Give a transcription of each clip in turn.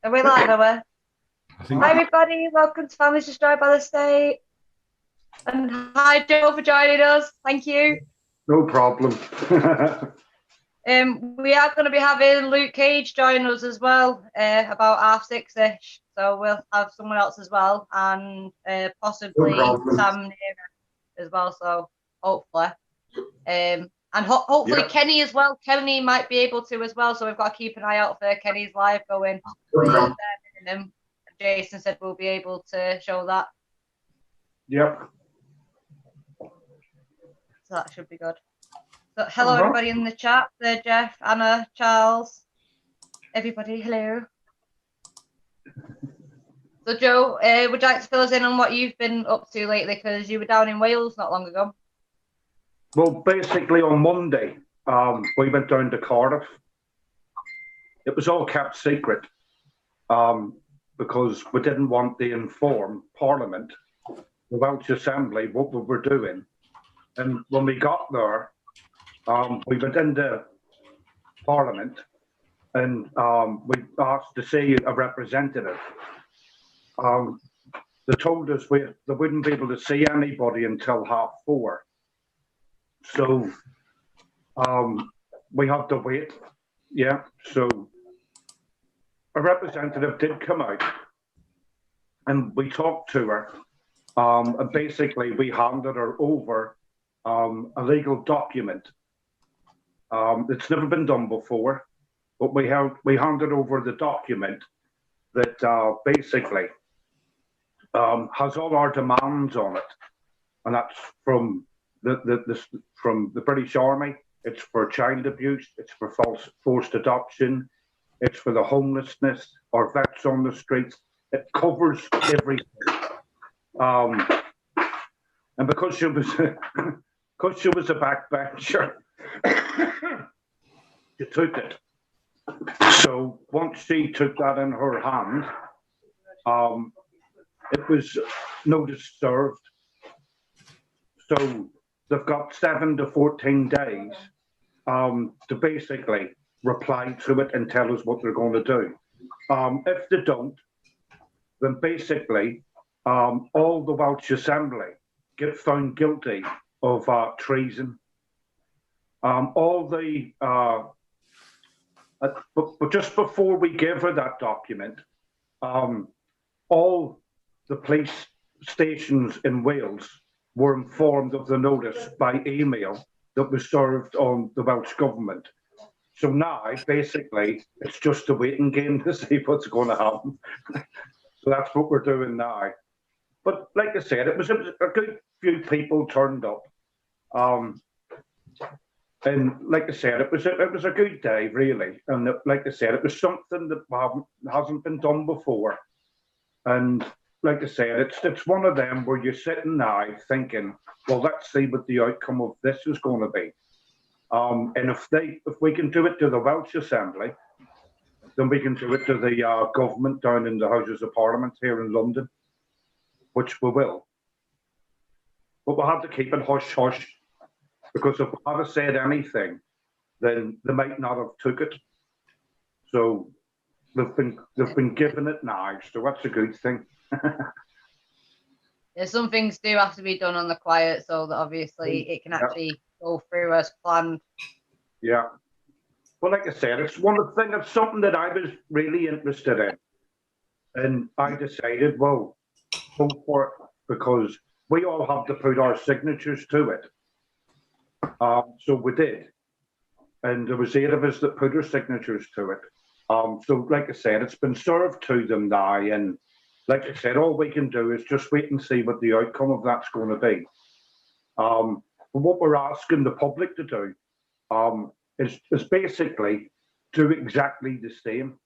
Are we live, are we? think Hi, everybody. Welcome to Families Destroyed by the State. And hi, Joe, for joining us. Thank you. no problem. We are going to be having Luke Cage join us as well, about 6:30ish. So we'll have someone else as well, and possibly problem. Sam Neera as well. So hopefully, and hopefully Yeah. Kenny as well. Kenny might be able to as well. So we've got to keep an eye out for Kenny's live going. No problem. Jason said we'll be able to show that. Yep. So that should be good. So hello everybody in the chat. There, Jeff, Anna, Charles, everybody, hello. So Joe, would you like to fill us in on what you've been up to lately? Because you were down in Wales not long ago. Well, basically on Monday, we went down to Cardiff. It was all kept secret because we didn't want to inform Parliament, the Welsh Assembly, what we were doing. And when we got there, we went into Parliament and we asked to see a representative. They told us they wouldn't be able to see anybody until 4:30. So we had to wait. Yeah. So a representative did come out and we talked to her. And basically we handed her over a legal document. It's never been done before, but we handed over the document that basically has all our demands on it, and that's from the British Army. It's for child abuse. It's for forced adoption. It's for the homelessness or vets on the streets. It covers everything. And because she was a backbencher, she took it. So once she took that in her hand, it was notice served. So they've got 7 to 14 days to basically reply to it and tell us what they're going to do. If they don't, then basically all the Welsh Assembly get found guilty of treason. But just before we gave her that document, all the police stations in Wales were informed of the notice by email that was served on the Welsh government. So now, basically, it's just a waiting game to see what's going to happen. So that's what we're doing now. But like I said, it was a good few people turned up. And like I said, it was a good day, really. And like I said, it was something that hasn't been done before. And like I said, it's one of them where you're sitting now thinking, well, let's see what the outcome of this is going to be. And if we can do it to the Welsh Assembly, then we can do it to the government down in the Houses of Parliament here in London, which we will. But we'll have to keep it hush hush, because if we had said anything, then they might not have took it. So they've been given it now, so that's a good thing. Yeah, some things do have to be done on the quiet so that obviously it can actually go through as planned. Yeah. Well, like I said, it's something that I was really interested in. And I decided, well, go for it, because we all have to put our signatures to it. So we did. And there was 8 of us that put our signatures to it. So like I said, it's been served to them now. And like I said, all we can do is just wait and see what the outcome of that's going to be. But what we're asking the public to do is basically do exactly the same.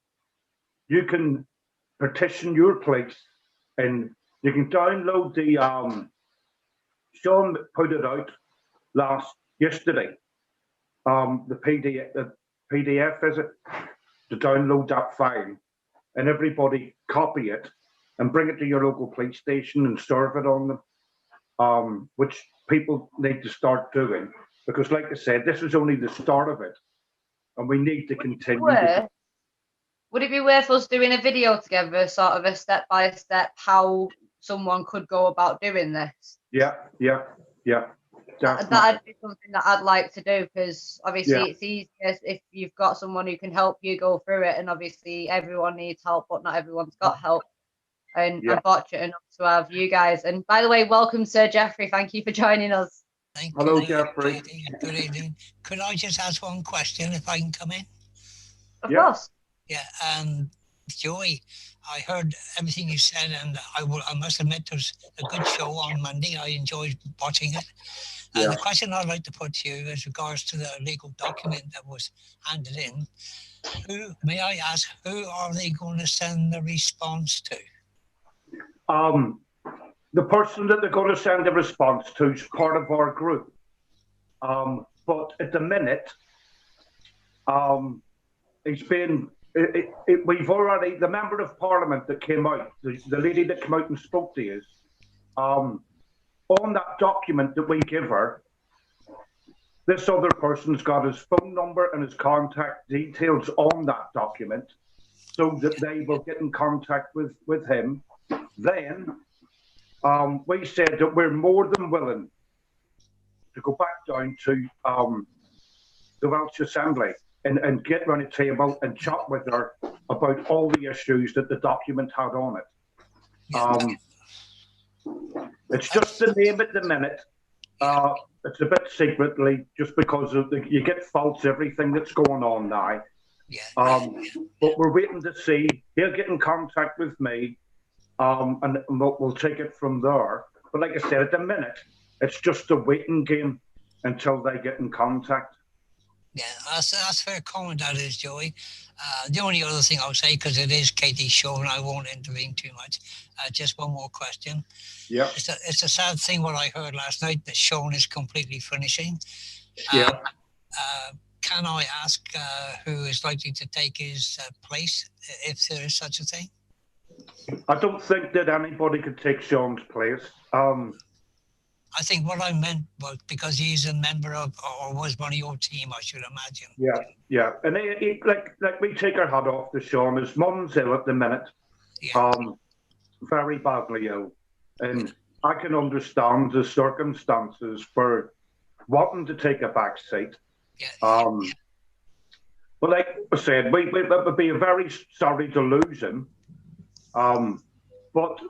You can petition your place, and you can download the Sean put it out yesterday. The PDF is it, to download that file, and everybody copy it and bring it to your local police station and serve it on them, which people need to start doing, because like I said, this is only the start of it, and we need to continue. would it be worth us doing a video together, sort of a step-by-step how someone could go about doing this? Yeah. That'd be something that I'd like to do, because obviously it's easier if you've got someone who can help you go through it, and obviously everyone needs help, but not everyone's got help. And I'm fortunate enough to have you guys. And by the way, welcome, Sir Jeffrey. Thank you for joining us. Hello, Jeffrey. Good evening. Could I just ask one question if I can come in? Of course. Yeah. Joey, I heard everything you said, and I must admit it was a good show on Monday. I enjoyed watching it. And the question I'd like to put to you is regards to the legal document that was handed in. May I ask, who are they going to send the response to? The person that they're going to send a response to is part of our group. But at the minute, we've already, the member of parliament that came out, the lady that came out and spoke to us, on that document that we give her, this other person's got his phone number and his contact details on that document, so that they will get in contact with him. Then we said that we're more than willing to go back down to the Welsh Assembly and get around a table and chat with her about all the issues that the document had on it. It's just the name at the minute. It's a bit secretly, just because of you get false everything that's going on now. But we're waiting to see. He'll get in contact with me, and we'll take it from there. But like I said, at the minute, it's just a waiting game until they get in contact. Yeah, that's fair comment, that is, Joey. The only other thing I'll say, because it is Katie's show and I won't intervene too much, just one more question. Yeah. It's a sad thing what I heard last night, that Sean is completely finishing. Yeah. Can I ask who is likely to take his place, if there is such a thing? I don't think that anybody could take Sean's place. I think what I meant was because he's a member of, or was one of your team, I should imagine. Yeah. And he, like we take our hat off to Sean. His mum's ill at the minute. Very badly ill. And I can understand the circumstances for wanting to take a back seat. But like I said, we would be very sorry to lose him. But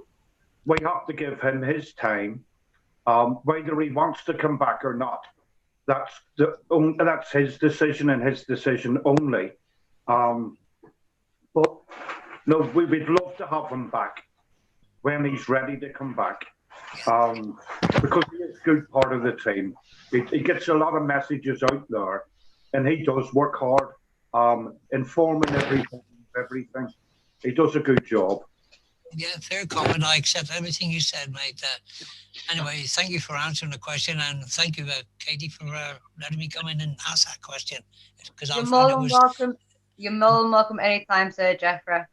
we have to give him his time. Whether he wants to come back or not, that's his decision and his decision only. But no, we would love to have him back when he's ready to come back, because he is a good part of the team. He gets a lot of messages out there, and he does work hard, informing everything. He does a good job. Yeah, fair comment. I accept everything you said, mate. Anyway, thank you for answering the question, and thank you, Katie, for letting me come in and ask that question. You're more than welcome. You're more than welcome anytime, Sir Jeffrey.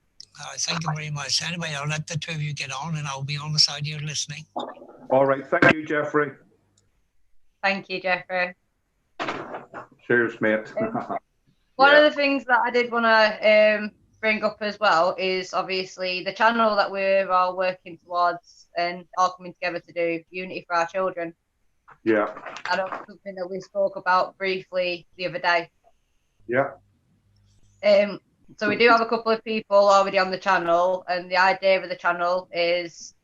Thank you very much. Anyway, I'll let the two of you get on, and I'll be on the side here listening. All right. Thank you, Jeffrey. Thank you, Jeffrey. Cheers, mate. One of the things that I did want to bring up as well is obviously the channel that we're all working towards and all coming together to do, Unity for Our Children. Yeah. And that's something that we spoke about briefly the other day. Yeah. So we do have a couple of people already on the channel, and the idea of the channel is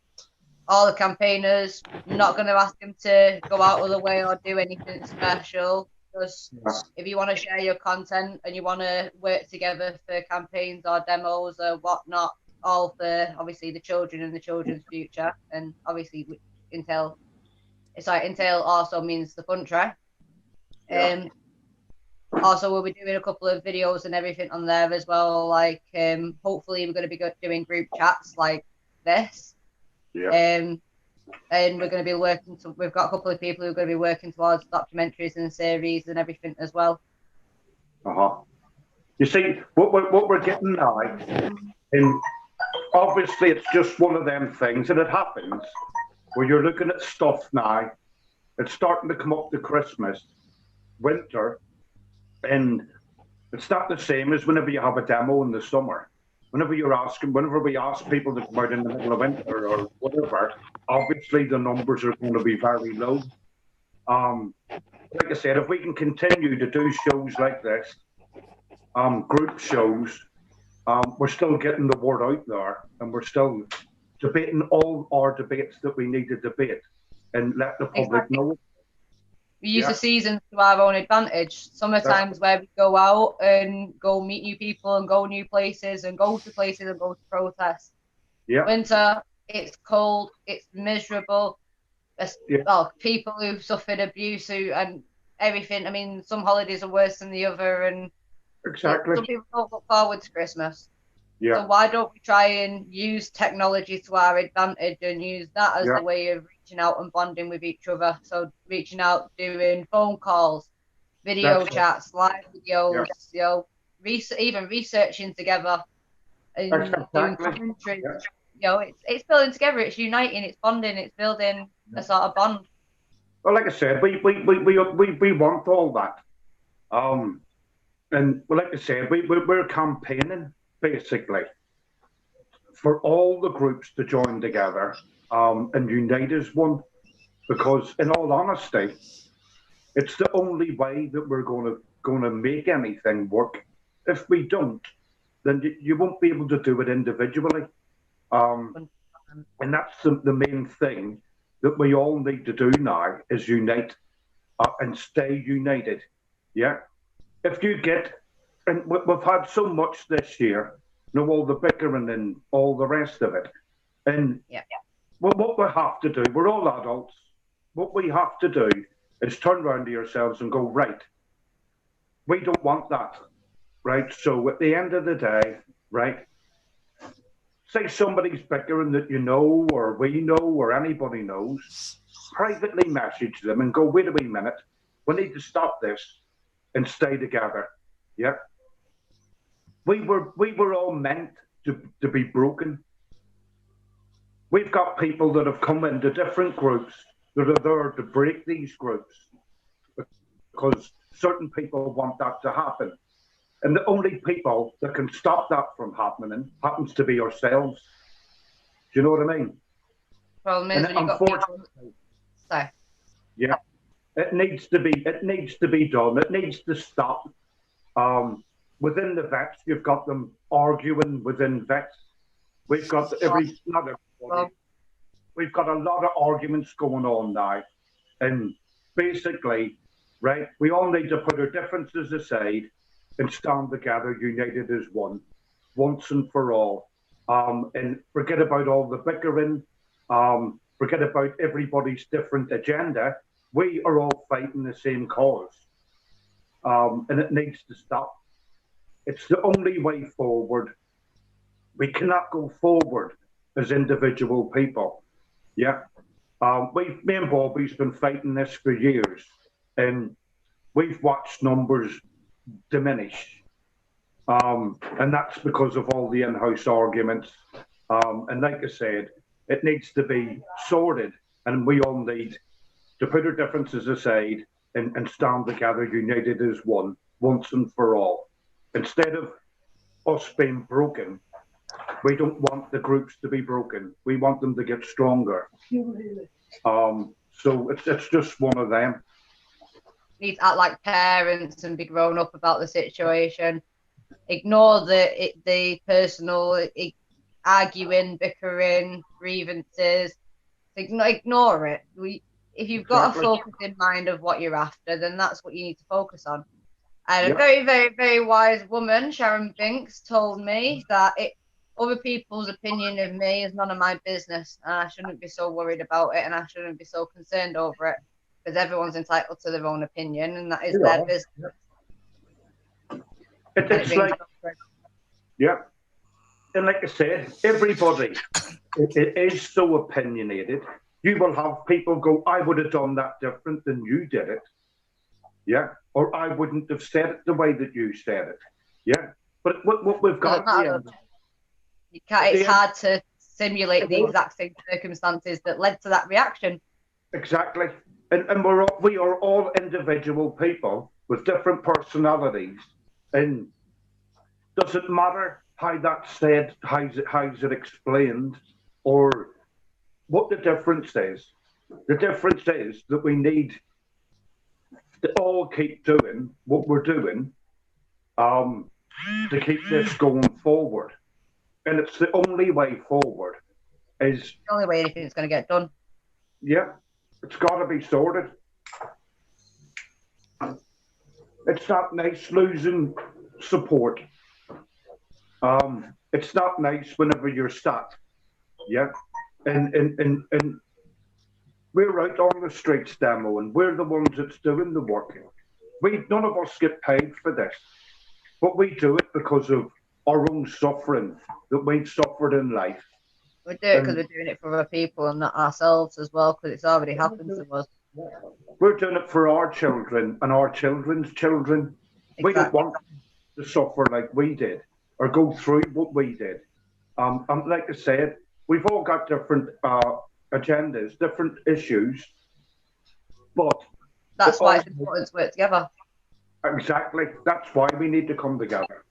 all the campaigners, not going to ask them to go out of the way or do anything special. Just if you want to share your content and you want to work together for campaigns or demos or whatnot, all for obviously the children and the children's future, and obviously entail also means the country. Also, we'll be doing a couple of videos and everything on there as well. Like, hopefully, we're going to be doing group chats like this. And we're going to be working. We've got a couple of people who are going to be working towards documentaries and series and everything as well. You see, what we're getting now, and obviously it's just one of them things, and it happens where you're looking at stuff now. It's starting to come up to Christmas, winter, and it's not the same as whenever you have a demo in the summer. whenever we ask people to come out in the middle of winter or whatever, obviously the numbers are going to be very low. Like I said, if we can continue to do shows like this, group shows, we're still getting the word out there, and we're still debating all our debates that we need to debate and let the public know. We use the seasons to our own advantage. Summertime's where we go out and go meet new people and go new places and go to places and go to protests. Yeah. Winter, it's cold, it's miserable. Well, people who've suffered abuse and everything. I mean, some holidays are worse than the other, and exactly. Some people don't look forward to Christmas. Yeah. So why don't we try and use technology to our advantage and use that as the way of reaching out and bonding with each other? So reaching out, doing phone calls, video chats, live videos, you know, even researching together and doing commentaries. You know, it's building together, it's uniting, it's bonding, it's building a sort of bond. Well, like I said, we want all that. And well, like I said, we're campaigning basically for all the groups to join together and unite as one, because in all honesty, it's the only way that we're going to make anything work. If we don't, then you won't be able to do it individually. And that's the main thing that we all need to do now, is unite and stay united. Yeah. If you get, and we've had so much this year, you know, all the bickering and all the rest of it. And what we have to do, we're all adults. What we have to do is turn around to yourselves and go, right, we don't want that. Right. So at the end of the day, right, say somebody's bickering that you know, or we know, or anybody knows, privately message them and go, wait a wee minute, we need to stop this and stay together. Yeah. We were all meant to be broken. We've got people that have come into different groups that are there to break these groups because certain people want that to happen. And the only people that can stop that from happening happens to be ourselves. Do you know what I mean? Problem is, unfortunately, yeah, it needs to be done. It needs to stop. Within the vets, you've got them arguing within vets. We've got we've got a lot of arguments going on now, and basically, right, we all need to put our differences aside and stand together, united as one, once and for all, and forget about all the bickering, forget about everybody's different agenda. We are all fighting the same cause, and it needs to stop. It's the only way forward. We cannot go forward as individual people. Yeah, me and Bobby's been fighting this for years, and we've watched numbers diminish, and that's because of all the in-house arguments. And like I said, it needs to be sorted, and we all need to put our differences aside and stand together, united as one, once and for all. Instead of us being broken, we don't want the groups to be broken. We want them to get stronger. So it's just one of them. Need to act like parents and be grown up about the situation. Ignore the personal arguing, bickering, grievances. Ignore it. If you've got a focus in mind of what you're after, then that's what you need to focus on. And a very, very, very wise woman, Sharon Binks, told me that other people's opinion of me is none of my business, and I shouldn't be so worried about it, and I shouldn't be so concerned over it, because everyone's entitled to their own opinion, and that is their business. It's like, and like I said, everybody it is so opinionated. You will have people go, I would have done that different than you did it. Yeah. Or I wouldn't have said it the way that you said it. Yeah. But what we've got it's hard to simulate the exact same circumstances that led to that reaction. Exactly. And we are all individual people with different personalities. And does it matter how that's said, how's it explained, or what the difference is. The difference is that we need to all keep doing what we're doing to keep this going forward. And it's the only way forward is... The only way anything's going to get done. Yeah, it's got to be sorted. It's not nice losing support. It's not nice whenever you're stuck. Yeah, and we're out on the streets demoing. We're the ones that's doing the work. None of us get paid for this, but we do it because of our own suffering that we've suffered in life. We do it because we're doing it for other people and not ourselves as well, because it's already happened to us. We're doing it for our children and our children's children. Exactly. We don't want to suffer like we did or go through what we did. And like I said, we've all got different agendas, different issues, but that's why it's important to work together. Exactly. That's why we need to come together.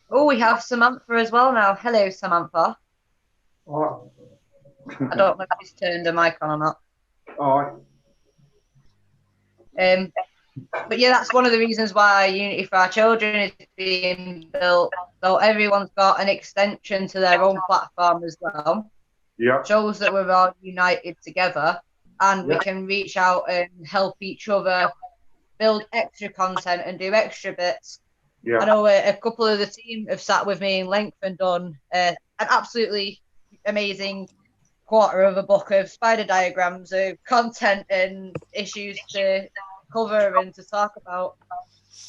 Oh, we have Samantha as well now. Hello, Samantha. Oh. I don't know if she's turned her mic on or not. Oh. But yeah, that's one of the reasons why Unity for Our Children is being built. So everyone's got an extension to their own platform as well. Yeah. Shows that we're all united together, and we can reach out and help each other build extra content and do extra bits. Yeah. I know a couple of the team have sat with me in length and done an absolutely amazing quarter of a book of spider diagrams of content and issues to cover and to talk about.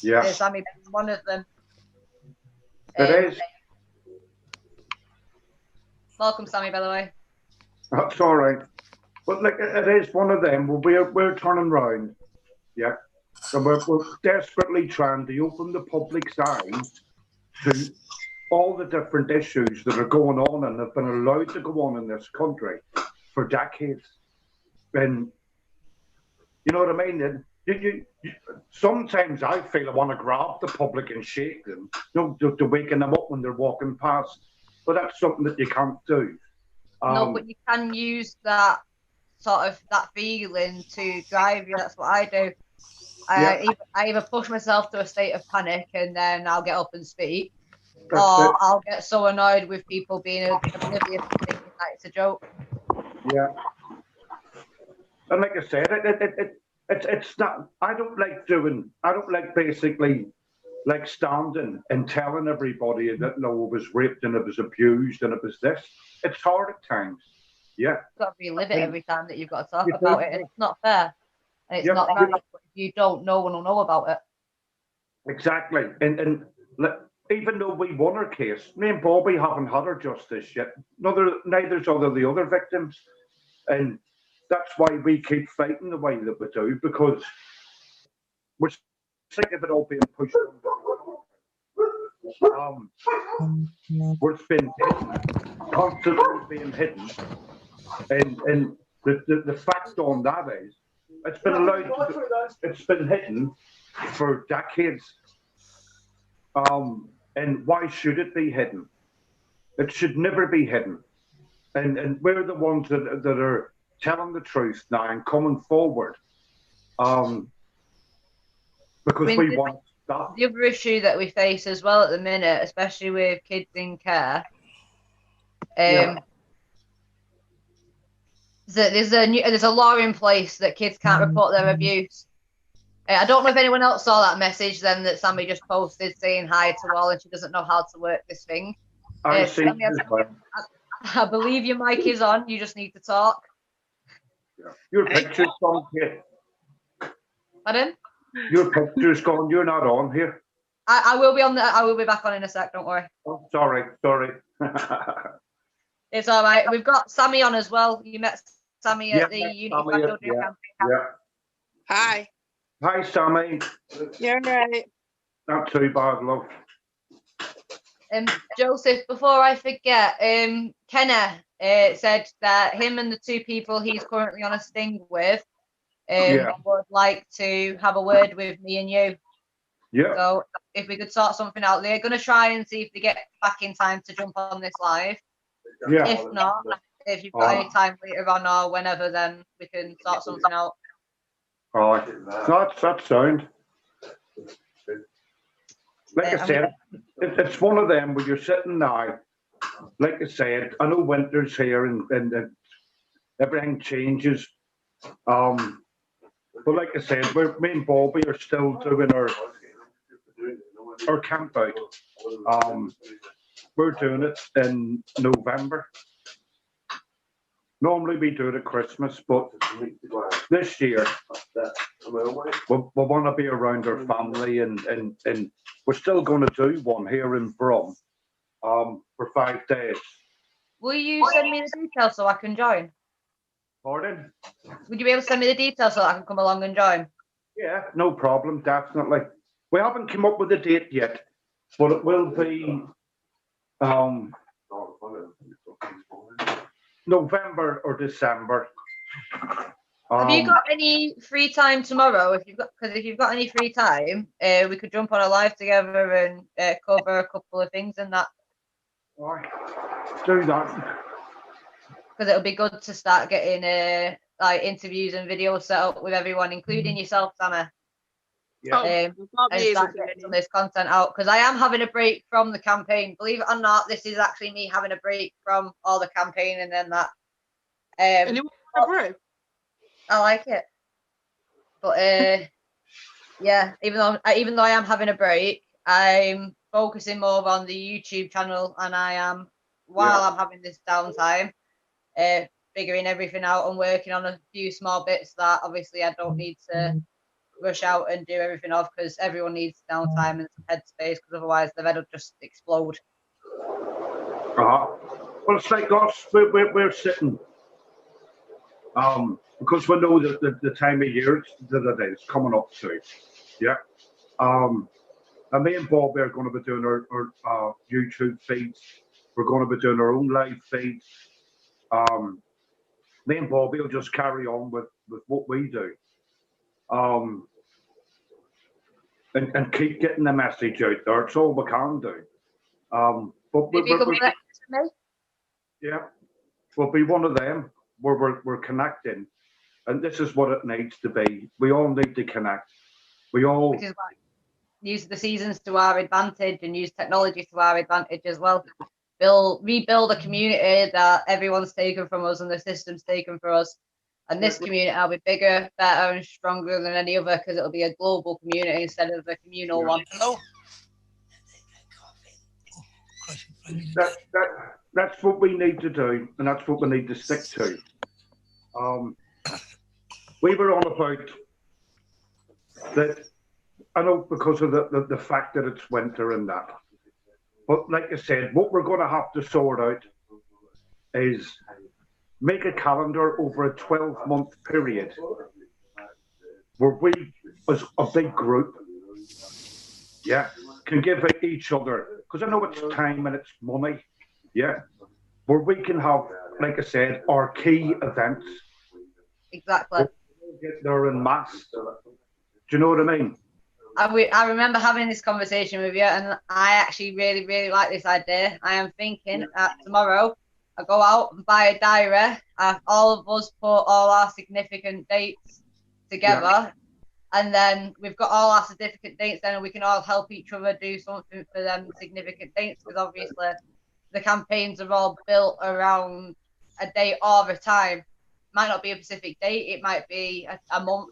Yeah. Sammy being one of them. It is. Welcome, Sammy, by the way. That's all right. But like, it is one of them. We're turning round. Yeah. And we're desperately trying to open the public's eyes to all the different issues that are going on and have been allowed to go on in this country for decades. And you know what I mean? And you sometimes I feel I want to grab the public and shake them, to waken them up when they're walking past. But that's something that you can't do. No, but you can use that sort of that feeling to drive you. That's what I do. I either push myself to a state of panic and then I'll get up and speak, or I'll get so annoyed with people being oblivious to thinking that it's a joke. Yeah. And like I said, it's not. I don't like basically like standing and telling everybody that no, it was raped and it was abused and it was this. It's hard at times. Yeah. You've got to relive it every time that you've got to talk about it, and it's not fair. And it's not right if you don't know, one will know about it. Exactly. And even though we won our case, me and Bobby haven't had our justice yet. Neither's the other victims. And that's why we keep fighting the way that we do, because we're sick of it all being pushed on. It's been hidden, constantly being hidden. And the fact on that is, it's been hidden for decades. And why should it be hidden? It should never be hidden. And we're the ones that are telling the truth now and coming forward. Because we want that. The other issue that we face as well at the minute, especially with kids in care, there's a law in place that kids can't report their abuse. I don't know if anyone else saw that message then that Sammy just posted saying hi to all and she doesn't know how to work this thing. I believe your mic is on. You just need to talk. Yeah. Your picture's gone here. Pardon? Your picture's gone. You're not on here. I will be on. I will be back on in a sec. Don't worry. Oh, sorry. It's all right. We've got Sammy on as well. You met Sammy at the Unity for Children campaign. Yeah. Hi. Hi, Sammy. You're right. Not too bad, love. Joseph, before I forget, Kenna said that him and the two people he's currently on a sting with would like to have a word with me and you. Yeah. So if we could sort something out, they're going to try and see if they get back in time to jump on this live. Yeah. If not, if you've got any time later on or whenever, then we can sort something out. All right. That's sound. Like I said, it's one of them where you're sitting now. Like I said, I know winter's here and everything changes. But like I said, me and Bobby are still doing our camp out. We're doing it in November. Normally we do it at Christmas, but this year we want to be around our family and we're still going to do one here in Brum for 5 days. Will you send me the details so I can join? Pardon? Would you be able to send me the details so I can come along and join? Yeah, no problem, definitely. We haven't come up with a date yet, but it will be November or December. Have you got any free time tomorrow? If you've got any free time, we could jump on a live together and cover a couple of things and that. All right, do that. Because it'll be good to start getting like interviews and videos set up with everyone, including yourself, Sammy. Yeah. And start getting some of this content out, because I am having a break from the campaign. Believe it or not, this is actually me having a break from all the campaign and then that. And you want a break? I like it, but yeah, even though I am having a break, I'm focusing more on the YouTube channel, and I am while I'm having this downtime, figuring everything out and working on a few small bits that obviously I don't need to rush out and do everything off, because everyone needs downtime and some headspace, because otherwise the head will just explode. Well, it's like us. We're sitting. Because we know that the time of year that it is coming up to, yeah. And me and Bobby are going to be doing our YouTube feeds. We're going to be doing our own live feeds. Me and Bobby will just carry on with what we do, and keep getting the message out there. It's all we can do. But yeah, we'll be one of them where we're connecting. And this is what it needs to be. We all need to connect. We all Which is why use the seasons to our advantage and use technology to our advantage as well. Rebuild a community that everyone's taken from us and the system's taken for us. And this community will be bigger, better, and stronger than any other, because it'll be a global community instead of a communal one. Hello. That's what we need to do, and that's what we need to stick to. We were on about that, I know, because of the fact that it's winter and that. But like I said, what we're going to have to sort out is make a calendar over a 12-month period where we, as a big group, can give each other, because I know it's time and it's money, where we can have, like I said, our key events. Exactly. Get there en masse. Do you know what I mean? I remember having this conversation with you, and I actually really, really like this idea. I am thinking that tomorrow I go out and buy a diary. All of us put all our significant dates together, and then we've got all our significant dates then, and we can all help each other do something for them significant dates, because obviously the campaigns are all built around a date or a time. Might not be a specific date, it might be a month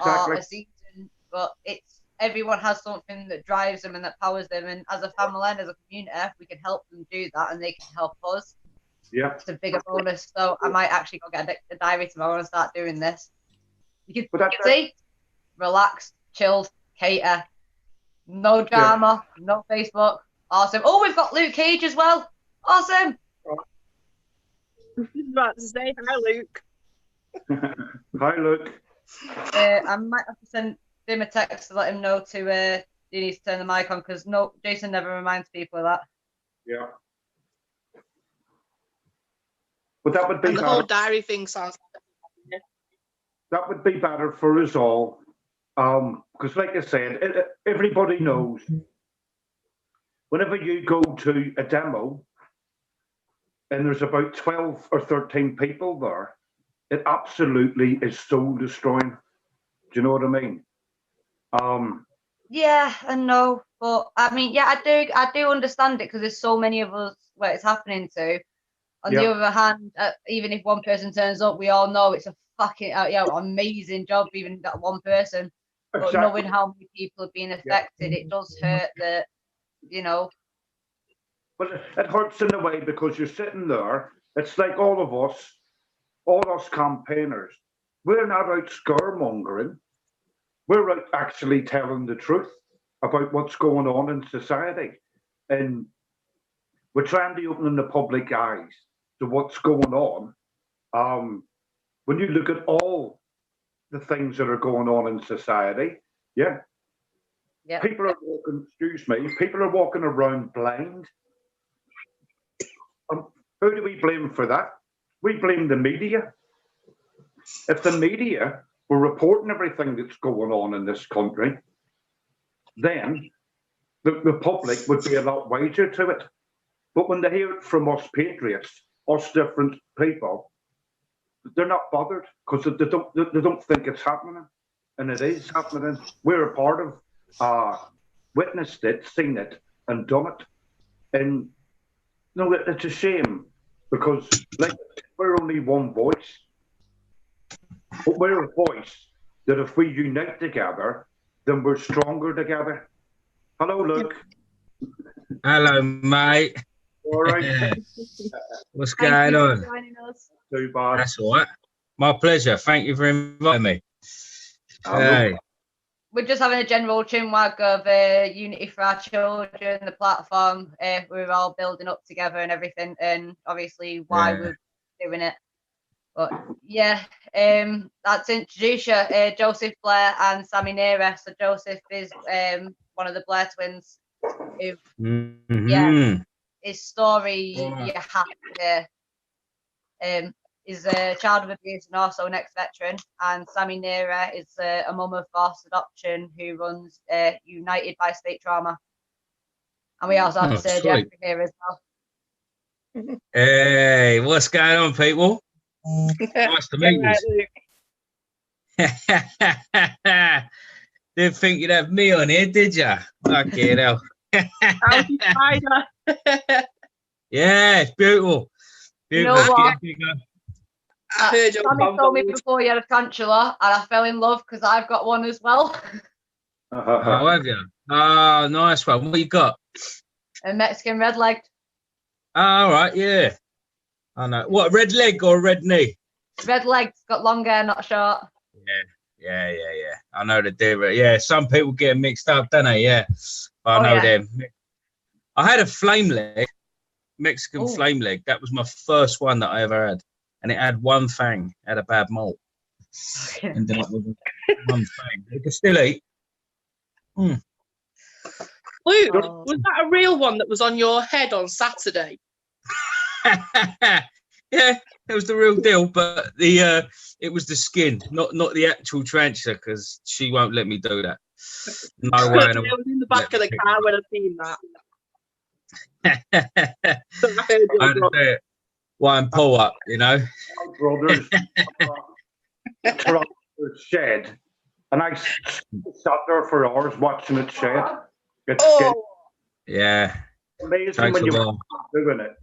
or a season, but it's everyone has something that drives them and that powers them, and as a family and as a community, we can help them do that and they can help us. Yeah, it's a bigger bonus. So I might actually go get a diary tomorrow and start doing this. You can see, relaxed, chilled, cater, no drama, no Facebook. Awesome. Oh, we've got Luke Cage as well. Awesome. I was about to say hi, Luke. Hi, Luke. I might have to send him a text to let him know he needs to turn the mic on, because Jason never reminds people of that. Yeah. But that would be the whole diary thing sounds. That would be better for us all. Because like I said, everybody knows whenever you go to a demo and there's about 12 or 13 people there, it absolutely is soul destroying. Do you know what I mean? Yeah, I know, but I mean, yeah, I do understand it because there's so many of us where it's happening to. On the other hand, even if one person turns up, we all know it's a fucking amazing job, even that one person. But knowing how many people are being affected, it does hurt that, you know. But it hurts in a way because you're sitting there. It's like all us campaigners, we're not out scaremongering. We're out actually telling the truth about what's going on in society. And we're trying to open the public eyes to what's going on. When you look at all the things that are going on in society, people are walking around blind. Who do we blame for that? We blame the media. If the media were reporting everything that's going on in this country, then the public would be a lot wiser to it. But when they hear it from us patriots, us different people, they're not bothered because they don't think it's happening, and it is happening. We're a part of, witnessed it, seen it, and done it. And no, it's a shame because like we're only one voice, but we're a voice that if we unite together, then we're stronger together. Hello, Luke. Hello, mate. All right. What's going on? Too bad. That's all right. My pleasure. Thank you for inviting me. Hey. We're just having a general chinwag of unity for our children, the platform. We're all building up together and everything, and obviously why we're doing it. But yeah, that's introduce you, Joseph, Blair, and Sammy Nera. So Joseph is one of the Blair twins. Who, his story you have to hear. Is a child of abuse and also an ex-veteran, and Sammy Nera is a mum of forced adoption who runs United by State Trauma. And we also have Sir Jeffrey here as well. Hey, what's going on, people? Nice to meet you. Didn't think you'd have me on here, did you? Fucking hell. Yeah, it's beautiful. Beautiful. You know what? Sammy told me before you had a tarantula, and I fell in love because I've got one as well. Oh, have you? Oh, nice one. What you got? A Mexican red-legged. Oh, all right, yeah. I know. What, a red leg or a red knee? Red-legged, got long hair, not short. Yeah. I know the difference. Yeah, some people get mixed up, don't they? Yeah. I know them. I had a flame leg, Mexican flame leg. That was my first one that I ever had. And it had one fang, had a bad molt. Ended up with one fang. It could still eat. Luke, was that a real one that was on your head on Saturday? Yeah, it was the real deal, but it was the skin, not the actual tarantula, because she won't let me do that. No way. I was in the back of the car when I seen that. I had to do it. One pull up, you know. My brother's shed, and I sat there for hours watching it shed. It's yeah, amazing when you're doing it.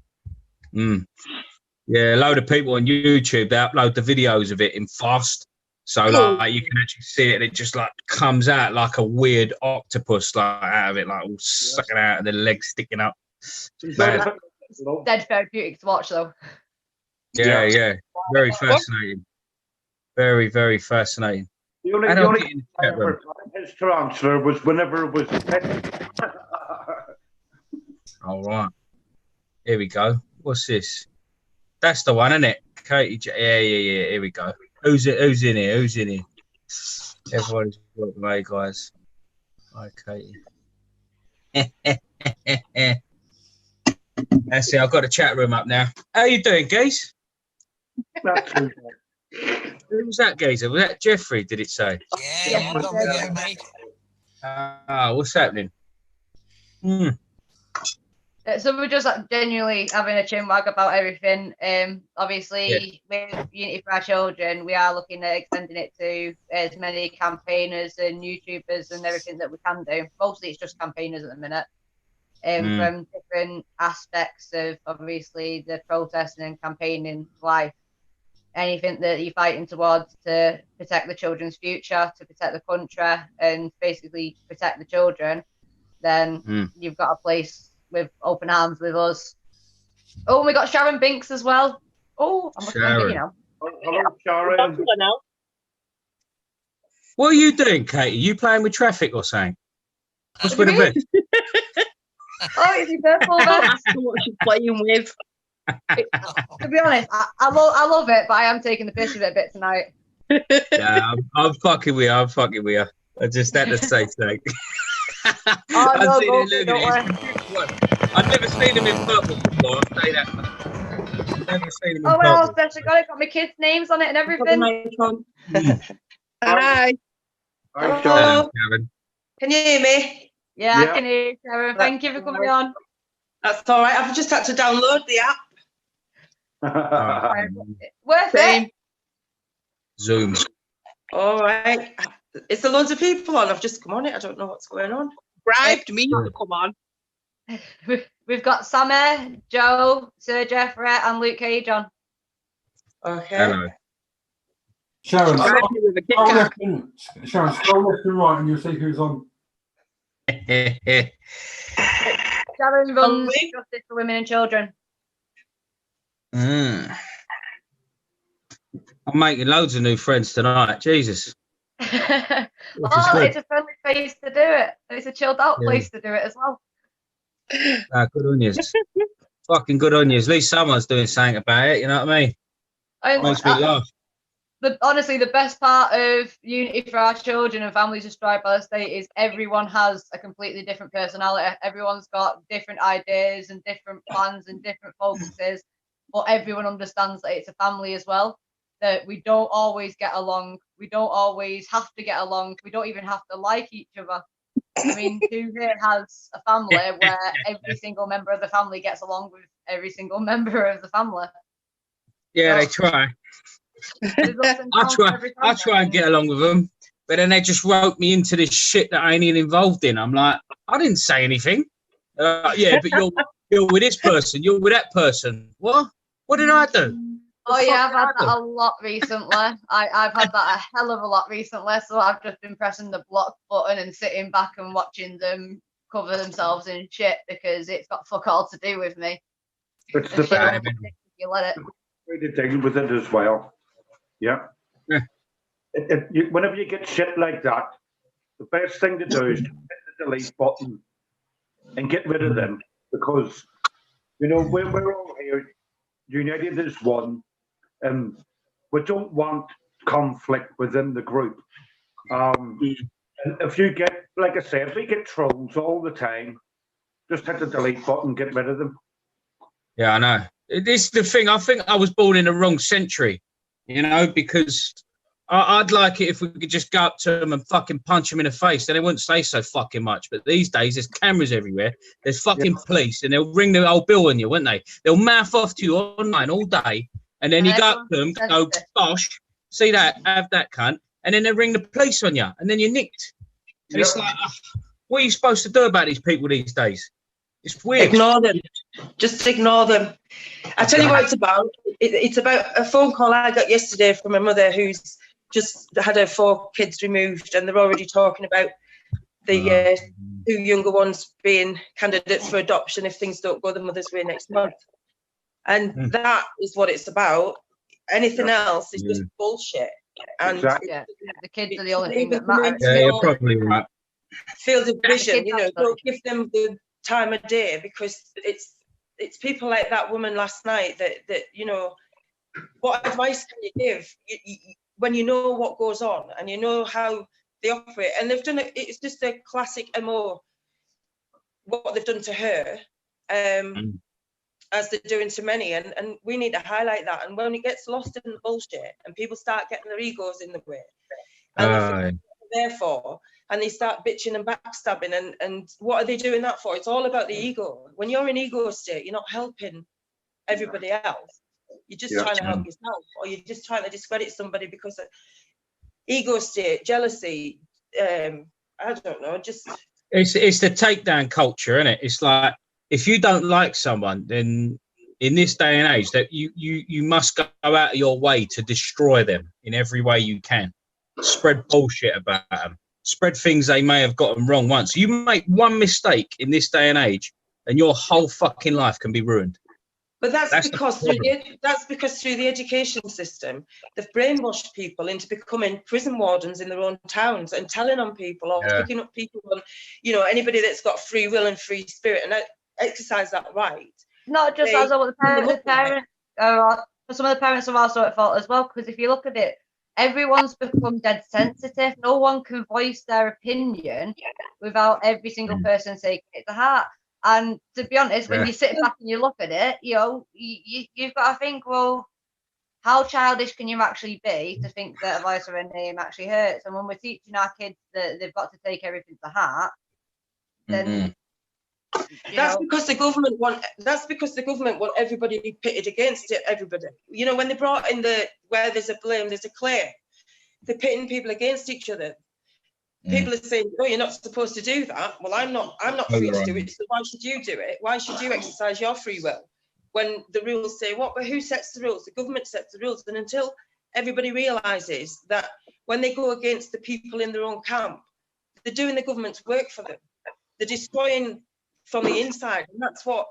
Yeah, a load of people on YouTube, they upload the videos of it in fast, so like you can actually see it. And it just like comes out like a weird octopus, like out of it, like all sucking out, and the legs sticking up. Dead therapeutic to watch, though. Yeah. Very fascinating. Very, very fascinating. The only time I ever tried his tarantula was whenever it was pet. All right. Here we go. What's this? That's the one, isn't it? Katie-Jayne. Yeah. Here we go. Who's in here? Everybody's welcome, hey, guys. Hi, Katie. That's it. I've got a chat room up now. How you doing, geese? Not too bad. Who was that geezer? Was that Jeffrey? Did it say? Yeah, you got me there, mate. What's happening? So we're just genuinely having a chinwag about everything. Obviously, with Unity for Our Children, we are looking at extending it to as many campaigners and YouTubers and everything that we can do. Mostly it's just campaigners at the minute. From different aspects of obviously the protesting and campaigning life. Anything that you're fighting towards to protect the children's future, to protect the country, and basically protect the children, then you've got a place with open arms with us. Oh, and we got Sharon Binks as well. Oh, I'm looking at you now. Hello, Sharon. What are you doing, Katie? You playing with traffic or something? What's with the vest? Oh, it's your purple vest. What she's playing with. To be honest, I love it, but I am taking the piss with it a bit tonight. Yeah, I'm fucking with you. I'm fucking with you. I just had to say so. Oh, no, don't worry. I've never seen him in purple before. I'll say that much. Never seen him in well, purple. especially got my kids' names on it and everything. Hi. Hi, Hello, Sharon. Can you hear me? Yeah, I can hear you, Sharon. Thank you for coming on. That's all right. I've just had to download the app. Worth it. Zoom. All right. Is there loads of people on? I've just come on it. I don't know what's going on. Bribed me to come on. We've got Sammy, Joe, Sir Jeffrey, and Luke Cage on. Okay. Hello. Sharon, Bribed me with a Kit Kat. Sharon, scroll left and right and you'll see who's on. Sharon runs Justice for Women and Children. I'm making loads of new friends tonight. Jesus. It's a friendly place to do it. It's a chilled out place to do it as well. Good on you. Fucking good on you. At least someone's doing something about it. You know what I mean? Makes me laugh. Honestly, the best part of Unity for Our Children and Families Destroyed by the State is everyone has a completely different personality. Everyone's got different ideas and different plans and different focuses, but everyone understands that it's a family as well. That we don't always get along. We don't always have to get along. We don't even have to like each other. I mean, who here has a family where every single member of the family gets along with every single member of the family? Yeah, they try. I try and get along with them, but then they just wrote me into this shit that I ain't even involved in. I'm like, I didn't say anything. Yeah, but you're with this person. You're with that person. What? What did I do? Oh yeah, I've had that a lot recently. I've had that a hell of a lot recently. So I've just been pressing the block button and sitting back and watching them cover themselves in shit because it's got fuck all to do with me. It's the best you let it. way to deal with it as well. Yeah. Whenever you get shit like that, the best thing to do is to hit the delete button and get rid of them because, you know, we're all here united as one. And we don't want conflict within the group. And if you get, like I said, if we get trolls all the time, just hit the delete button, get rid of them. Yeah, I know. This is the thing. I think I was born in the wrong century, you know, because I'd like it if we could just go up to them and fucking punch them in the face. Then they wouldn't say so fucking much. But these days, there's cameras everywhere. There's fucking police, and they'll ring the old bill on you, won't they? They'll mouth off to you online all day. And then you go up to them, go, gosh, see that, have that cunt. And then they ring the police on you, and then you're nicked. And it's like, what are you supposed to do about these people these days? It's weird. Ignore them. Just ignore them. I tell you what it's about. It's about a phone call I got yesterday from a mother who's just had her 4 kids removed, and they're already talking about the 2 younger ones being candidates for adoption if things don't go the mother's way next month. And that is what it's about. Anything else is just bullshit. And the kids are the only thing that matters. Yeah, you're probably right. Field of vision, you know, don't give them the time of day because it's people like that woman last night that you know, what advice can you give when you know what goes on and you know how they operate? And they've done it. It's just a classic MO. What they've done to her. as they're doing to many, and we need to highlight that. And when it gets lost in the bullshit and people start getting their egos in the way, and they forget what they're there for, and they start bitching and backstabbing, and what are they doing that for? It's all about the ego. When you're in ego state, you're not helping everybody else. You're just trying to help yourself, or you're just trying to discredit somebody because of ego state, jealousy. I don't know, just it's the takedown culture, isn't it? It's like, if you don't like someone, then in this day and age, that you must go out of your way to destroy them in every way you can. Spread bullshit about them. Spread things they may have gotten wrong once. You make one mistake in this day and age, and your whole fucking life can be ruined. But that's because through the education system, they've brainwashed people into becoming prison wardens in their own towns and telling on people, or picking up people on, anybody that's got free will and free spirit, and exercise that right. Not just as well, the parents, some of the parents are also at fault as well, because if you look at it, everyone's become dead sensitive. No one can voice their opinion without every single person taking it to heart. And to be honest, when you sit back and you look at it, you've got to think, well, how childish can you actually be to think that a voice or a name actually hurts? And when we're teaching our kids that they've got to take everything to heart, then that's because the government want everybody to be pitted against it. Everybody, when they brought in where there's a blame, there's a claim. They're pitting people against each other. People are saying, "Oh, you're not supposed to do that." Well, I'm not free to do it. So why should you do it? Why should you exercise your free will? When the rules say what? Well, who sets the rules? The government sets the rules. And until everybody realizes that when they go against the people in their own camp, they're doing the government's work for them. They're destroying from the inside, and that's why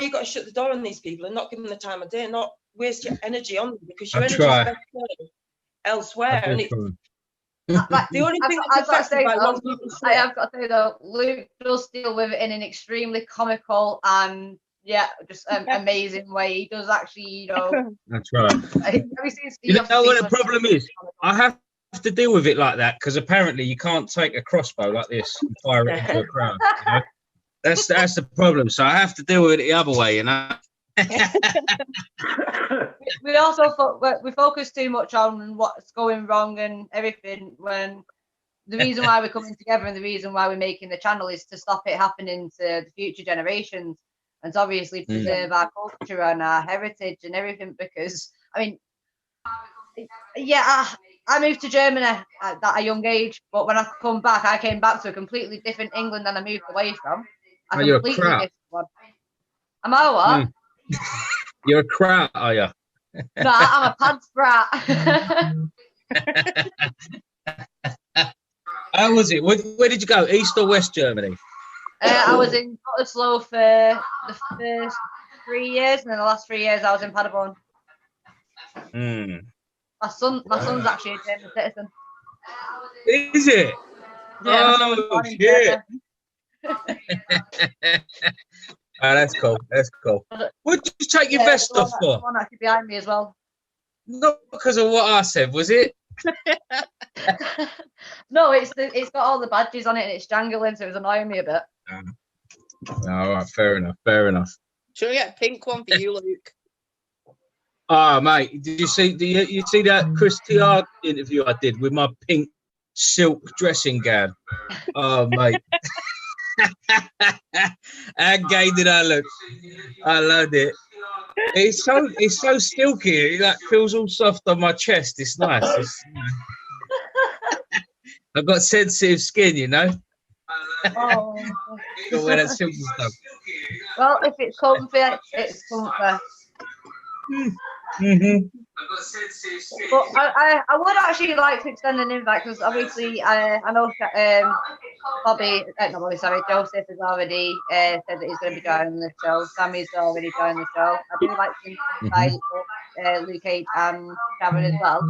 you've got to shut the door on these people and not give them the time of day, not waste your energy on them, because your energy is best served elsewhere. And it's the only thing that's affected by what people say. I have got to say though, Luke does deal with it in an extremely comical and just amazing way. He does actually, That's right. You know what the problem is? I have to deal with it like that because apparently you can't take a crossbow like this and fire it into a crowd. That's the problem. So I have to deal with it the other way, We also we focus too much on what's going wrong and everything, when the reason why we're coming together and the reason why we're making the channel is to stop it happening to the future generations, and to obviously preserve our culture and our heritage and everything. Because I moved to Germany at a young age, but when I come back, I came back to a completely different England than I moved away from. You're a crowd. Am I what? You're a crowd, are you? No, I'm a pants brat. How was it? Where did you go? East or West Germany? I was in Gütersloh for the first 3 years, and then the last 3 years I was in Paderborn. My son's actually a German citizen. Is it? Yeah, oh shit! Oh, that's cool. That's cool. What did you take your vest off for? One actually behind me as well. Not because of what I said, was it? No, it's got all the badges on it and it's jangling, so it was annoying me a bit. All right, fair enough. Fair enough. Should we get a pink one for you, Luke? Oh, mate, did you see that Chris TR interview I did with my pink silk dressing gown? Oh, mate. How gay did I look? I loved it. It's so silky. It like feels all soft on my chest. It's nice. I've got sensitive skin, Oh. Don't wear that silky stuff. Well, if it's comfy, it's comfy. But I would actually like to extend an invite, because obviously I know Joseph has already said that he's going to be joining the show. Sammy's already joined the show. I do like to invite Luke and Sharon as well.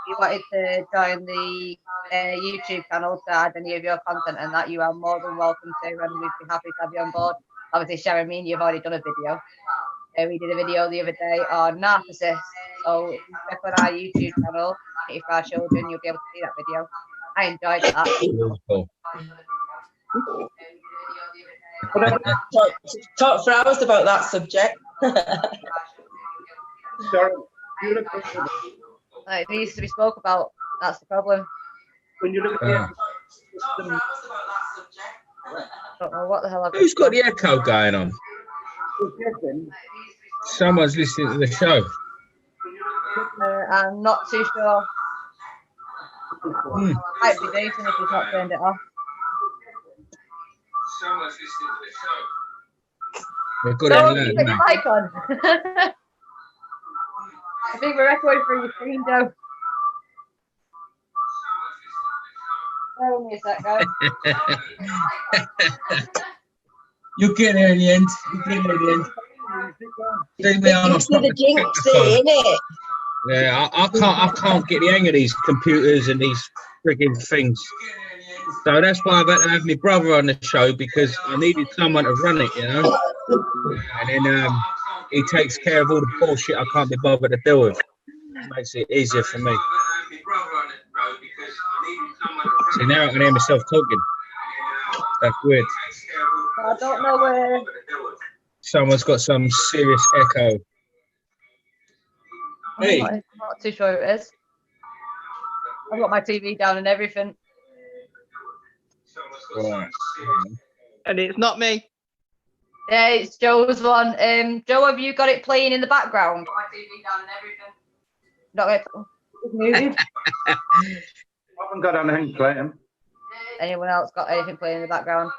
If you wanted to join the YouTube channel to add any of your content and that, you are more than welcome to, and we'd be happy to have you on board. Obviously, Sharon, me and you've already done a video. We did a video the other day on narcissists. So if you check on our YouTube channel, if our children, you'll be able to see that video. I enjoyed that. Talk for hours about that subject. Sorry, Like, it needs to be spoke about. That's the problem. when you look at the system, I don't know what the hell I've Who's got done. the echo going on? Someone's listening to the show. I'm not too sure. Hmm. Might be Jason if he's not turned it off. Someone's listening to the show. They've got So, it you in got your mic on. I think we're echoing through your screen, Joe. Bear with me a sec, guys. You'll get there in the end. You'll get there in the end. Leave me on. It's the jinx there, innit? Yeah, I can't get the hang of these computers and these frigging things. So that's why I've had to have my brother on the show, because I needed someone to run it, you know. And then he takes care of all the bullshit I can't be bothered to deal with. Makes it easier for me. See, now I can hear myself talking. That's weird. I don't know where. Someone's got some serious echo. Hey. I'm not too sure who it is. I've got my TV down and everything. Right. And it's not me. Yeah, it's Joe's one. Joe, have you got it playing in the background? My TV down and everything. Not it. Muted. I haven't got anything playing. Anyone else got anything playing in the background?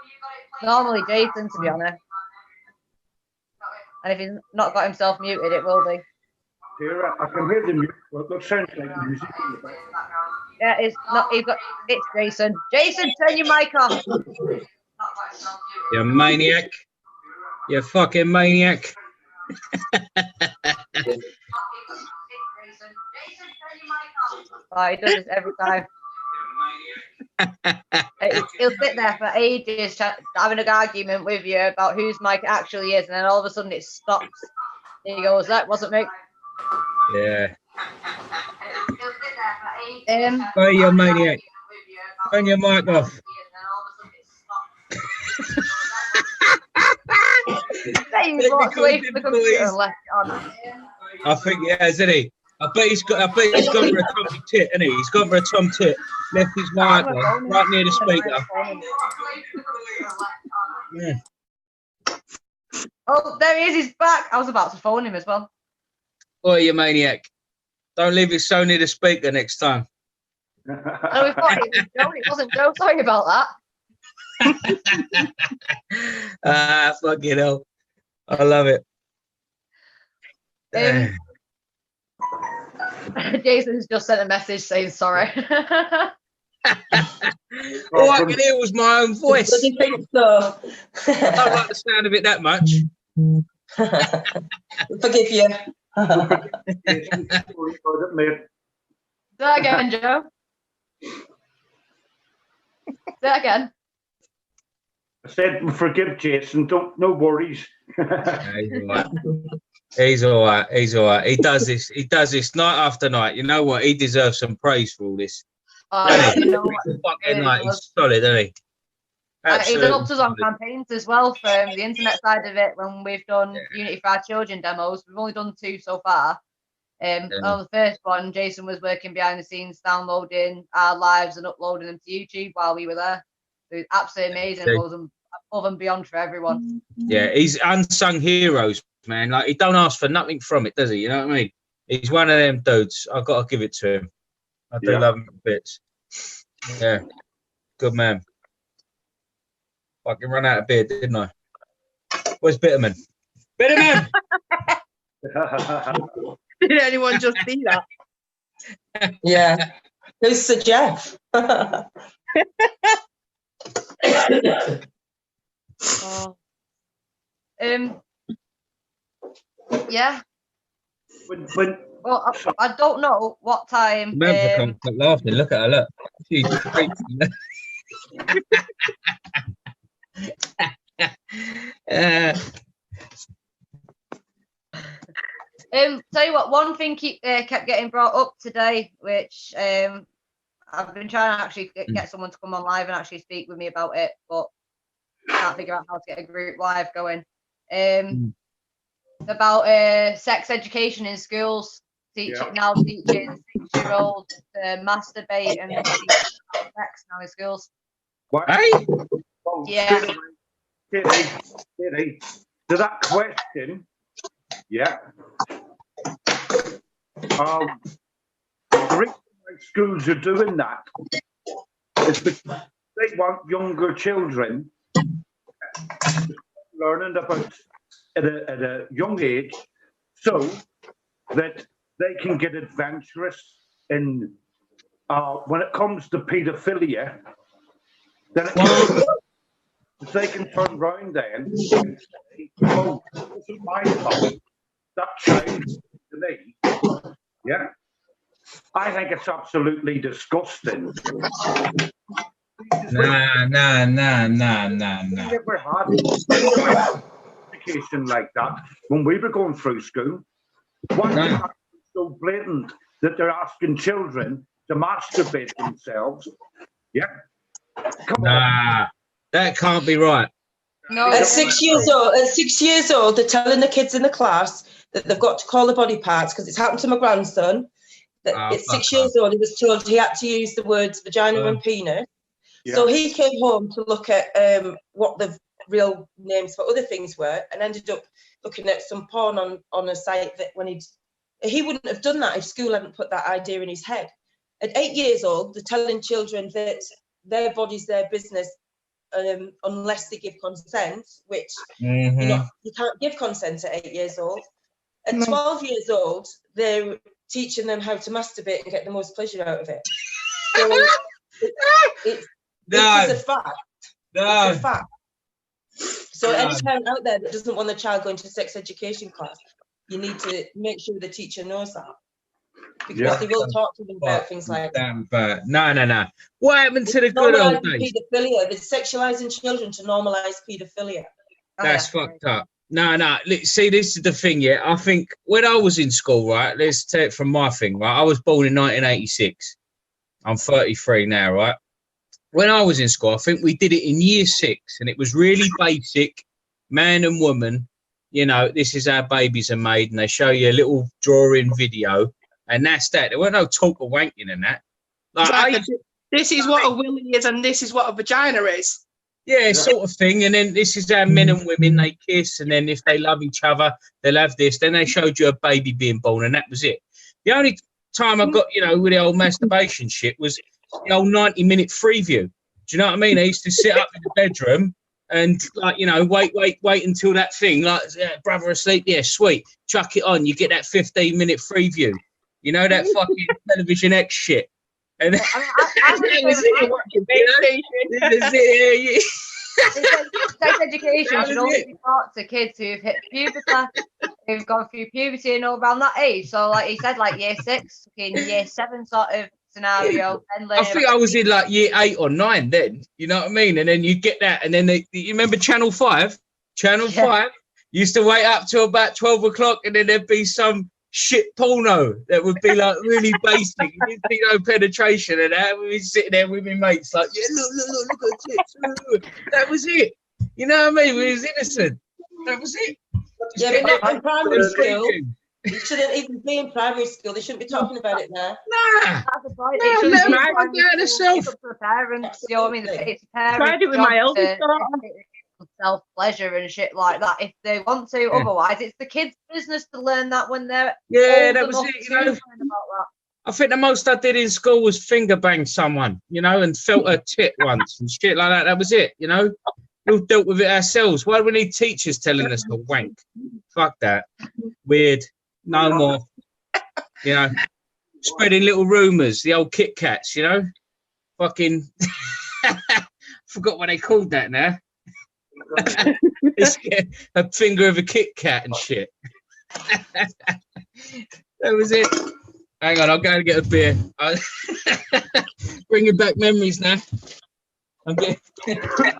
Normally Jason, to be honest. And if he's not got himself muted, it will be. Here, I can hear the music. Well, it sounds like music in the background. Yeah, it's not. It's Jason. Jason, turn your mic off. You maniac. You fucking maniac. Oh, he does this every time. He'll sit there for ages having an argument with you about whose mic it actually is, and then all of a sudden it stops. He goes, "That wasn't me." Yeah. Oh, you maniac. Turn your mic off. He walked away from the computer and left it on. I think he has, isn't he? I bet he's gone for a Tom tit, isn't he? He's gone for a Tom tit. Left his mic on, right near the speaker. Yeah. Oh, there he is. He's back. I was about to phone him as well. Oh, you maniac. Don't leave it so near the speaker next time. Oh, we thought it was Joe. It wasn't Joe. Sorry about that. Fucking hell. I love it. Jason's just sent a message saying sorry. All I could hear was my own voice. Does he think so? I don't like the sound of it that much. Forgive you. Say that again, Joe. Say that again. I said, forgive Jason. No worries. He's all right. He's all right. He does this night after night. You know what? He deserves some praise for all this. You know what? Fucking night. He's solid, isn't he? He's helped us on campaigns as well from the internet side of it when we've done Unity for Our Children demos. We've only done 2 so far. On the first one, Jason was working behind the scenes, downloading our lives and uploading them to YouTube while we were there. It was absolutely amazing. It was above and beyond for everyone. Yeah, he's unsung heroes, man. Like, he don't ask for nothing from it, does he? You know what I mean? He's one of them dudes. I've got to give it to him. I do love him a bit. Yeah, good man. Fucking run out of beer, didn't I? Where's Bitterman? Bitterman! Did anyone just see that? Yeah. Who's Sir Jeff? Yeah. Well, I don't know what time. Can't stop laughing. Look at her. Look. She's tell you what, one thing kept getting brought up today, which I've been trying to actually get someone to come on live and actually speak with me about it, but can't figure out how to get a group live going. about sex education in schools. Teaching 6-year-olds to masturbate and teach sex now in schools. What? Hey? Oh, Yeah. Kitty, to that question, yeah. The reason why schools are doing that is because they want younger children learning about at a young age, so that they can get adventurous in when it comes to paedophilia. Then they can turn round then and say, "Oh, this is my fault. That child to me." Yeah, I think it's absolutely disgusting. Nah. We never had education like that when we were going through school. Why is that so blatant that they're asking children to masturbate themselves? Yeah. Come on. That can't be right. No, At 6 years old, they're telling the kids in the class that they've got to call the body parts, because it's happened to my grandson. That at 6 years old, he was told he had to use the words vagina and penis. Yeah. So he came home to look at what the real names for other things were, and ended up looking at some porn on a site that when he wouldn't have done that if school hadn't put that idea in his head. At 8 years old, they're telling children that their body's their business, unless they give consent, which you can't give consent at 8 years old. At 12 years old, they're teaching them how to masturbate and get the most pleasure out of it. So it's a fact. It's a fact. So any parent out there that doesn't want their child going to sex education class, you need to make sure the teacher knows that. Because they will talk to them about things like that. No. What happened to the good old days? Paedophilia. They're sexualizing children to normalise paedophilia. That's fucked up. No. See, this is the thing, yeah. I think when I was in school, right, let's take it from my thing, right? I was born in 1986. I'm 33 now, right? When I was in school, I think we did it in year 6, and it was really basic, man and woman. You know, this is how babies are made, and they show you a little drawing video, and that's that. There weren't no talk of wanking and that. Like, this is what a willy is, and this is what a vagina is. Yeah, sort of thing. And then this is how men and women, they kiss, and then if they love each other, they'll have this. Then they showed you a baby being born, and that was it. The only time I got, with the old masturbation shit was the old 90-minute free view. Do you know what I mean? I used to sit up in the bedroom and, wait until that thing, brother asleep, yeah, sweet, chuck it on. You get that 15-minute free view. You know, that fucking Television X shit. And sex education should only be taught to kids who've hit puberty, who've gone through puberty and all around that age. So, like he said, like year 6, in year 7 sort of scenario. I think I was in like year 8 or 9 then. You know what I mean? And then you get that, and then you remember Channel 5? Channel 5 used to wait up till about 12 o'clock, and then there'd be some shit porno that would be like really basic. You didn't see no penetration and that. We'd be sitting there with my mates like, yeah, look at tits. That was it. You know what I mean? We was innocent. That was it. Yeah, but not in primary school. It shouldn't even be in primary school. They shouldn't be talking about it now. Nah. It's up to the parents. You know what I mean? It's parents. Tried it with my eldest daughter. Self-pleasure and shit like that if they want to. Otherwise, it's the kids' business to learn that when they're that was it. I think the most I did in school was finger bang someone, and felt her tit once and shit like that. That was it. We all dealt with it ourselves. Why do we need teachers telling us to wank? Fuck that. Weird. No more. Spreading little rumours. The old Kit Kats. Fucking. Forgot what they called that now. A finger of a Kit Kat and shit. That was it. Hang on, I'll go and get a beer. Bringing back memories now. I'm getting... the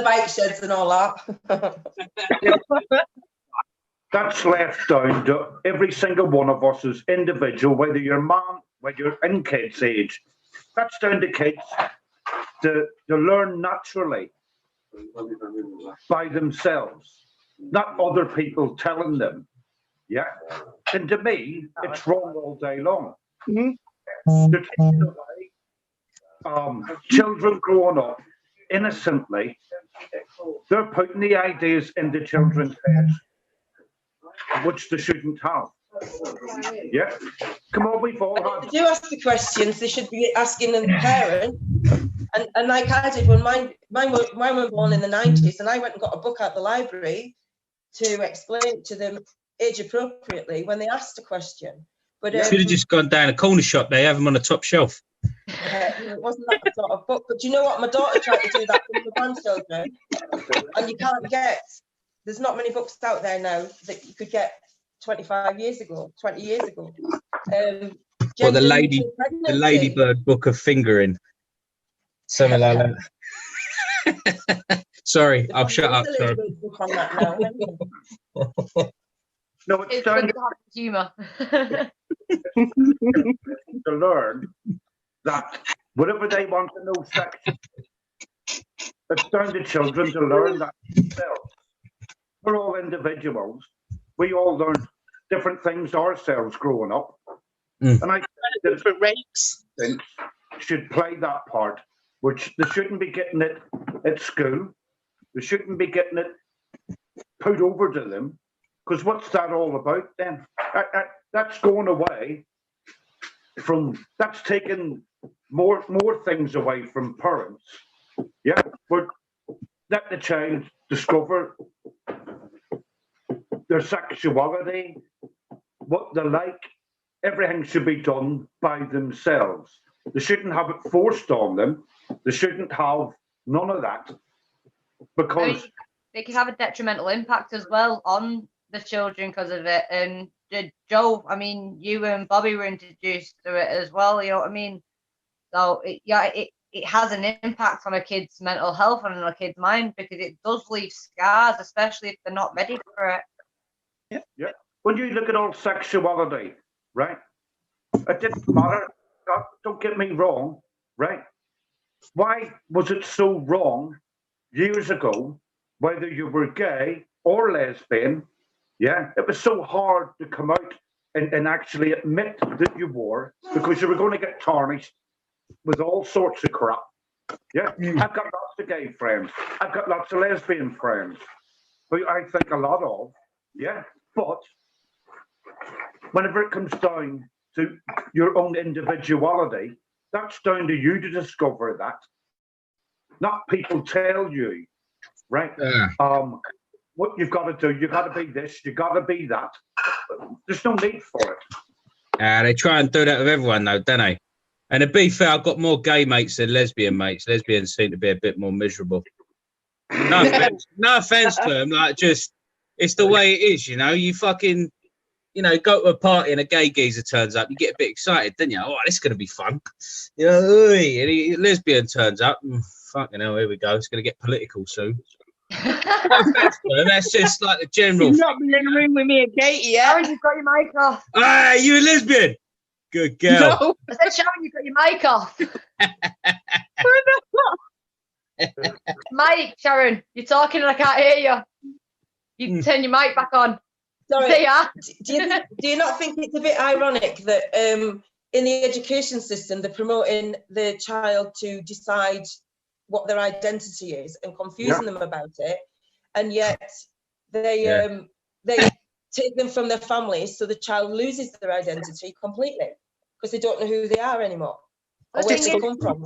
bike sheds and all that. That's left down to every single one of us as individual, whether you're mom, whether you're in kids' age. That's down to kids to learn naturally by themselves. not other people telling them. Yeah. And to me, it's wrong all day long. They're taking away children growing up innocently. They're putting the ideas into children's heads, which they shouldn't have. Yeah. Come on, we've all had. If they do ask the questions, they should be asking the parent. And like I did when mine were born in the 90s, and I went and got a book out the library to explain to them age appropriately when they asked a question. But should have just gone down a corner shop. They have them on the top shelf. It wasn't that sort of book. But you know what? My daughter tried to do that for her grandchildren, and you can't get. There's not many books out there now that you could get 20 years ago. Well, the Ladybird book of fingering, something like that. Sorry, I'll shut up. Sorry. No, it's time to have humour. To learn that whatever they want to know sexually, it's down to children to learn that themselves. We're all individuals. We all learn different things ourselves growing up. And I think that rates should play that part, which they shouldn't be getting it at school. They shouldn't be getting it put over to them, because what's that all about then? That's going away from, that's taking more things away from parents. Yeah, but let the child discover their sexuality, what they like. Everything should be done by themselves. They shouldn't have it forced on them. They shouldn't have none of that, because they can have a detrimental impact as well on the children because of it. And Joe, I mean, you and Bobby were introduced to it as well. You know what I mean? So it has an impact on a kid's mental health and on a kid's mind, because it does leave scars, especially if they're not ready for it. Yeah. When you look at all sexuality, right? It didn't matter. Don't get me wrong, right? Why was it so wrong years ago, whether you were gay or lesbian? Yeah, it was so hard to come out and actually admit that you were, because you were going to get tarnished with all sorts of crap. Yeah, I've got lots of gay friends. I've got lots of lesbian friends, who I think a lot of. Yeah, but whenever it comes down to your own individuality, that's down to you to discover that, not people tell you, right? What you've got to do, you've got to be this, you've got to be that. There's no need for it. They try and do that with everyone, though, don't they? And to be fair, I've got more gay mates than lesbian mates. Lesbians seem to be a bit more miserable. No offense to them, like, just, it's the way it is, you know? You fucking, you know, go to a party and a gay geezer turns up, you get a bit excited, don't you? Oh, this is going to be fun. You know, and a lesbian turns up, fucking hell, here we go. It's going to get political soon. That's just like the general. You're not in the room with me and Katie, yeah? Sharon, you've got your mic off. Hey, you a lesbian? Good girl. No. I said, Sharon, you've got your mic off. Mike, Sharon, you're talking and I can't hear you. You turn your mic back on. Sorry. There you are. Do you not think it's a bit ironic that in the education system they're promoting the child to decide what their identity is and confusing them about it, and yet they take them from their families, so the child loses their identity completely because they don't know who they are anymore or where they come from.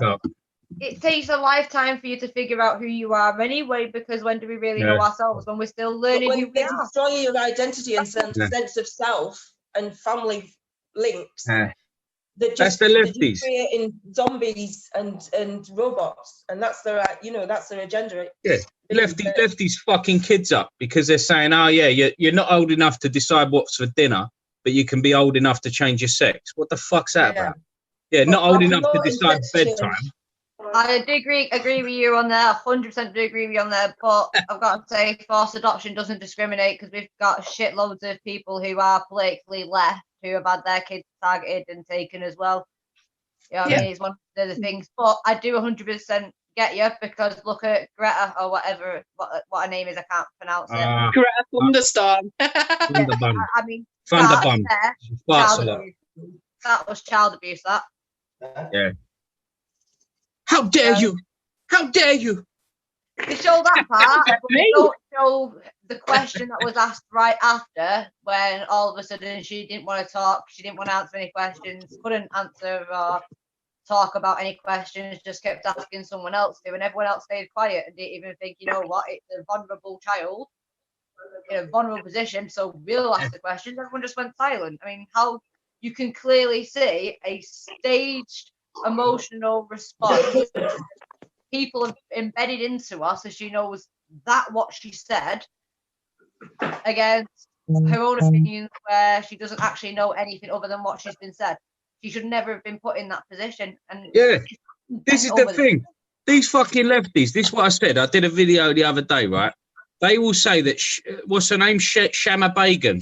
It takes a lifetime for you to figure out who you are anyway, because when do we really know ourselves? When we're still learning who we are. When they destroy your identity and sense of self and family links, that's the lefties creating zombies and robots, and that's their that's their agenda. Yeah, lefties fucking kids up because they're saying, oh yeah, you're not old enough to decide what's for dinner, but you can be old enough to change your sex. What the fuck's that about? Yeah, not old enough to decide bedtime. I do agree with you on there. 100% do agree with you on there. But I've got to say, forced adoption doesn't discriminate, because we've got shitloads of people who are politically left who have had their kids targeted and taken as well. You know what I mean? It's one of the things. But I do 100% get you because look at Greta or whatever, what her name is, I can't pronounce it. Greta Thunderstorm. Thunderbun. I mean, Thunderbun. child abuse. That was child abuse, that. Yeah. How dare you? How dare you? They show that part, but they don't show the question that was asked right after, when all of a sudden she didn't want to talk, she didn't want to answer any questions, couldn't answer or talk about any questions, just kept asking someone else to, and everyone else stayed quiet and didn't even think, you know what, it's a vulnerable child in a vulnerable position, so we'll ask the questions. Everyone just went silent. I mean, how you can clearly see a staged emotional response, people embedded into us, so she knows that what she said against her own opinions, where she doesn't actually know anything other than what she's been said. She should never have been put in that position. And yeah, this is the thing. These fucking lefties. This is what I said. I did a video the other day, right? They will say that what's her name? Shima Begum,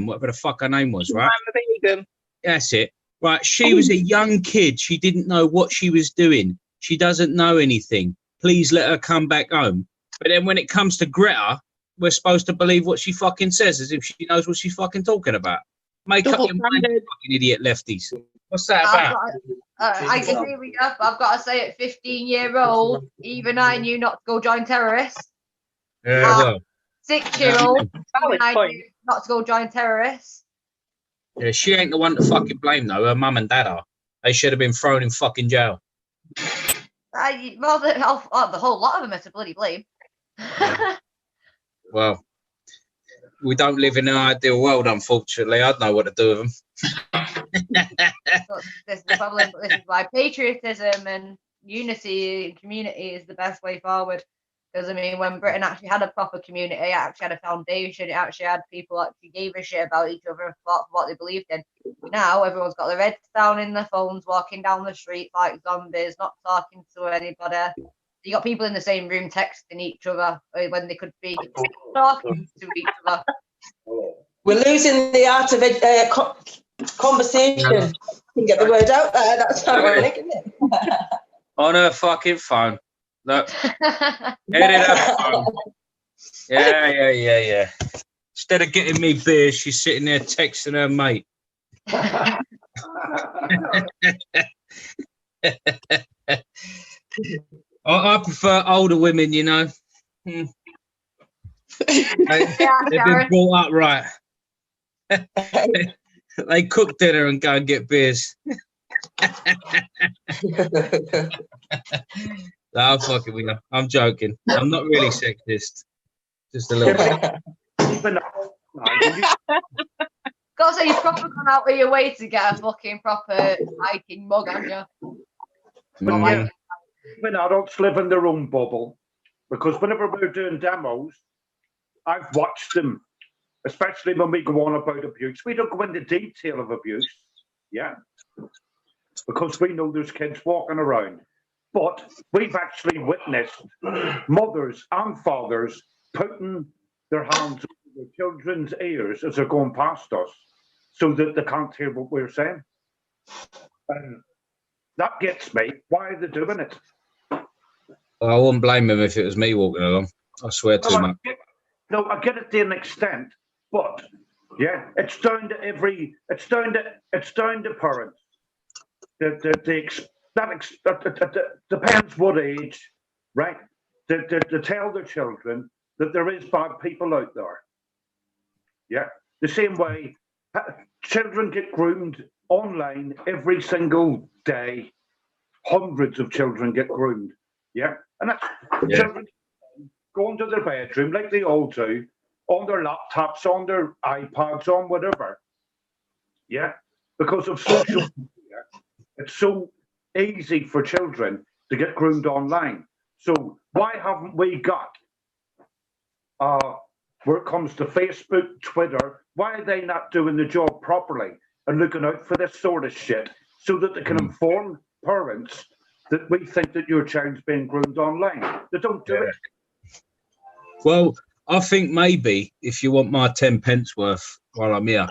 whatever the fuck her name was, right? Shima Begum. That's it. Right. She was a young kid. She didn't know what she was doing. She doesn't know anything. Please let her come back home. But then when it comes to Greta, we're supposed to believe what she fucking says as if she knows what she's fucking talking about. Make up your mind, fucking idiot lefties. What's that about? I agree with you, but I've got to say, at 15-year-old, even I knew not to go join terrorists. Yeah, well. 6-year-old, even I knew not to go join terrorists. Yeah, she ain't the one to fucking blame, though. Her mum and dad are. They should have been thrown in fucking jail. Well, the whole lot of them are to bloody blame. Yeah. Well, we don't live in an ideal world, unfortunately. I'd know what to do with them. This is the problem. This is why patriotism and unity and community is the best way forward. Because, I mean, when Britain actually had a proper community, it actually had a foundation, it actually had people that actually gave a shit about each other and fought for what they believed in. Now, everyone's got their heads down in their phones, walking down the street like zombies, not talking to anybody. You got people in the same room texting each other when they could be talking to each other. We're losing the art of conversation. You can get the word out there. That's ironic, isn't it? On her fucking phone. Look. Get it up. Yeah. Instead of getting me beers, she's sitting there texting her mate. I prefer older women, you know. They've been brought up right. They cook dinner and go and get beers. No, I'm fucking with you. I'm joking. I'm not really sexist. Just a little bit. Gotta say, you've probably gone out of your way to get a fucking proper hiking mug, haven't you? When adults live in their own bubble, because whenever we're doing demos, I've watched them, especially when we go on about abuse. We don't go into detail of abuse, yeah, because we know there's kids walking around. But we've actually witnessed mothers and fathers putting their hands over their children's ears as they're going past us so that they can't hear what we're saying. And that gets me. Why are they doing it? Well, I wouldn't blame him if it was me walking along. I swear to him. I get it to an extent, but yeah, it's down to parents. That depends what age, right? To tell their children that there is bad people out there. Yeah, the same way children get groomed online every single day. Hundreds of children get groomed. Yeah, and that's children going to their bedroom like they all do, on their laptops, on their iPads, on whatever. Yeah, because of social media, it's so easy for children to get groomed online. So why haven't we got, where it comes to Facebook, Twitter, why are they not doing the job properly and looking out for this sort of shit so that they can inform parents that we think that your child's being groomed online? They don't do it. Well, I think maybe if you want my 10 pence worth while I'm here,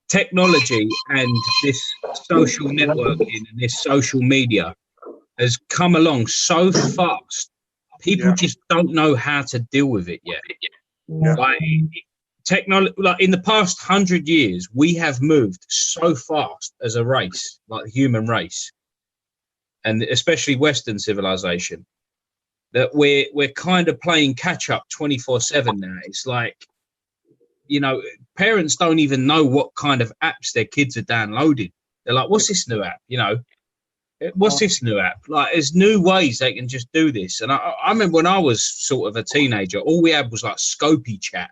technology and this social networking and this social media has come along so fast. People just don't know how to deal with it yet. Like technology, like in the past 100 years, we have moved so fast as a race, like the human race, and especially Western civilization, that we're kind of playing catch up 24/7 now. It's like, you know, parents don't even know what kind of apps their kids are downloading. They're like, "What's this new app?" You know. What's this new app? Like, there's new ways they can just do this. And I remember when I was sort of a teenager, all we had was like Scopy chat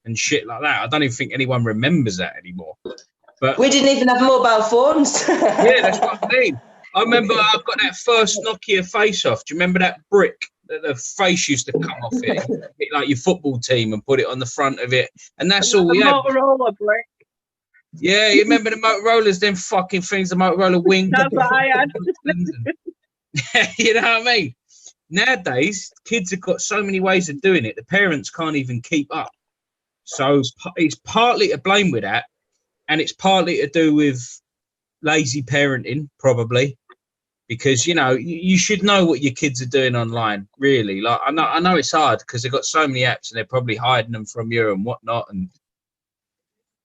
and shit like that. I don't even think anyone remembers that anymore. But we didn't even have mobile phones. Yeah, that's what I mean. I remember I've got that first Nokia face off. Do you remember that brick that the face used to come off it, like your football team, and put it on the front of it? And that's all we had. Motorola brick. Yeah, you remember the Motorola's, them fucking things, the Motorola wing. You know what I mean? Nowadays, kids have got so many ways of doing it, the parents can't even keep up. So it's partly to blame with that, and it's partly to do with lazy parenting, probably, because, you know, you should know what your kids are doing online, really. Like, I know it's hard because they've got so many apps and they're probably hiding them from you and whatnot, and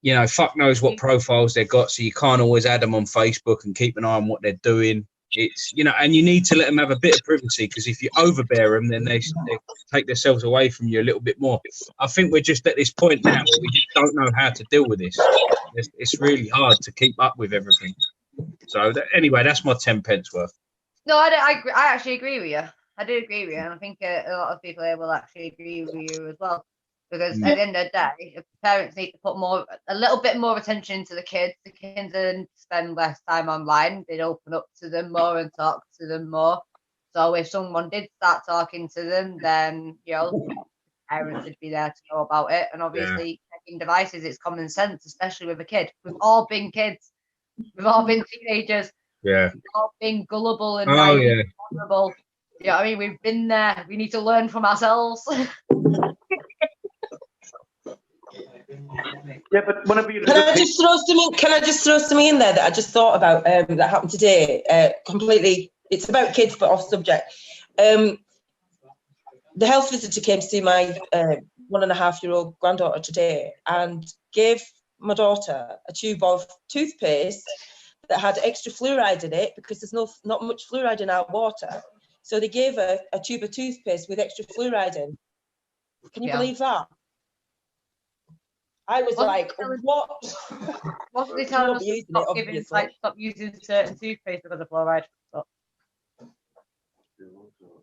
you know, fuck knows what profiles they've got, so you can't always add them on Facebook and keep an eye on what they're doing. It's, you know, and you need to let them have a bit of privacy, because if you overbear them, then they take themselves away from you a little bit more. I think we're just at this point now where we just don't know how to deal with this. It's really hard to keep up with everything. So anyway, that's my 10 pence worth. No, I actually agree with you. I do agree with you, and I think a lot of people here will actually agree with you as well. Because at the end of the day, if parents need to put a little bit more attention into the kids and spend less time online, they'd open up to them more and talk to them more. So if someone did start talking to them, then, you know, parents would be there to know about it. And obviously, checking devices, it's common sense, especially with a kid. We've all been kids. We've all been teenagers. Yeah. We've all been gullible and vulnerable. You know what I mean? We've been there. We need to learn from ourselves. Yeah, but whenever you Can I just throw something in there that I just thought about that happened today? Completely, it's about kids, but off subject. The health visitor came to see my 1.5-year-old granddaughter today and gave my daughter a tube of toothpaste that had extra fluoride in it, because there's not much fluoride in our water. So they gave her a tube of toothpaste with extra fluoride in. Can you believe that? I was like, what? Wasn't they telling us stop using certain toothpaste because of fluoride?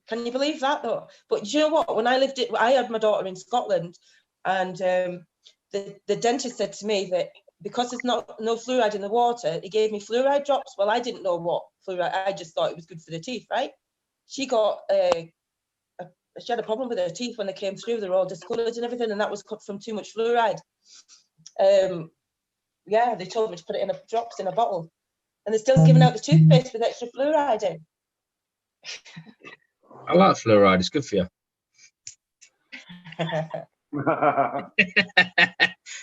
Can you believe that, though? But do you know what? When I had my daughter in Scotland, and the dentist said to me that because there's no fluoride in the water, he gave me fluoride drops. Well, I didn't know what fluoride. I just thought it was good for the teeth, right? She got she had a problem with her teeth when they came through. They were all discoloured and everything, and that was cut from too much fluoride. They told me to put it in drops in a bottle, and they're still giving out the toothpaste with extra fluoride in. I like fluoride. It's good for you.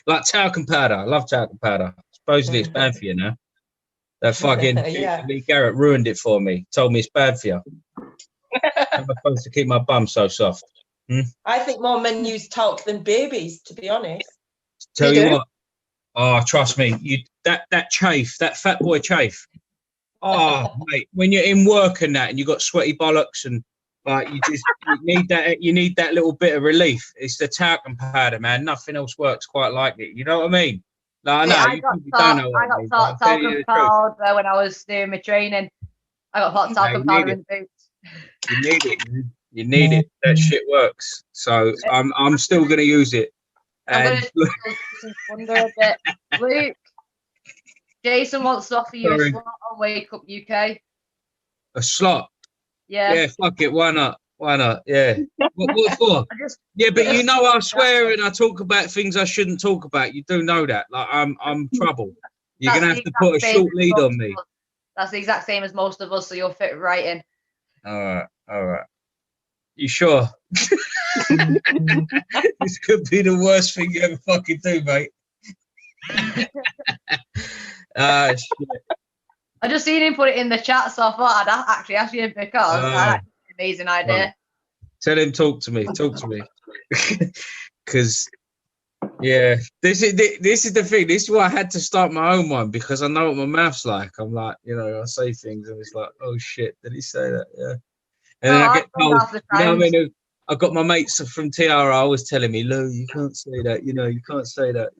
Like talcum powder. I love talcum powder. Supposedly it's bad for you now. That fucking Lee Garrett ruined it for me. Told me it's bad for you. I'm supposed to keep my bum so soft. I think more men use talc than babies, to be honest. Tell you what. Oh, trust me. That chafe, that fat boy chafe. Oh, mate, when you're in work and that, and you've got sweaty bollocks, and like you need that little bit of relief. It's the talcum powder, man. Nothing else works quite like it. You know what I mean? Like, I got talcum powder when I was doing my training. I got hot talcum powder in boots. You need it. Man. You need it. That shit works. So I'm still gonna use it. And wonder a bit. Luke, Jason wants to offer you a slot on Wake Up UK. A slot? Yeah. Yeah, fuck it. Why not? Why not? Yeah. What for? But you know I swear and I talk about things I shouldn't talk about. You do know that. Like I'm trouble. You're gonna have to put a short lead on me. That's the exact same as most of us, so you'll fit right in. All right. You sure? This could be the worst thing you ever fucking do, mate. Shit. I just seen him put it in the chat, so I thought I'd actually ask you because that's an amazing idea. Tell him talk to me, because yeah, this is the thing. This is why I had to start my own one, because I know what my mouth's like. I'm like, you know, I say things and it's like, oh shit, did he say that? Yeah, and then I get told, you know what I mean? I got my mates from TR always telling me, Lou, you can't say that. You know, you can't say that.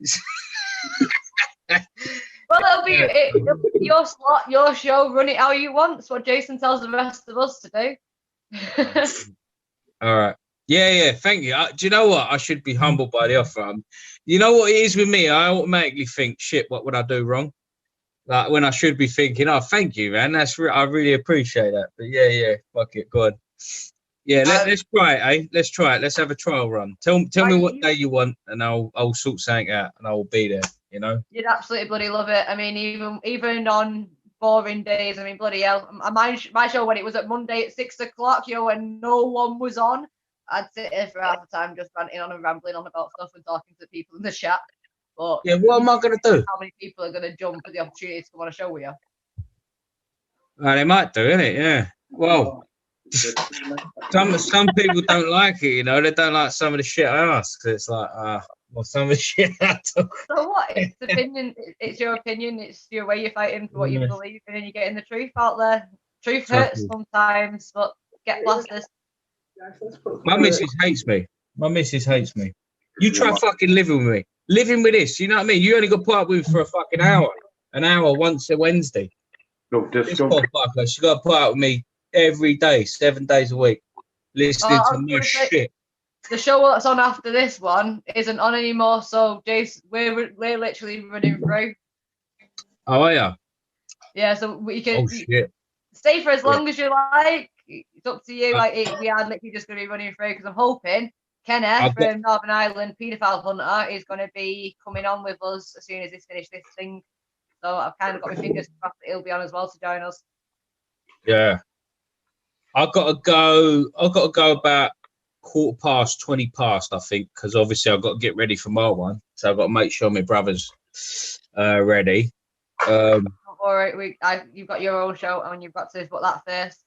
Well, it'll be your slot, your show. Run it how you want. It's what Jason tells the rest of us to do. All right. Yeah. Thank you. Do you know what? I should be humbled by the offer. You know what it is with me? I automatically think, shit, what would I do wrong? Like when I should be thinking, oh, thank you, man. I really appreciate that. But yeah. Fuck it. Go on. Yeah, let's try it, eh? Let's try it. Let's have a trial run. Tell me what day you want, and I'll sort something out, and I will be there. You know. You'd absolutely bloody love it. I mean, even on boring days, I mean, bloody hell. My show when it was at Monday at 6 o'clock, you know, when no one was on, I'd sit here for half the time just ranting on and rambling on about stuff and talking to people in the chat. But yeah, what am I gonna do? How many people are gonna jump for the opportunity to come on a show with you? Well, they might do, innit? Yeah. Well. Some people don't like it, you know. They don't like some of the shit I ask. It's like, well, some of the shit I talk. So what? It's opinion. It's your opinion. It's your way you're fighting for what you believe in, and you're getting the truth out there. Truth hurts sometimes, but get blasted. My missus hates me. You try fucking living with me. Living with this, you know what I mean? You only got put up with for a fucking hour. An hour once a Wednesday. No, she got to put up with me every day, 7 days a week, listening to my shit. The show that's on after this one isn't on anymore, so Jason, we're literally running through. Oh, are you? Yeah, so we can stay for as long as you like. It's up to you. We are literally just going to be running through because I'm hoping Kenneth from Northern Ireland, Paedophile Hunter, is going to be coming on with us as soon as he's finished this thing. So I've kind of got my fingers crossed that he'll be on as well to join us. Yeah. I've got to go about 20 past, I think, because obviously I've got to get ready for my one. So I've got to make sure my brother's ready. All right, you've got your own show and you've got to put that first.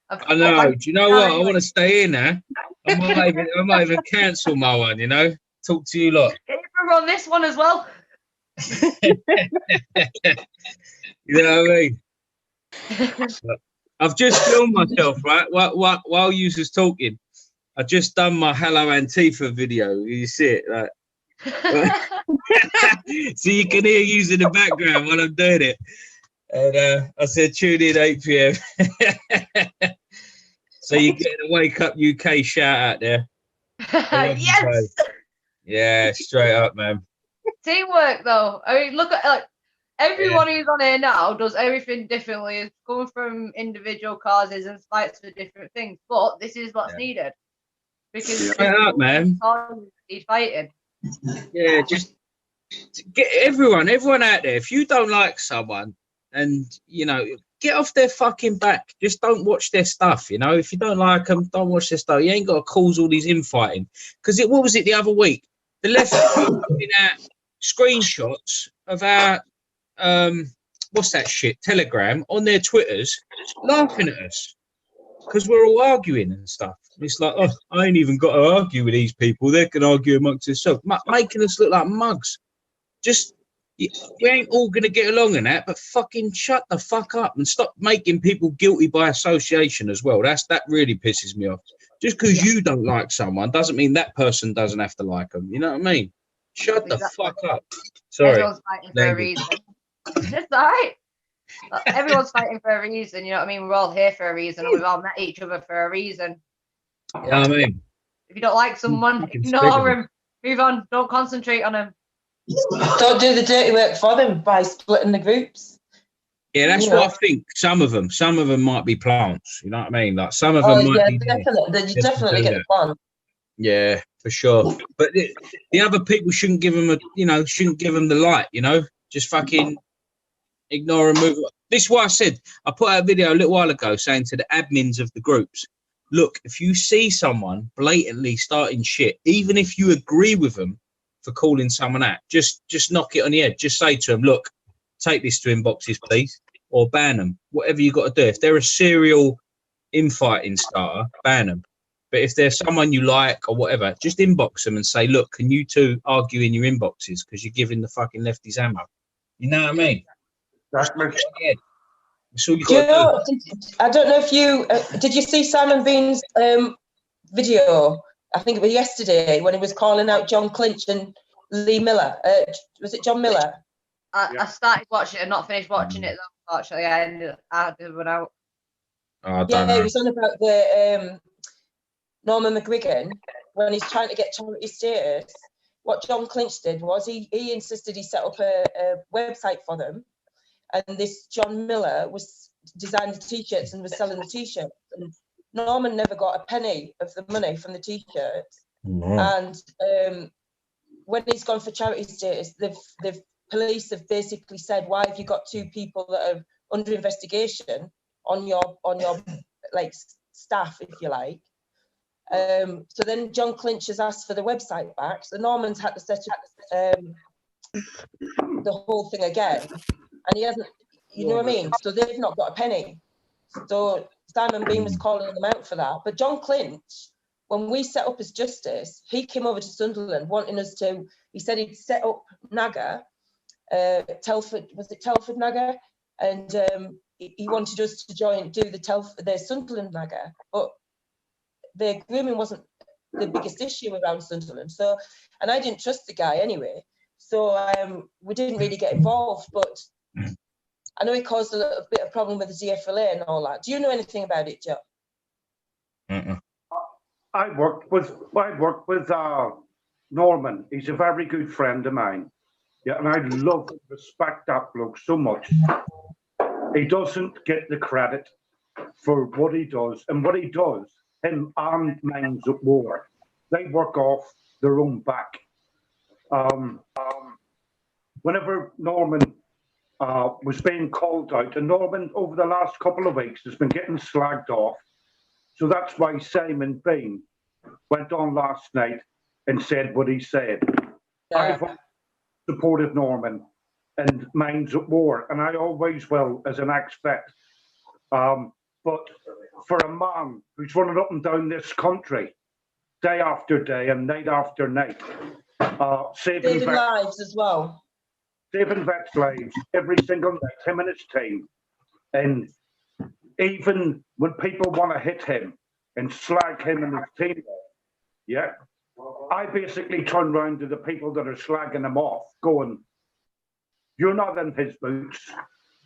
I know. Do you know what? I want to stay here now. I might even cancel my one, you know? Talk to you lot. Get you run this one as well. You know what I mean? I've just filmed myself, right? While you was talking, I just done my Hello Antifa video. You see it, right? So you can hear you in the background while I'm doing it. And I said, tune in 8 p.m. So you're getting a Wake Up UK shout out there. Yes. Yeah, straight up, man. Teamwork, though. I mean, look at everyone who's on here now does everything differently. It's coming from individual causes and fights for different things. But this is what's needed. Because straight up, man. He's fighting. Yeah, just get everyone out there. If you don't like someone, and you know, get off their fucking back. Just don't watch their stuff. You know, if you don't like them, don't watch their stuff. You ain't got to cause all these infighting. Because what was it the other week? The left putting out screenshots of our what's that shit? Telegram on their Twitters, laughing at us because we're all arguing and stuff. It's like, oh, I ain't even got to argue with these people. They can argue amongst themselves, making us look like mugs. Just. We ain't all going to get along in that, but fucking shut the fuck up and stop making people guilty by association as well. That really pisses me off. Just because you don't like someone doesn't mean that person doesn't have to like them. You know what I mean? Shut the fuck up. Sorry. Everyone's fighting for a reason. It's all right. Everyone's fighting for a reason. You know what I mean? We're all here for a reason, and we've all met each other for a reason. You know what I mean? If you don't like someone, ignore him. Move on. Don't concentrate on him. Don't do the dirty work for them by splitting the groups. Yeah, that's what I think. Some of them might be plants. You know what I mean? Like some of them might be. They definitely get the plant. Yeah, for sure. But the other people shouldn't give them the light. You know, just fucking ignore and move on. This is why I said I put out a video a little while ago saying to the admins of the groups, look, if you see someone blatantly starting shit, even if you agree with them for calling someone out, just knock it on the head. Just say to them, look, take this to inboxes, please. or ban them. Whatever you got to do. If they're a serial infighting starter, ban them. But if there's someone you like or whatever, just inbox them and say, look, can you two argue in your inboxes because you're giving the fucking lefties ammo? You know what I mean? That's all you got to do. I don't know if you did you see Simon Bean's video? I think it was yesterday when he was calling out John Clinch and Lee Miller. Was it John Miller? I started watching it and not finished watching it, though, unfortunately. I had to run out. It was on about the Norman McGuigan when he's trying to get charity status. What John Clinch did was he insisted he set up a website for them, and this John Miller was designing the t-shirts and was selling the t-shirts, and Norman never got a penny of the money from the t-shirts. And when he's gone for charity status, the police have basically said, why have you got two people that are under investigation on your like staff, if you like? So then John Clinch has asked for the website back. So Norman's had to set up the whole thing again, and he hasn't. You know what I mean? So they've not got a penny. So Simon Bean was calling them out for that. But John Clinch, when we set up as Justice, he came over to Sunderland wanting us to. He said he'd set up NAGA, Telford. Was it Telford NAGA? And he wanted us to do the Sunderland NAGA, but the grooming wasn't the biggest issue around Sunderland. So, and I didn't trust the guy anyway. So we didn't really get involved, but I know he caused a little bit of problem with the DFLA and all that. Do you know anything about it, Joe? I worked with Norman. He's a very good friend of mine. Yeah, and I love and respect that bloke so much. He doesn't get the credit for what he does, and what he does, him and Minds at War, they work off their own back. Whenever Norman was being called out, and Norman over the last couple of weeks has been getting slagged off, so that's why Simon Bean went on last night and said what he said. I've supported Norman and Minds at War, and I always will as an ex-vet. But for a man who's running up and down this country day after day and night after night, saving lives as well. Saving vets' lives every single night, him and his team. And even when people want to hit him and slag him and his team, I basically turn around to the people that are slagging him off, going, you're not in his boots,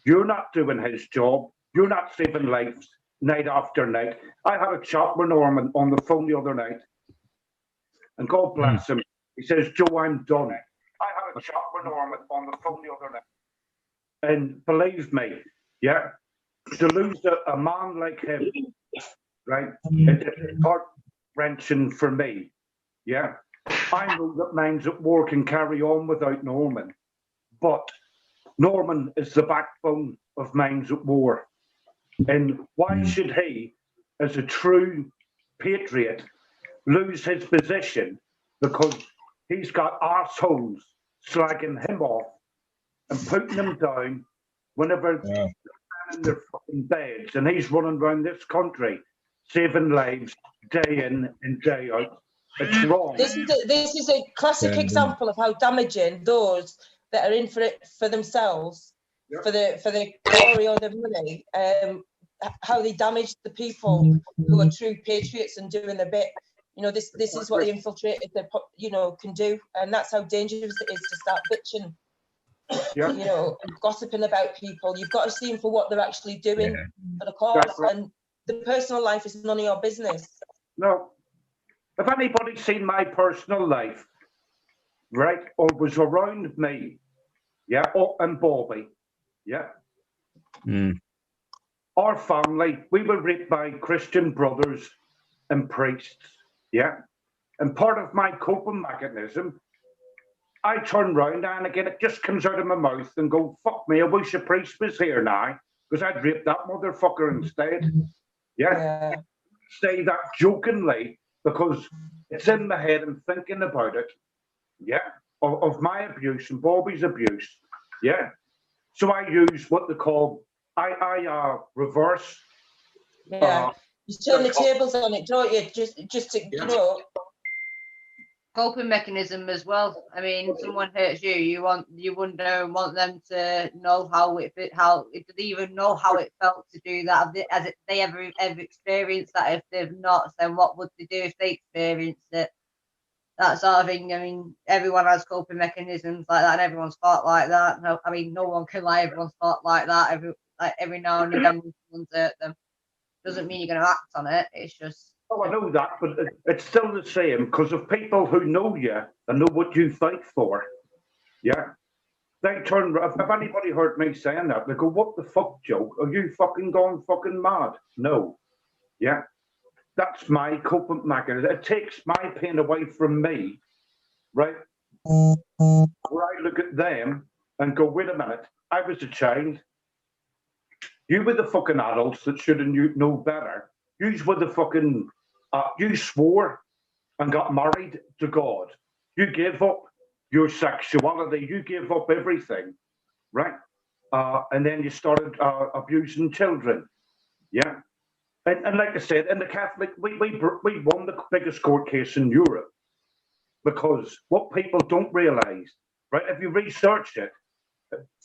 you're not doing his job, you're not saving lives night after night. I had a chat with Norman on the phone the other night, and God bless him, he says, Joe, I'm done. I had a chat with Norman on the phone the other night, and believe me, to lose a man like him, right, it's heart-wrenching for me. I know that Minds at War can carry on without Norman, but Norman is the backbone of Minds at War. And why should he, as a true patriot, lose his position because he's got arseholes slagging him off and putting him down whenever they're in their fucking beds, and he's running around this country saving lives day in and day out? It's wrong. This is a classic example of how damaging those that are in for it for themselves, for the glory or the money, how they damage the people who are true patriots and doing their bit. You know, this is what the infiltrated, can do, and that's how dangerous it is to start bitching, and gossiping about people. You've got to see them for what they're actually doing for the cause, and the personal life is none of your business. No. If anybody's seen my personal life, right, or was around me, and Bobby, our family, we were raped by Christian brothers and priests, and part of my coping mechanism, I turn round and again it just comes out of my mouth and go, fuck me, I wish a priest was here now, because I'd rape that motherfucker instead. Say that jokingly, because it's in my head and thinking about it, of my abuse and Bobby's abuse, So I use what they call I reverse. Yeah. You turn the tables on it, don't you? Just to, you know. Coping mechanism as well. I mean, someone hurts you, you wouldn't want them to know if they even know how it felt to do that. They ever experienced that? If they've not, then what would they do if they experienced it? That sort of thing. I mean, everyone has coping mechanisms like that, and everyone's thought like that. No, I mean, no one can lie. Everyone's thought like that. Every now and again, when someone's hurt them, doesn't mean you're going to act on it. It's just. Oh, I know that, but it's still the same because of people who know you and know what you fight for. Yeah. They turn, if anybody heard me saying that, they go, what the fuck, Joe? Are you fucking gone fucking mad? No. Yeah. That's my coping mechanism. It takes my pain away from me, right? Where I look at them and go, wait a minute, I was a child. You were the fucking adults that should have know better. You were the fucking, you swore and got married to God. You gave up your sexuality. You gave up everything, right? And then you started abusing children. Yeah. And like I said, in the Catholic, we won the biggest court case in Europe because what people don't realise, right? If you research it,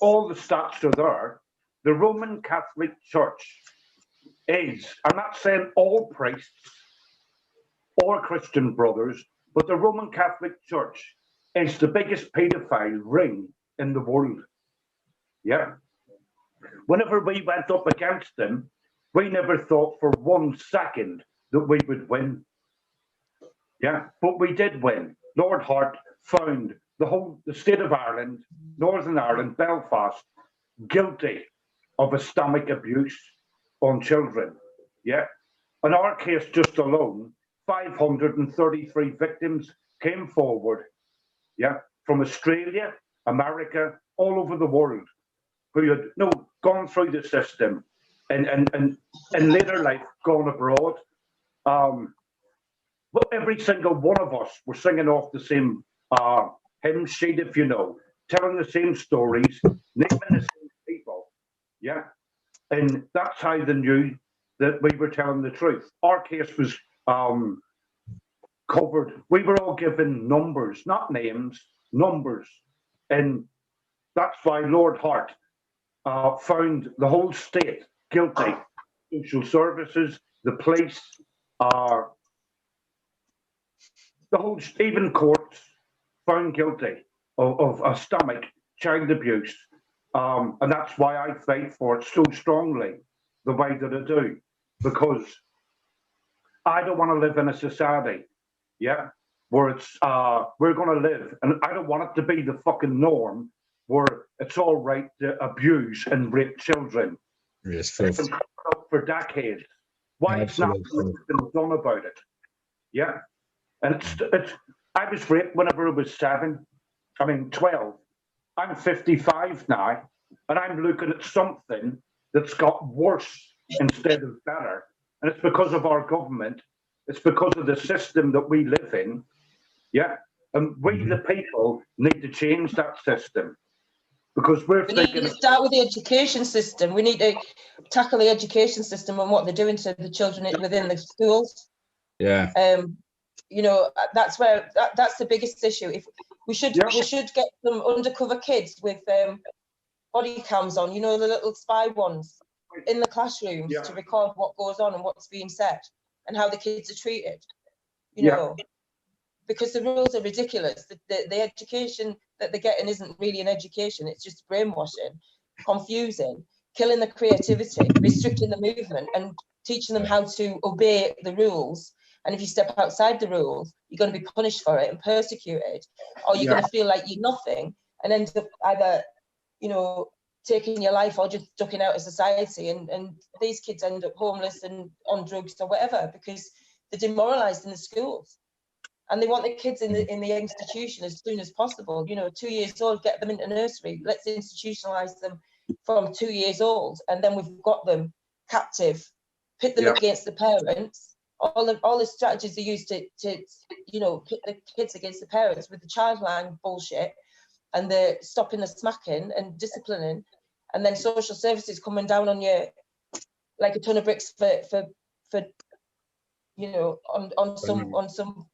all the stats are there. The Roman Catholic Church is, I'm not saying all priests or Christian brothers, but the Roman Catholic Church is the biggest paedophile ring in the world. Yeah. Whenever we went up against them, we never thought for 1 second that we would win. Yeah, but we did win. Lord Hart found the state of Ireland, Northern Ireland, Belfast, guilty of Islamic abuse on children. Yeah. In our case just alone, 533 victims came forward, yeah, from Australia, America, all over the world, who had gone through the system and in later life gone abroad. But every single one of us were singing off the same hymn sheet, if you know, telling the same stories, naming the same people, yeah. And that's how they knew that we were telling the truth. Our case was covered. We were all given numbers, not names, numbers. And that's why Lord Hart found the whole state guilty. Social services, the police, the whole, even courts found guilty of Islamic child abuse. And that's why I fight for it so strongly, the way that I do, because I don't want to live in a society, yeah, where it's we're going to live, and I don't want it to be the fucking norm where it's all right to abuse and rape children. Yes, it's been up for decades. Why it's not been done about it? Yeah, and it's. I was raped whenever I was 12. I'm 55 now, and I'm looking at something that's got worse instead of better. And it's because of our government. It's because of the system that we live in. Yeah. And we, the people, need to change that system. Because we need to start with the education system. We need to tackle the education system and what they're doing to the children within the schools. Yeah. That's where that's the biggest issue. If we should get some undercover kids with body cams on, the little spy ones in the classrooms to record what goes on and what's being said and how the kids are treated. You know, because the rules are ridiculous. The education that they're getting isn't really an education. It's just brainwashing, confusing, killing the creativity, restricting the movement, and teaching them how to obey the rules. And if you step outside the rules, you're going to be punished for it and persecuted, or you're going to feel like you're nothing and end up either, taking your life or just ducking out of society. And these kids end up homeless and on drugs or whatever because they're demoralised in the schools. And they want the kids in the institution as soon as possible. 2 years old, get them into nursery. Let's institutionalise them from 2 years old, and then we've got them captive. Pit them against the parents. All the strategies they use to pit the kids against the parents with the childline bullshit, and the stopping the smacking and disciplining, and then social services coming down on you like a ton of bricks for you know, on some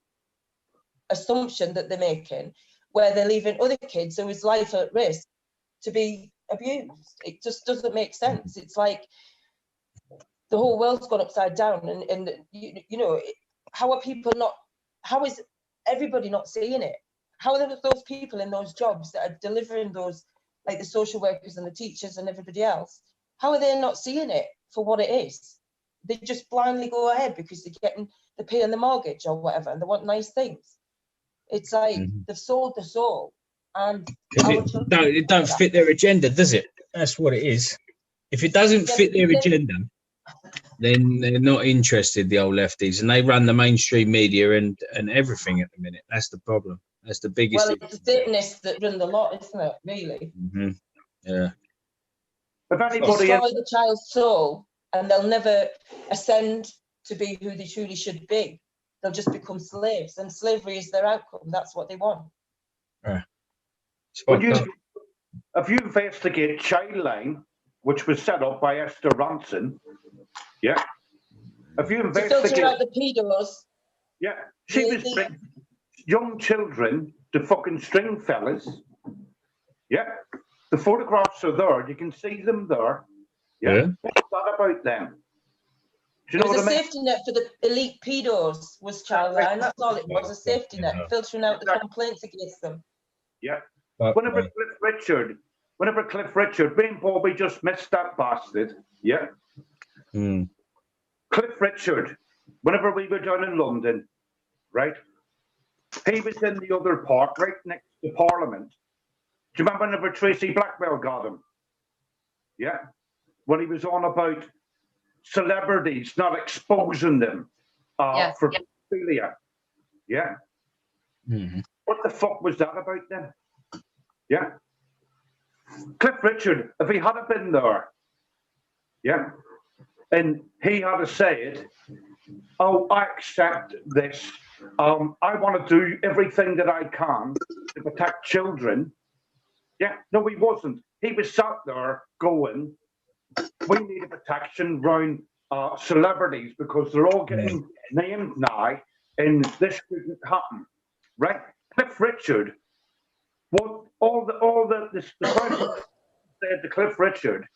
assumption that they're making, where they're leaving other kids whose life at risk to be abused. It just doesn't make sense. It's like the whole world's gone upside down, and you know, how are people not? How is everybody not seeing it? How are those people in those jobs that are delivering those, like the social workers and the teachers and everybody else? How are they not seeing it for what it is? They just blindly go ahead because they're paying the mortgage or whatever, and they want nice things. It's like they've sold the soul, and it don't fit their agenda, does it? That's what it is. If it doesn't fit their agenda, then they're not interested, the old lefties, and they run the mainstream media and everything at the minute. That's the problem. That's the biggest. Well, it's the Satanists that run the lot, isn't it? Really. Yeah. If anybody destroy the child's soul, and they'll never ascend to be who they truly should be. They'll just become slaves, and slavery is their outcome. That's what they want. If you investigate Childline, which was set up by Esther Ronson, yeah. If you investigate, to filter out the pedos. Yeah, she was bringing young children to fucking string fellas. Yeah, the photographs are there. You can see them there. Yeah. What's that about them? Do you know what I mean? A safety net for the elite pedos was Childline. That's all it was, a safety net, filtering out the complaints against them. Yeah. Whenever Cliff Richard, me and Bobby just missed that bastard. Yeah. Cliff Richard, whenever we were down in London, right? He was in the other park, right next to Parliament. Do you remember whenever Tracy Blackwell got him? Yeah. When he was on about celebrities not exposing them for pedophilia. Yeah. What the fuck was that about then? Yeah. Cliff Richard, if he had been there, yeah, and he had said, oh, I accept this. I want to do everything that I can to protect children. Yeah, no, he wasn't. He was sat there going, we need a protection around celebrities because they're all getting named now, and this shouldn't happen, right? Cliff Richard, what the person said to Cliff Richard,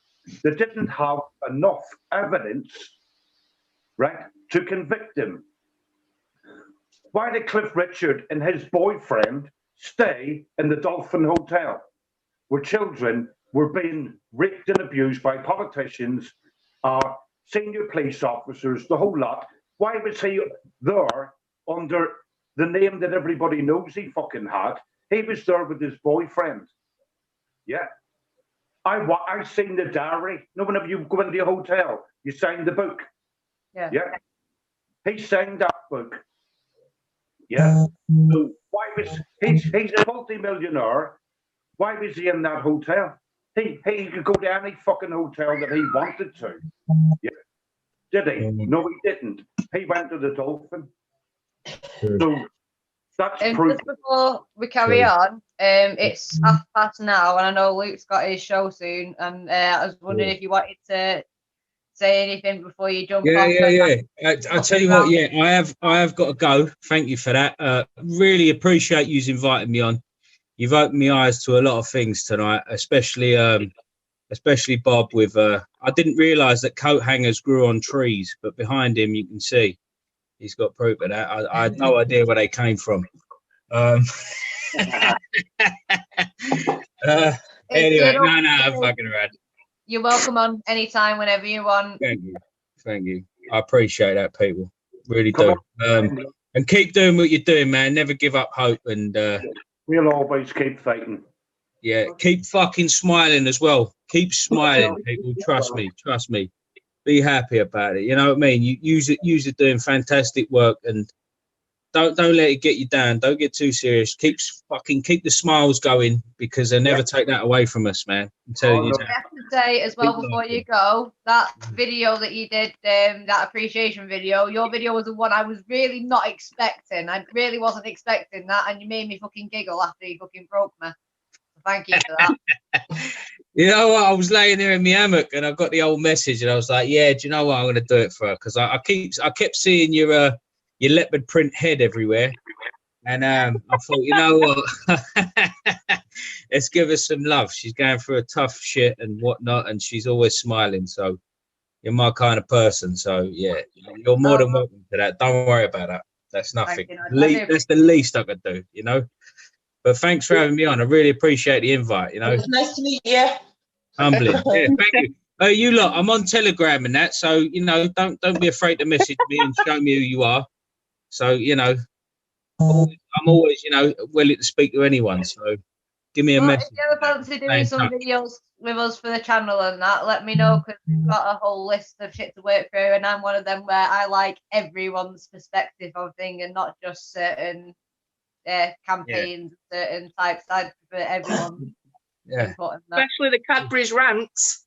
they didn't have enough evidence, right, to convict him. Why did Cliff Richard and his boyfriend stay in the Dolphin Hotel, where children were being raped and abused by politicians, senior police officers, the whole lot? Why was he there under the name that everybody knows he fucking had? He was there with his boyfriend. Yeah. I seen the diary. No, whenever you go into the hotel, you sign the book. Yeah. Yeah. He signed that book. Yeah. So why was he's a multi-millionaire? Why was he in that hotel? He could go to any fucking hotel that he wanted to. Yeah. Did he? No, he didn't. He went to the Dolphin. So that's proof. Just before we carry on, it's 1:30 now, and I know Luke's got his show soon, and I was wondering if you wanted to say anything before you jump on. Yeah. I'll tell you what, I have got to go. Thank you for that. Really appreciate you inviting me on. You've opened my eyes to a lot of things tonight, especially Bob with I didn't realise that coat hangers grew on trees, but behind him you can see he's got proof of that. I had no idea where they came from. Anyway, no, I'm fucking around. You're welcome on anytime, whenever you want. Thank you. I appreciate that, people. Really do. And keep doing what you're doing, man. Never give up hope, and we'll always keep fighting. Yeah, keep fucking smiling as well. Keep smiling, people. Trust me. Be happy about it. You know what I mean? You use it doing fantastic work, and don't let it get you down. Don't get too serious. Keep the smiles going, because they'll never take that away from us, man. I'm telling you. I have to say as well, before you go, that video that you did, that appreciation video, your video was the one I was really not expecting. I really wasn't expecting that, and you made me fucking giggle after you fucking broke me. Thank you for that. You know what? I was laying there in my hammock and I got the old message and I was like, yeah, do you know what? I'm going to do it for her because I kept seeing your leopard print head everywhere. And I thought, you know what? Let's give her some love. She's going through a tough shit and whatnot, and she's always smiling. So you're my kind of person. So yeah, you're more than welcome to that. Don't worry about that. That's nothing. That's the least I could do, you know. But thanks for having me on. I really appreciate the invite. You know, It's nice to meet you. humbling. Yeah, thank you. You lot, I'm on Telegram and that, so you know, don't be afraid to message me and show me who you are. So you know. I'm always, you know, willing to speak to anyone. So give me a message. If you ever fancy doing some videos with us for the channel and that, let me know because we've got a whole list of shit to work through, and I'm one of them where I like everyone's perspective on thing and not just certain campaigns, certain types. I prefer everyone. Yeah. Especially the Cadbury's rants.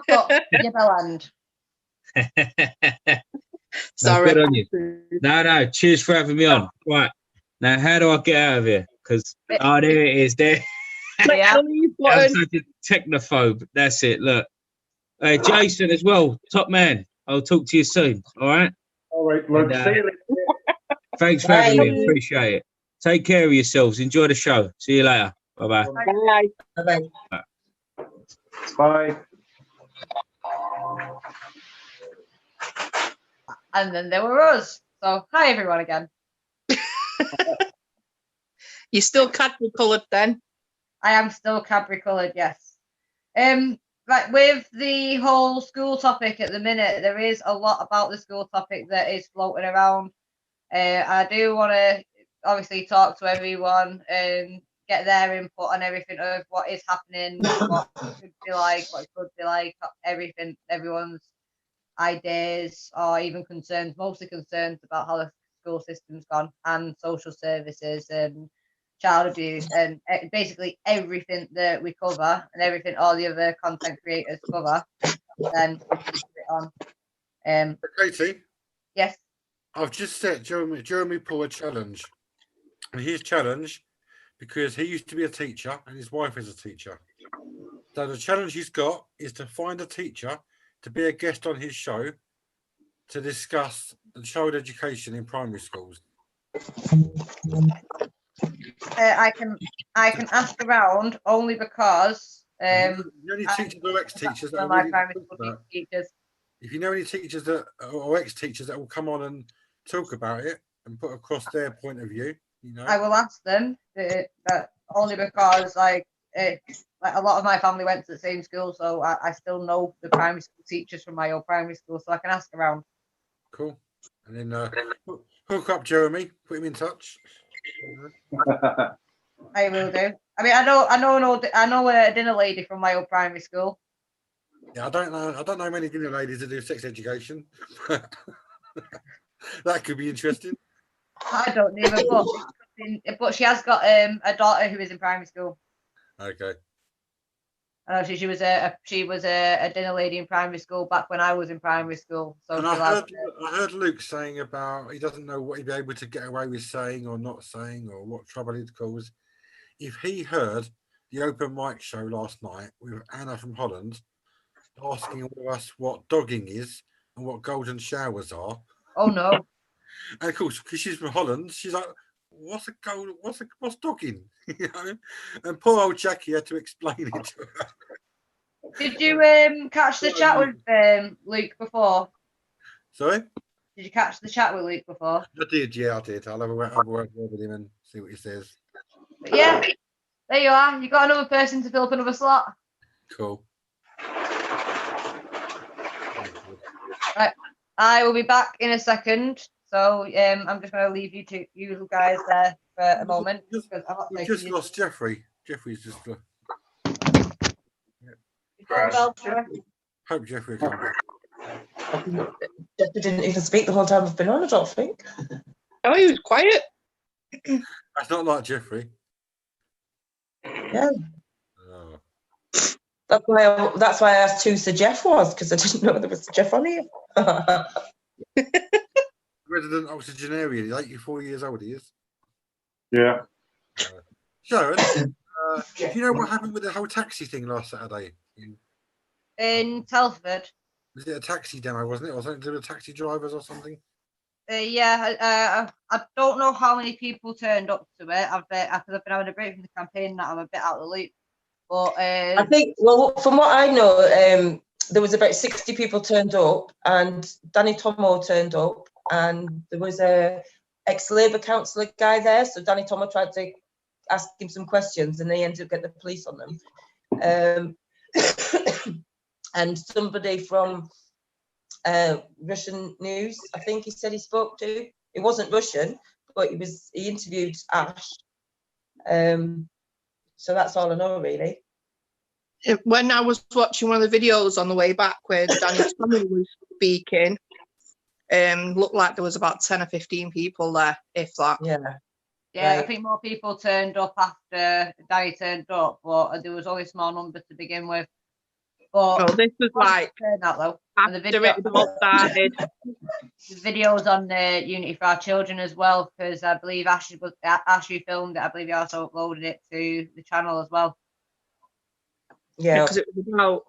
Your bellend. Sorry. Good on you. No. Cheers for having me on. Right. Now, how do I get out of here? Because, there it is. There. Yeah. I'm such a technophobe. That's it. Look. Jason as well. Top man. I'll talk to you soon. All right? All right. Look, see you later. Thanks for having me. Appreciate it. Take care of yourselves. Enjoy the show. See you later. Bye-bye. Bye. Bye-bye. Bye. And then there were us. So, hi everyone again. You're still Cadbury coloured then? I am still Cadbury coloured, yes. Right, with the whole school topic at the minute, there is a lot about the school topic that is floating around. I do want to obviously talk to everyone and get their input on everything of what is happening, what it could be like, what it could be like, everything, everyone's ideas or even concerns, mostly concerns about how the school system's gone and social services and child abuse and basically everything that we cover and everything all the other content creators cover. Then we can put it on. Katie? Yes? I've just set Jeremy.paul a challenge. And his challenge, because he used to be a teacher and his wife is a teacher. So the challenge he's got is to find a teacher to be a guest on his show to discuss child education in primary schools. I can ask around only because the only teachers or ex-teachers that my primary school teachers. If you know any teachers that or ex-teachers that will come on and talk about it and put across their point of view, you know, I will ask them. Only because like a lot of my family went to the same school, so I still know the primary school teachers from my old primary school, so I can ask around. Cool. And then hook up Jeremy, put him in touch. I will do. I mean, I know a dinner lady from my old primary school. Yeah, I don't know many dinner ladies that do sex education. That could be interesting. I don't even, but she has got a daughter who is in primary school. Okay. I know she was a dinner lady in primary school back when I was in primary school. So and I heard Luke saying about he doesn't know what he'd be able to get away with saying or not saying or what trouble he'd cause. If he heard the open mic show last night with Anna from Holland asking all of us what dogging is and what golden showers are. Oh no. And of course, because she's from Holland, she's like, what's dogging? You know? And poor old Jackie had to explain it to her. Did you catch the chat with Luke before? Sorry? Did you catch the chat with Luke before? I did, yeah, I did. I'll have a word with him and see what he says. But yeah, there you are. You got another person to fill up another slot. Cool. Right, I will be back in a second. So I'm just going to leave you guys there for a moment. We've just lost Jeffrey. Jeffrey's just. Hope Jeffrey will come back. Jeffrey didn't even speak the whole time I've been on, I don't think. Oh, he was quiet. That's not like Jeffrey. Yeah. Oh. That's why I asked who Sir Jeff was, because I didn't know there was Sir Jeff on here. Resident octogenarian. He's 84 years old, he is. Yeah. Sharon, do you know what happened with the whole taxi thing last Saturday? In Telford. Was it a taxi demo, wasn't it? Or something to do with taxi drivers or something? Yeah, I don't know how many people turned up to it. After I've been having a break from the campaign, that I'm a bit out of the loop. But I think, well, from what I know, there was about 60 people turned up, and Danny Tomo turned up, and there was a ex-Labour councillor guy there. So Danny Tomo tried to ask him some questions, and they ended up getting the police on them. And somebody from Russian news, I think he said he spoke to. It wasn't Russian, but he interviewed Ash. So that's all I know, really. When I was watching one of the videos on the way back where Danny Tomo was speaking, looked like there was about 10 or 15 people there, if that. Yeah. Yeah, Right. I think more people turned up after Danny turned up, but there was only a small number to begin with. But Oh, this was like that though. And after it all started. The videos on the Unity for Our Children as well, because I believe Ash who filmed it. I believe he also uploaded it to the channel as well. Yeah. Because it was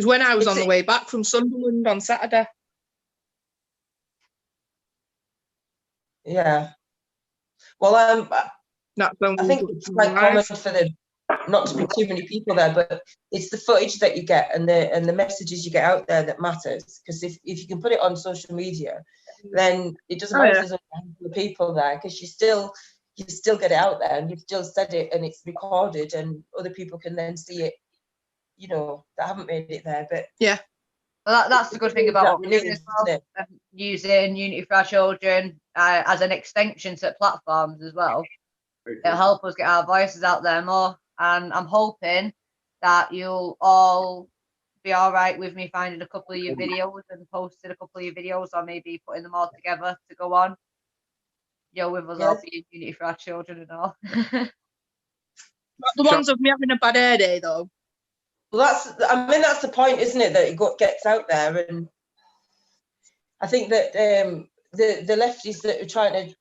when I was on the way back from Sunderland on Saturday. Yeah. Well, I think it's quite common for them not to be too many people there, but it's the footage that you get and the messages you get out there that matters. Because if you can put it on social media, then it doesn't matter if there's a handful of people there, because you still get it out there and you've still said it and it's recorded and other people can then see it, you know, that haven't made it there. But yeah. Well, that's the good thing about what we're doing as well. Using Unity for Our Children as an extension to platforms as well. It'll help us get our voices out there more. And I'm hoping that you'll all be all right with me finding a couple of your videos and posting a couple of your videos, or maybe putting them all together to go on. With us all being Unity for Our Children and all. Not the ones of me having a bad hair day, though. Well, that's the point, isn't it? That it gets out there, and I think that the lefties that are trying to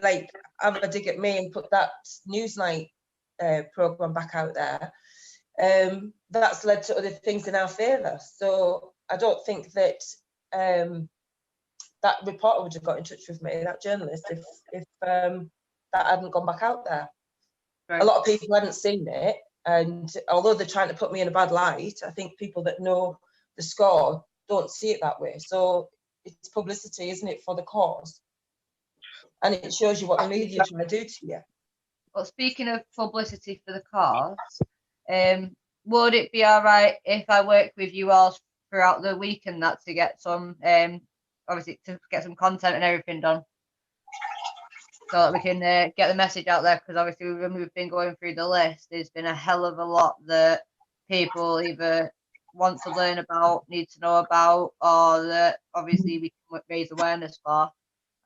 like have a dig at me and put that Newsnight program back out there, that's led to other things in our favour. So I don't think that that reporter would have got in touch with me, that journalist, if that hadn't gone back out there. Right. A lot of people hadn't seen it. And although they're trying to put me in a bad light, I think people that know the score don't see it that way. So it's publicity, isn't it, for the cause? And it shows you what the media trying to do to you. Well, speaking of publicity for the cause, would it be all right if I work with you all throughout the week and that to get some, obviously, to get some content and everything done? So that we can get the message out there, because obviously when we've been going through the list, there's been a hell of a lot that people either want to learn about, need to know about, or that obviously we can raise awareness for.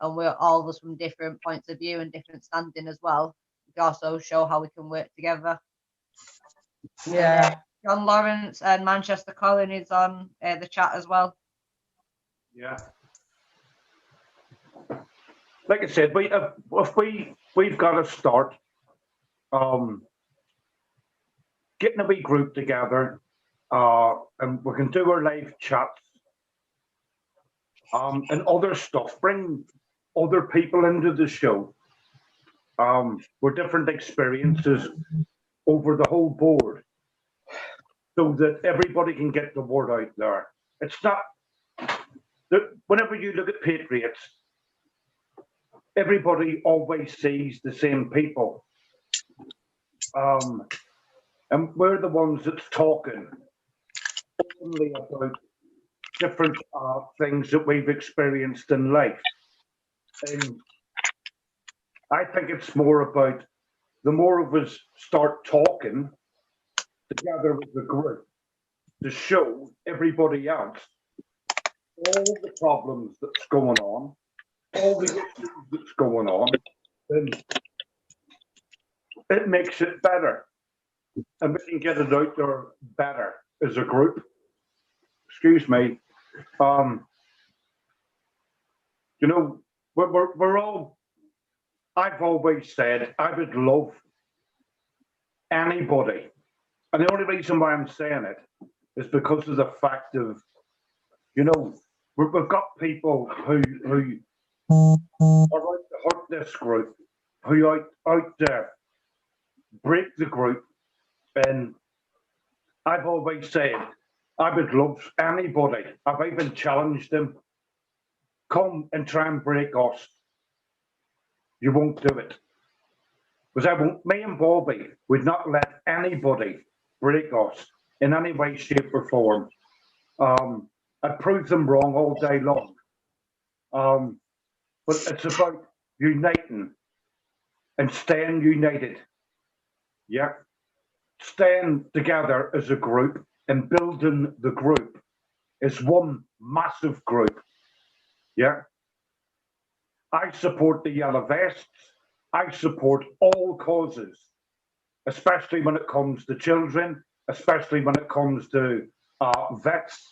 And we're all of us from different points of view and different standing as well. We can also show how we can work together. Yeah. And, John Lawrence and Manchester Colin is on the chat as well. Yeah. Like I said, we've got to start getting a wee group together, and we can do our live chats and other stuff. Bring other people into the show with different experiences over the whole board, so that everybody can get the word out there. It's not that whenever you look at Patriots, everybody always sees the same people. And we're the ones that's talking openly about different things that we've experienced in life. And I think it's more about the more of us start talking together with the group to show everybody else all the problems that's going on, all the issues that's going on, then it makes it better. And we can get it out there better as a group. Excuse me. You know, we're all I've always said I would love anybody. And the only reason why I'm saying it is because of the fact of, you know, we've got people who are out to hurt this group, who out there break the group. And I've always said I would love anybody. I've even challenged them. Come and try and break us. You won't do it. Because me and Bobby would not let anybody break us in any way, shape, or form. I'd prove them wrong all day long. But it's about uniting and staying united. Yeah. Staying together as a group and building the group as one massive group. Yeah. I support the yellow vests. I support all causes, especially when it comes to children, especially when it comes to vets.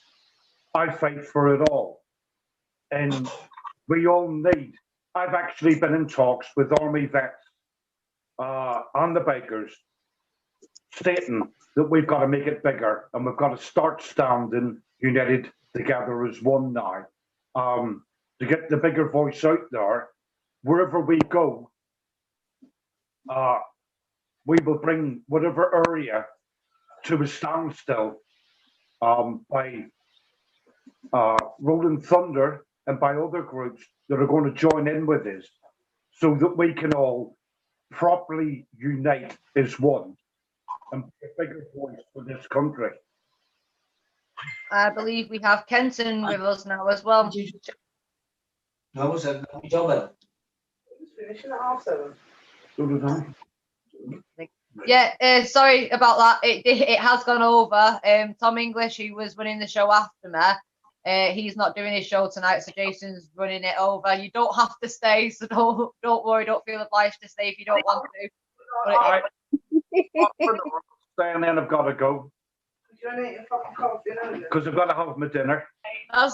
I fight for it all. And we all need, I've actually been in talks with Army vets and the bikers, stating that we've got to make it bigger and we've got to start standing united together as one now, to get the bigger voice out there. Wherever we go, we will bring whatever area to a standstill by Rolling Thunder and by other groups that are going to join in with us, so that we can all properly unite as one and be a bigger voice for this country. I believe we have Kenton with us now as well. No, was it job? Finishing at 7:30. So did I. Yeah, sorry about that. It has gone over. Tom English, who was running the show after me, he's not doing his show tonight, so Jason's running it over. You don't have to stay, so don't worry. Don't feel obliged to stay if you don't want to. I'm staying in. I've got to go because I've got to have my dinner. I'm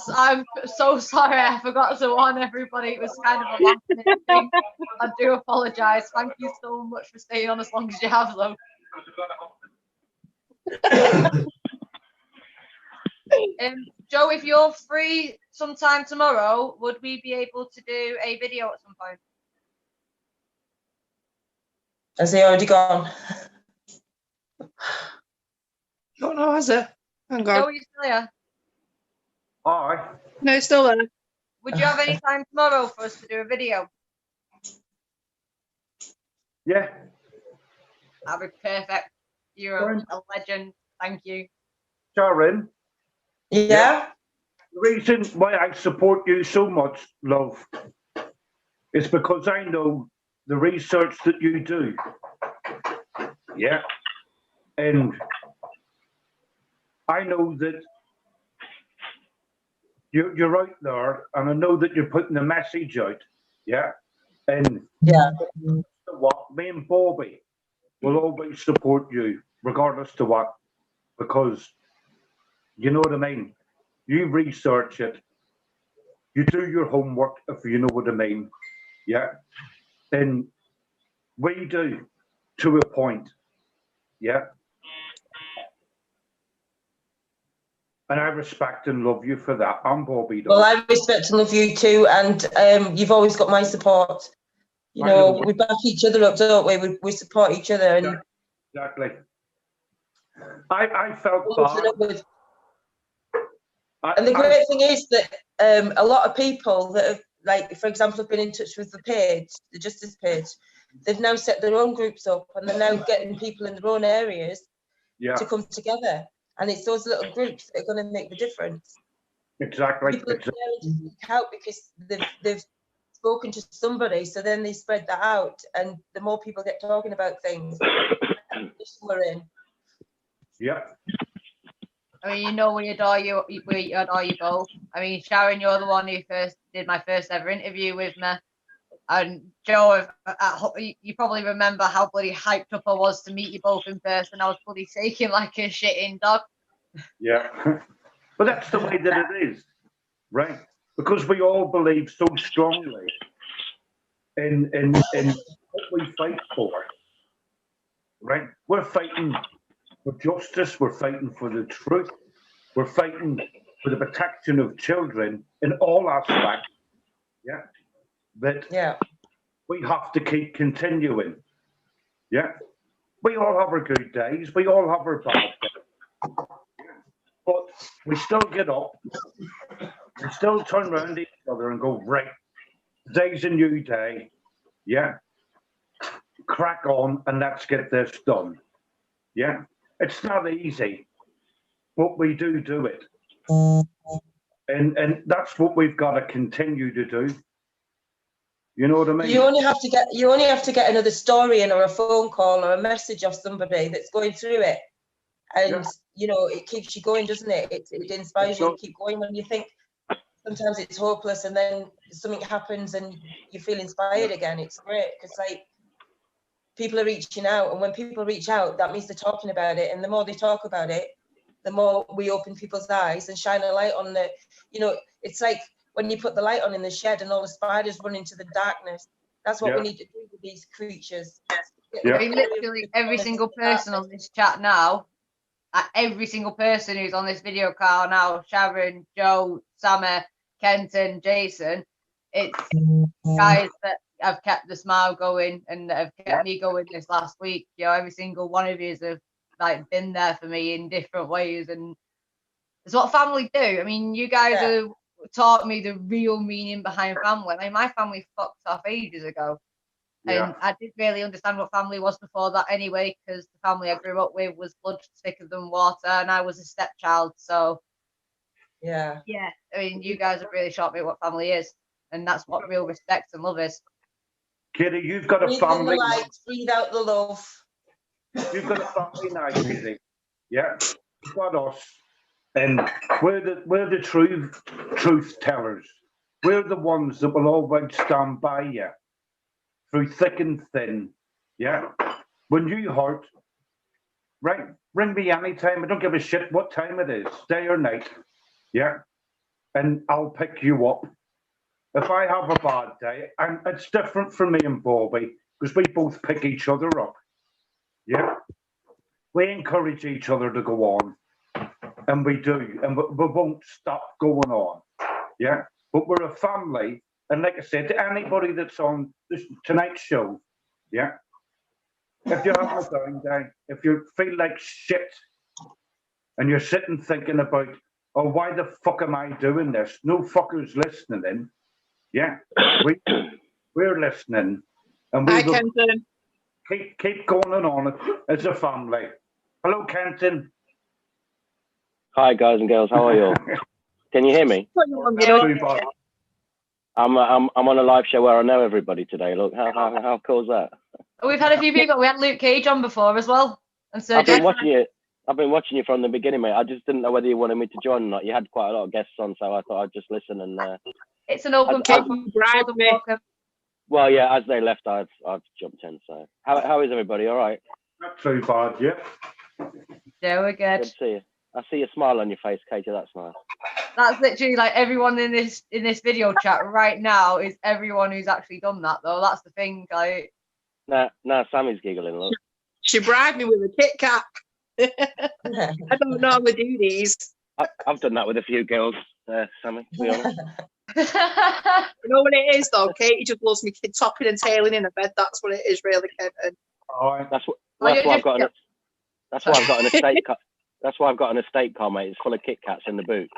so sorry. I forgot to warn everybody. It was kind of a last minute thing. I do apologise. Thank you so much for staying on as long as you have, though. Joe, if you're free sometime tomorrow, would we be able to do a video at some point? Has he already gone? Don't know, has it? Hang on. Joe, are you still here? Aye. No, it's still there. Would you have any time tomorrow for us to do a video? Yeah. That'd be perfect. You're a legend. Thank you. Sharon? Yeah? The reason why I support you so much, love, is because I know the research that you do. Yeah. And I know that you're out there, and I know that you're putting the message out. Yeah. And yeah, what, me and Bobby will always support you, regardless to what, because you know what I mean. You research it, you do your homework, if you know what I mean. Yeah. And we do, to a point. Yeah. And I respect and love you for that. I'm Bobby. Well, I respect and love you too, and you've always got my support. You know, we back each other up, don't we? We support each other. And exactly. I felt bad. And the great thing is that a lot of people that have, like, for example, have been in touch with the page, the Justice page, they've now set their own groups up, and they're now getting people in their own areas to come together. And it's those little groups that are going to make the difference. Exactly. People are to help because they've spoken to somebody, so then they spread that out, and the more people get talking about things, we're in. Yeah. I mean, you know, we adore you both. I mean, Sharon, you're the one who first did my first ever interview with me. And Joe, you probably remember how bloody hyped up I was to meet you both in person. I was bloody shaking like a shitting dog. Yeah. But that's the way that it is, right? Because we all believe so strongly in what we fight for, right? We're fighting for justice. We're fighting for the truth. We're fighting for the protection of children in all aspects. Yeah. That we have to keep continuing. Yeah. We all have our good days. We all have our bad days. But we still get up. We still turn around to each other and go, right, today's a new day. Yeah. Crack on and let's get this done. Yeah. It's not easy, but we do it. And that's what we've got to continue to do. You know what I mean? You only have to get another story in, or a phone call, or a message of somebody that's going through it, and you know, it keeps you going, doesn't it? It inspires you to keep going when you think sometimes it's hopeless, and then something happens and you feel inspired again. It's great because like people are reaching out, and when people reach out, that means they're talking about it, and the more they talk about it, the more we open people's eyes and shine a light on the, you know, it's like when you put the light on in the shed and all the spiders run into the darkness. That's what we need to do with these creatures. I mean, literally every single person on this chat now, every single person who's on this video call now, Sharon, Joe, Sammy, Kenton, Jason, it's guys that have kept the smile going and that have kept me going this last week. You know, every single one of you have like been there for me in different ways, and it's what family do. I mean, you guys have taught me the real meaning behind family. I mean, my family fucked off ages ago, and I didn't really understand what family was before that anyway, because the family I grew up with was blood thicker than water, and I was a stepchild. So I mean, you guys have really taught me what family is, and that's what real respect and love is. Kitty, you've got a breathe family. In the light, breathe out the love. You've got a family now, Kitty. Yeah, you've got us, and we're the truth tellers. We're the ones that will always stand by you through thick and thin. Yeah, when you hurt, right? Ring me anytime. I don't give a shit what time it is, day or night. Yeah, and I'll pick you up. If I have a bad day, and it's different for me and Bobby because we both pick each other up. Yeah, we encourage each other to go on, and we do, and we won't stop going on. Yeah, but we're a family, and like I said, to anybody that's on tonight's show, yeah, if you're having a down day, if you feel like shit, and you're sitting thinking about, oh, why the fuck am I doing this? No fuckers listening in. Yeah, we're listening, and we will keep going on as a family. Hello, Kenton. Hi, guys and girls. How are you? Can you hear me? I'm on a live show where I know everybody today. Look, how cool is that? We've had a few people. We had Luke Cage on before as well, and so I've been watching you from the beginning, mate. I just didn't know whether you wanted me to join or not. You had quite a lot of guests on, so I thought I'd just listen and. It's an open platform. Well, yeah, as they left, I've jumped in. So, how is everybody? All right. Not too bad, yeah. Yeah, we're good. Good to see you. I see a smile on your face, Katie. That's nice. That's literally like everyone in this video chat right now is everyone who's actually done that, though. That's the thing, like. Now Sammy's giggling. Look. She bribed me with a Kit Kat. I don't normally do these. I've done that with a few girls, Sammy, to be honest. You know what it is, though? Katie just loves me topping and tailing in a bed. That's what it is, really, Kenton. That's why I've got an. That's why I've got an estate car. That's why I've got an estate car, mate. It's full of Kit Kats in the boot.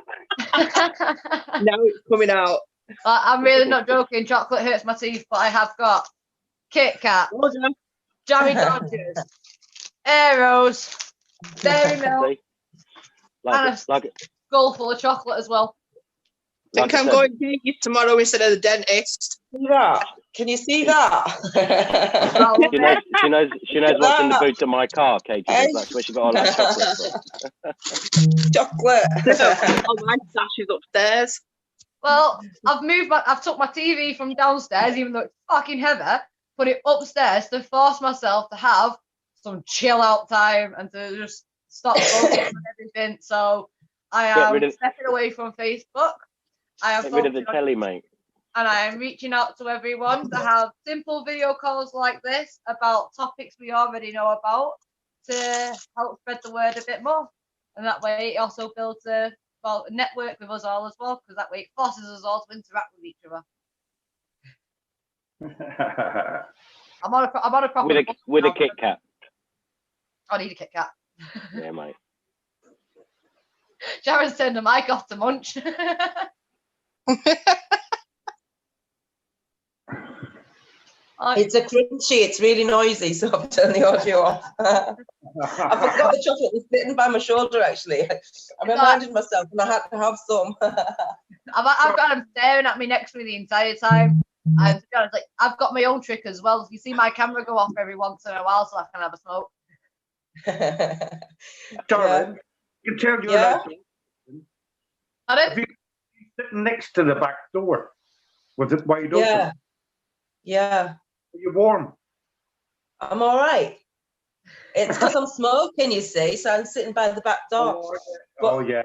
Now it's coming out. I'm really not joking. Chocolate hurts my teeth, but I have got Kit Kat, Jammy Dodgers, Aeros, Dairy Milk, and a skull full of chocolate as well. I think I'm going to take you tomorrow instead of the dentist. See that? Can you see that? she knows what's in the boot of my car, Katie. That's where she got all that chocolate from. Chocolate. All my stash is upstairs. Well, I've took my TV from downstairs, even though it's fucking heavy, put it upstairs to force myself to have some chill out time and to just stop focusing on everything. So I am stepping away from Facebook. I have Get rid of the telly, mate. and I am reaching out to everyone to have simple video calls like this about topics we already know about to help spread the word a bit more. And that way it also builds a network with us all as well, because that way it forces us all to interact with each other. I'm on a proper with a Kit Kat. I need a Kit Kat. Yeah, mate. Sharon's turned the mic off to munch. It's a crunchy, it's really noisy, so I've turned the audio off. I forgot the chocolate was sitting by my shoulder, actually. I reminded myself and I had to have some. I've got him staring at me next to me the entire time. And to be honest, like, I've got my own trick as well. You see my camera go off every once in a while so I can have a smoke. Darling, you can tell you're if you're sitting next to the back door with it wide open. Yeah. Are you warm? I'm all right. It's because I'm smoking, you see, so I'm sitting by the back door. Oh, yeah.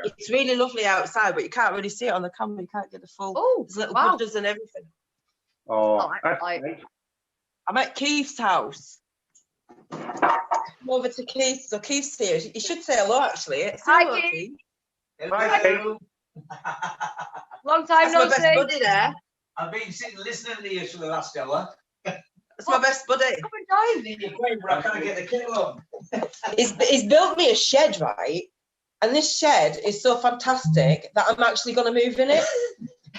It's really lovely outside, but you can't really see it on the camera. You can't get the full. There's little budders and everything. Oh, I'm at Keith's house. Come over to Keith. So Keith's here. You should say hello, actually. Hi, Keith. Hi, Keith. Long time no see. That's my best buddy there. I've been sitting listening to you for the last hour. That's my best buddy. Come and join me. I can't get the kettle on. He's built me a shed, right? And this shed is so fantastic that I'm actually going to move in it.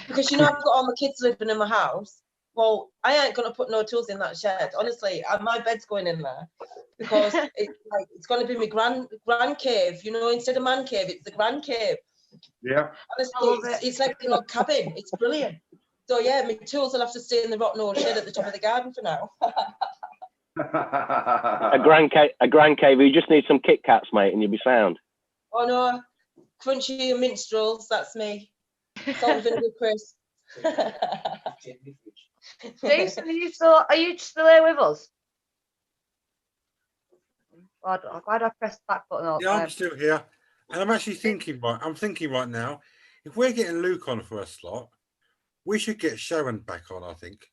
Because, you know, I've got all my kids living in my house. Well, I ain't going to put no tools in that shed. Honestly, my bed's going in there. Because it's going to be my grand cave. You know, instead of man cave, it's the grand cave. Yeah. Honestly, it's like a cabin. It's brilliant. So, yeah, my tools will have to stay in the rotten old shed at the top of the garden for now. A grand cave. You just need some Kit Kats, mate, and you'll be sound. Oh, no. Crunchy minstrels, that's me. Salt and vinegar crisp. Jason, are you still here with us? Why do I press the back button all the time? I'm still here. And I'm actually thinking right now, if we're getting Luke on for a slot, we should get Sharon back on, I think.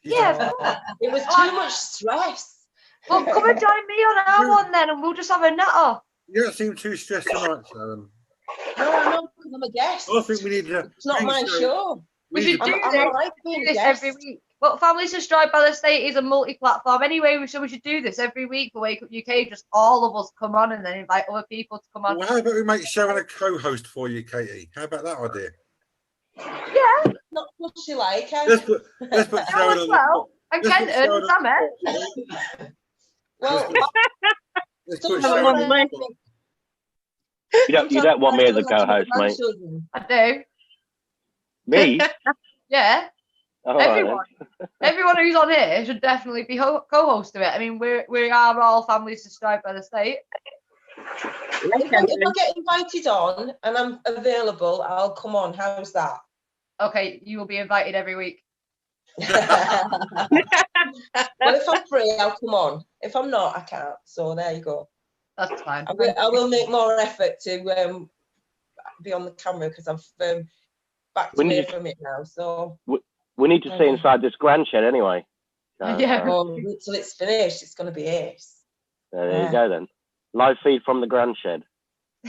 Yeah. It was too much stress. Well, come and join me on our one then, and we'll just have a natter. You don't seem too stressed tonight, Sharon. No, because I'm a guest. I think we need to. It's not my show. We should do this every week. Well, Families Destroyed by the State is a multi-platform anyway, so we should do this every week for Wake Up UK. Just all of us come on and then invite other people to come on. Well, how about we make Sharon a co-host for you, Katie? How about that idea? Yeah. Not what you like. Let's put Sharon on. Well, and Kenton and Sammy. Well, let's put Sharon on. You don't want me as a co-host, mate. I do. Me? Yeah. Everyone who's on here should definitely be co-host of it. I mean, we are all Families Destroyed by the State. If I get invited on and I'm available, I'll come on. How's that? Okay, you will be invited every week. Well, if I'm free, I'll come on. If I'm not, I can't. So there you go. That's fine. I will make more effort to be on the camera because I've backed away from it now. So we need to see inside this grand shed anyway. Yeah. Well, until it's finished, it's going to be ace. There you go then. Live feed from the grand shed.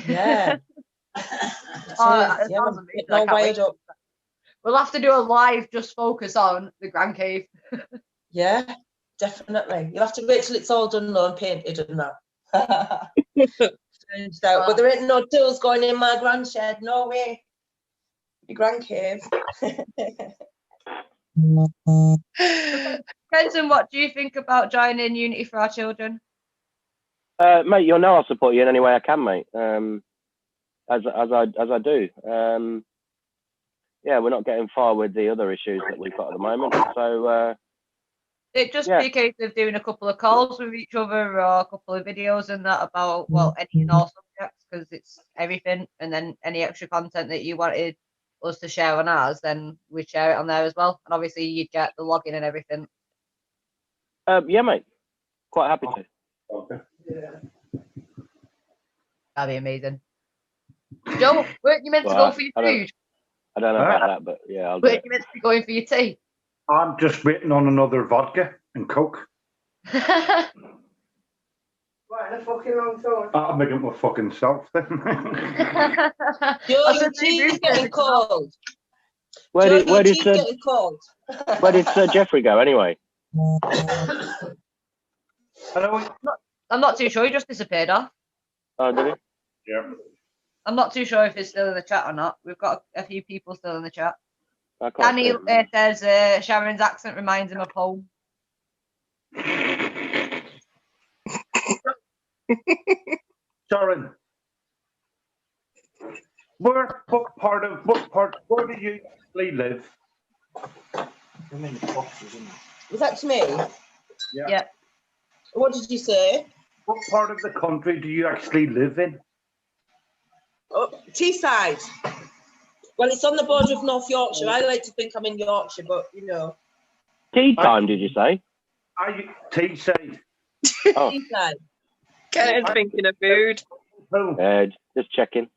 Yeah. We'll have to do a live just focus on the grand cave. Yeah, definitely. You'll have to wait till it's all done though and painted and that. But there ain't no tools going in my grand shed. No way. Your grand cave. Kenton, what do you think about joining Unity for Our Children? Mate, you'll know I'll support you in any way I can, mate. As I do. Yeah, we're not getting far with the other issues that we've got at the moment. So it just be a case of doing a couple of calls with each other or a couple of videos and that about any and all subjects, because it's everything, and then any extra content that you wanted us to share on ours, then we'd share it on there as well. And obviously you'd get the login and everything. Yeah, mate. Quite happy to. Okay. Yeah. That'd be amazing. Joe, weren't you meant to go for your food? I don't know about that, but yeah, I'll do Wait, it. you meant to be going for your tea? I'm just waiting on another vodka and Coke. Right, a fucking long time. I'll make it my fucking self then. Your tea's getting cold. Where did Sir, getting cold. where did Sir Geoffrey go anyway? I'm not too sure. He just disappeared off. Oh, did he? Yeah. I'm not too sure if he's still in the chat or not. We've got a few people still in the chat. I can't Danny see him. says Sharon's accent reminds him of home. Sharon, where do you actually live? Was that to me? Yeah. What did you say? What part of the country do you actually live in? Oh, Teesside. Well, it's on the border of North Yorkshire. I like to think I'm in Yorkshire, but you know. Tea time, did you say? Are you Teesside? Oh. Teesside. Kenton's thinking of food. Just checking.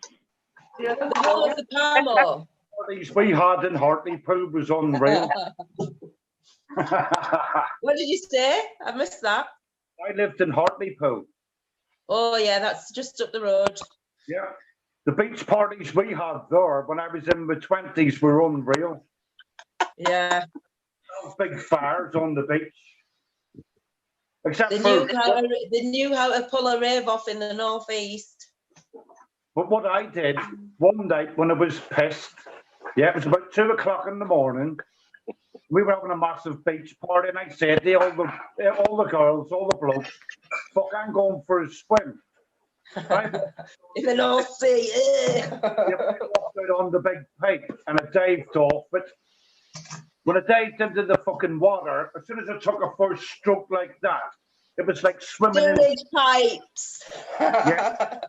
The whole of the Palmer. These wee Harden Hartlepool was unreal. What did you say? I missed that. I lived in Hartlepool. Oh yeah, that's just up the road. Yeah. The beach parties we had there when I was in my 20s were unreal. Yeah. Those big fires on the beach. Except They knew how to pull a rave off in the northeast. But what I did one night when I was pissed, it was about 2 o'clock in the morning. We were having a massive beach party, and I said to all the girls, all the blokes, "Fuck, I'm going for a swim." In the North Sea. I walked out on the big pipe, and I dived off it. When I dived into the fucking water, as soon as I took a first stroke like that, it was like swimming in pipes. Yeah.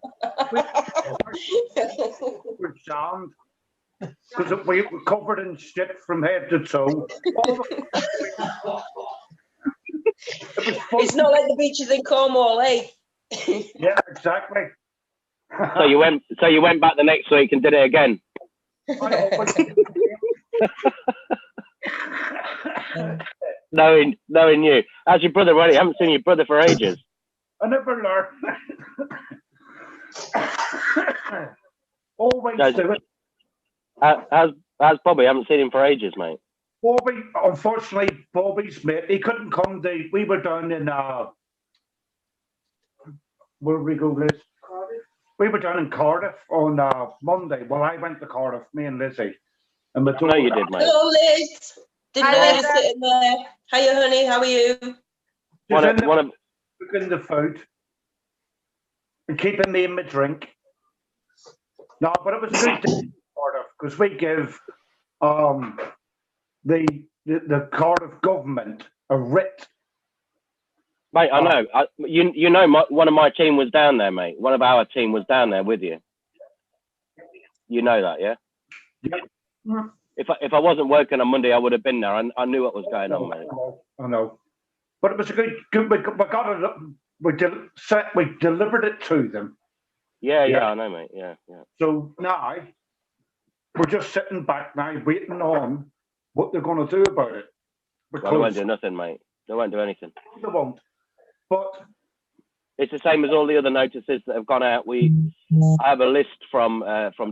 With sand. Because we were covered in shit from head to toe. It's not like the beaches in Cornwall, eh? Yeah, exactly. So you went back the next week and did it again. knowing you. How's your brother running? I haven't seen your brother for ages. I never learned. Always do it. How's Bobby? I haven't seen him for ages, mate. Bobby, unfortunately, Bobby's mate, he couldn't come. We were down in where we go, Liz? Cardiff. We were down in Cardiff on Monday. Well, I went to Cardiff, me and Lizzie. And I know you did, mate. Hello, Liz. Didn't know you were sitting there. Hiya, honey. How are you? Cooking the food and keeping me in my drink. No, but it was a good day because we give the Cardiff government a writ. Mate, I know. You know, one of my team was down there, mate. One of our team was down there with you. You know that, yeah? Yeah. If I wasn't working on Monday, I would have been there. I knew what was going on, mate. I know. But it was a good we got it. We delivered it to them. Yeah, I know, mate. Yeah. So now we're just sitting back now, waiting on what they're going to do about it. Well, they won't do nothing, mate. They won't do anything. They won't. But it's the same as all the other notices that have gone out. I have a list from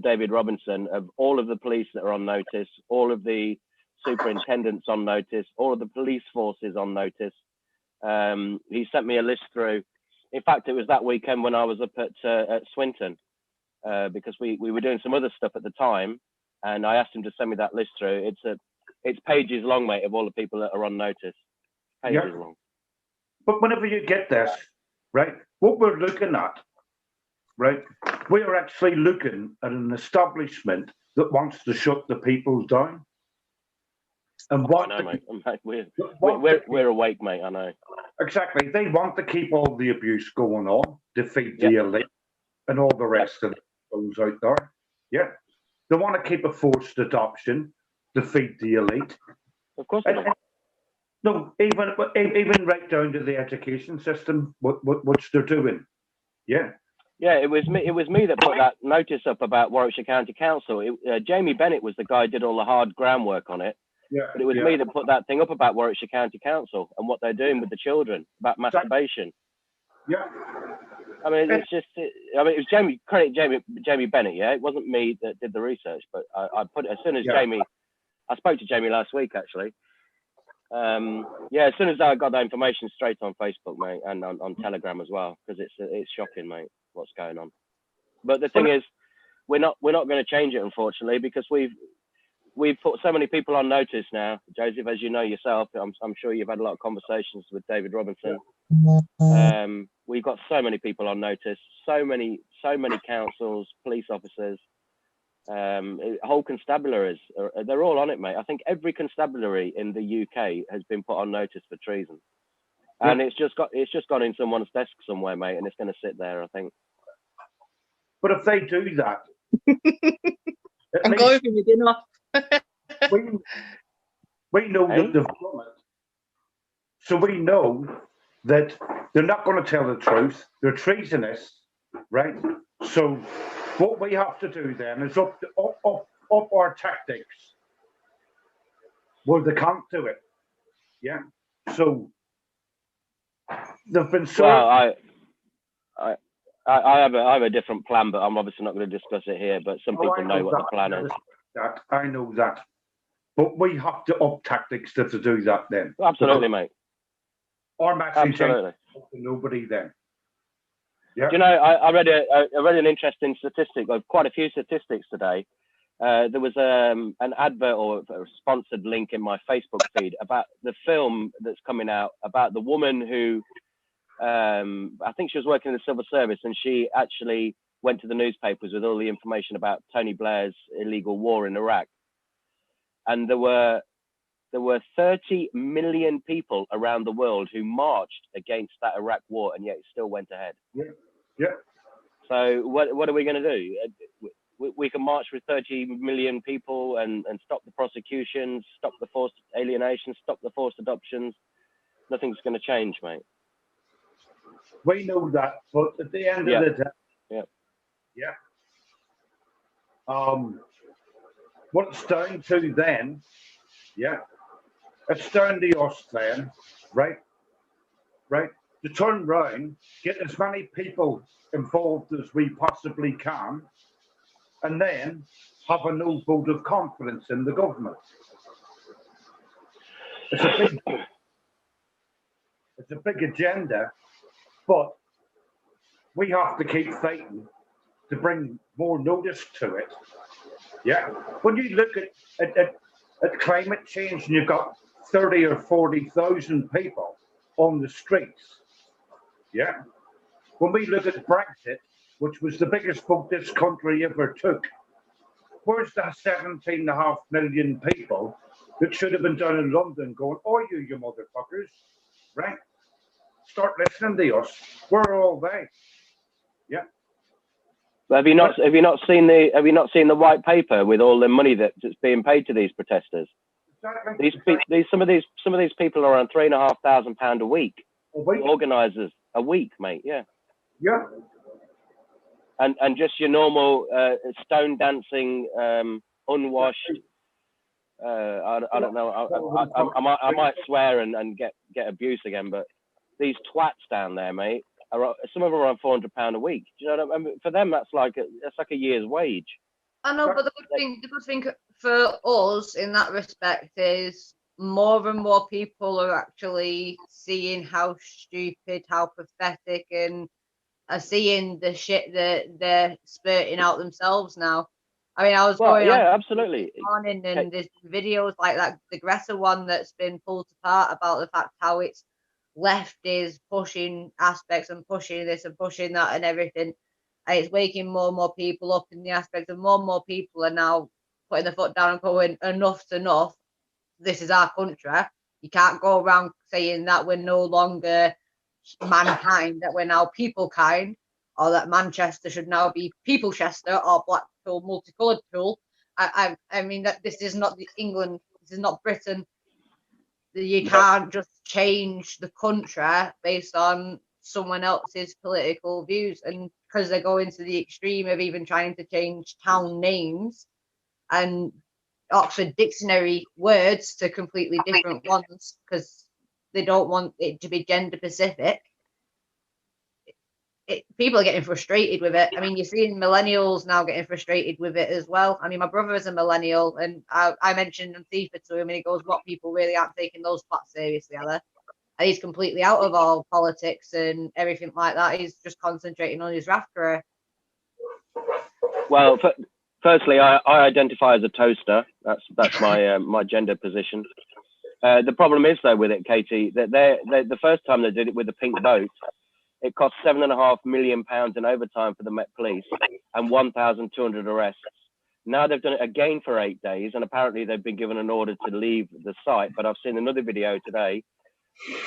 David Robinson of all of the police that are on notice, all of the superintendents on notice, all of the police forces on notice. He sent me a list through. In fact, it was that weekend when I was up at Swinton because we were doing some other stuff at the time, and I asked him to send me that list through. It's pages long, mate, of all the people that are on notice. Pages long. But whenever you get this, right, what we're looking at, right, we are actually looking at an establishment that wants to shut the people down. And what? I know, mate. We're awake, mate. I know. Exactly. They want to keep all the abuse going on, defeat the elite, and all the rest of those out there. Yeah. They want to keep a forced adoption, defeat the elite. Of course they do. No, even right down to the education system, which they're doing. Yeah. Yeah, it was me. It was me that put that notice up about Warwickshire County Council. Jamie Bennett was the guy who did all the hard groundwork on it. Yeah, but it was me that put that thing up about Warwickshire County Council and what they're doing with the children about masturbation. Yeah. I mean, it's just. I mean, it was Jamie Bennett. Yeah, it wasn't me that did the research, but I put it as soon as Jamie. I spoke to Jamie last week actually. Yeah, as soon as I got that information, straight on Facebook, mate, and on Telegram as well, because it's shocking, mate, what's going on. But the thing is, we're not going to change it, unfortunately, because we've put so many people on notice now, Joseph, as you know yourself. I'm sure you've had a lot of conversations with David Robinson. We've got so many people on notice, so many councils, police officers, whole constabularies. They're all on it, mate. I think every constabulary in the UK has been put on notice for treason, and it's just gone in someone's desk somewhere, mate, and it's going to sit there, I think. But if they do that, I'm going for my dinner. we know that they've done it, so we know that they're not going to tell the truth. They're treasonous, right? So what we have to do then is up our tactics where they can't do it. Yeah. So they've been so. Well, I have a different plan, but I'm obviously not going to discuss it here. But some people know what the plan is. I know that, but we have to up tactics to do that then. Absolutely, mate. Our message ain't to nobody then. Yeah. Do you know, I read an interesting statistic, of quite a few statistics today. There was an advert or a sponsored link in my Facebook feed about the film that's coming out about the woman who, I think she was working in the civil service, and she actually went to the newspapers with all the information about Tony Blair's illegal war in Iraq. And there were 30 million people around the world who marched against that Iraq war, and yet it still went ahead. Yeah. Yeah. So what are we going to do? We can march with 30 million people and stop the prosecutions, stop the forced alienation, stop the forced adoptions. Nothing's going to change, mate. We know that, but at the end of the day, what it's down to then, it's down to us then, right? To turn round, get as many people involved as we possibly can, and then have a no vote of confidence in the government. It's a big agenda, but we have to keep fighting to bring more notice to it. Yeah. When you look at climate change and you've got 30 or 40,000 people on the streets, yeah. When we look at Brexit, which was the biggest vote this country ever took, where's the 17.5 million people that should have been down in London going, "Oh, you motherfuckers," right? Start listening to us. We're all they. Yeah. Have you not seen the white paper with all the money that's being paid to these protesters? Exactly. Some of these people are on £3,500 a week. Organisers a week, mate. Yeah. Yeah. And just your normal stone dancing, unwashed. I don't know. I might swear and get abuse again, but these twats down there, mate. Some of them are on £400 a week. Do you know what I mean? For them, that's like a year's wage. I know, but the good thing for us in that respect is more and more people are actually seeing how stupid, how pathetic, and are seeing the shit that they're spurting out themselves now. I mean, I was going on absolutely. This morning, and there's videos like that, the Greta one that's been pulled apart about the fact how it's left is pushing aspects and pushing this and pushing that and everything. And it's waking more and more people up in the aspect of more and more people are now putting their foot down and going, enough's enough. This is our country. You can't go around saying that we're no longer mankind, that we're now people kind, or that Manchester should now be Peoplechester or Blackpool multicoloured pool. I mean that this is not England, this is not Britain. You can't just change the country based on someone else's political views. And because they're going to the extreme of even trying to change town names and Oxford Dictionary words to completely different ones because they don't want it to be gender specific. People are getting frustrated with it. I mean, you're seeing millennials now getting frustrated with it as well. I mean, my brother is a millennial, and I mentioned Antifa to him, and he goes, "What, people really aren't taking those plots seriously, are they?" And he's completely out of all politics and everything like that. He's just concentrating on his rap career. Well, firstly, I identify as a toaster. That's my my gender position. The problem is though with it, Katie, that they the first time they did it with the pink boat, it cost £7.5 million in overtime for the Met Police and 1,200 arrests. Now they've done it again for 8 days, and apparently they've been given an order to leave the site. But I've seen another video today.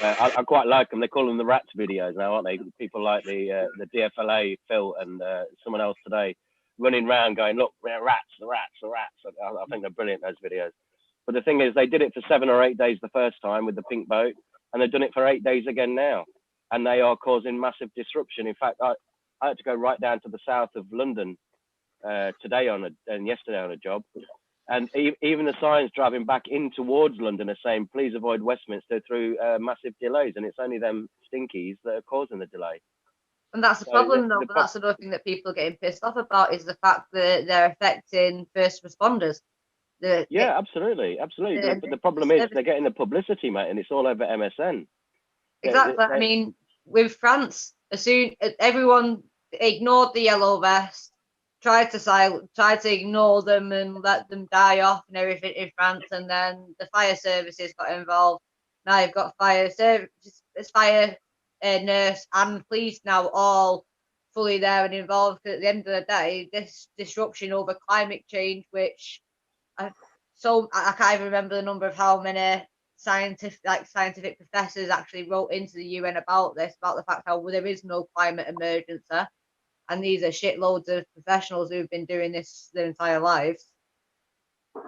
I quite like them. They call them the rats videos now, aren't they? People like the DFLA, Phil, and someone else today running around going, "Look, we're rats, the rats, the rats." I think they're brilliant, those videos. But the thing is, they did it for 7 or 8 days the first time with the pink boat, and they've done it for 8 days again now. And they are causing massive disruption. In fact, I had to go right down to the south of London today and yesterday on a job. And even the signs driving back in towards London are saying, please avoid Westminster through massive delays. And it's only them stinkies that are causing the delay. And that's the problem, though. But that's another thing that people are getting pissed off about is the fact that they're affecting first responders. Yeah, absolutely. But the problem is they're getting the publicity, mate, and it's all over MSN. Exactly. I mean, with France, everyone ignored the yellow vest, tried to ignore them and let them die off and everything in France, and then the fire services got involved. Now you've got fire services, fire nurse and police now all fully there and involved. At the end of the day, this disruption over climate change, which I can't even remember the number of how many scientific professors actually wrote into the UN about the fact how there is no climate emergency, and these are shitloads of professionals who've been doing this their entire lives,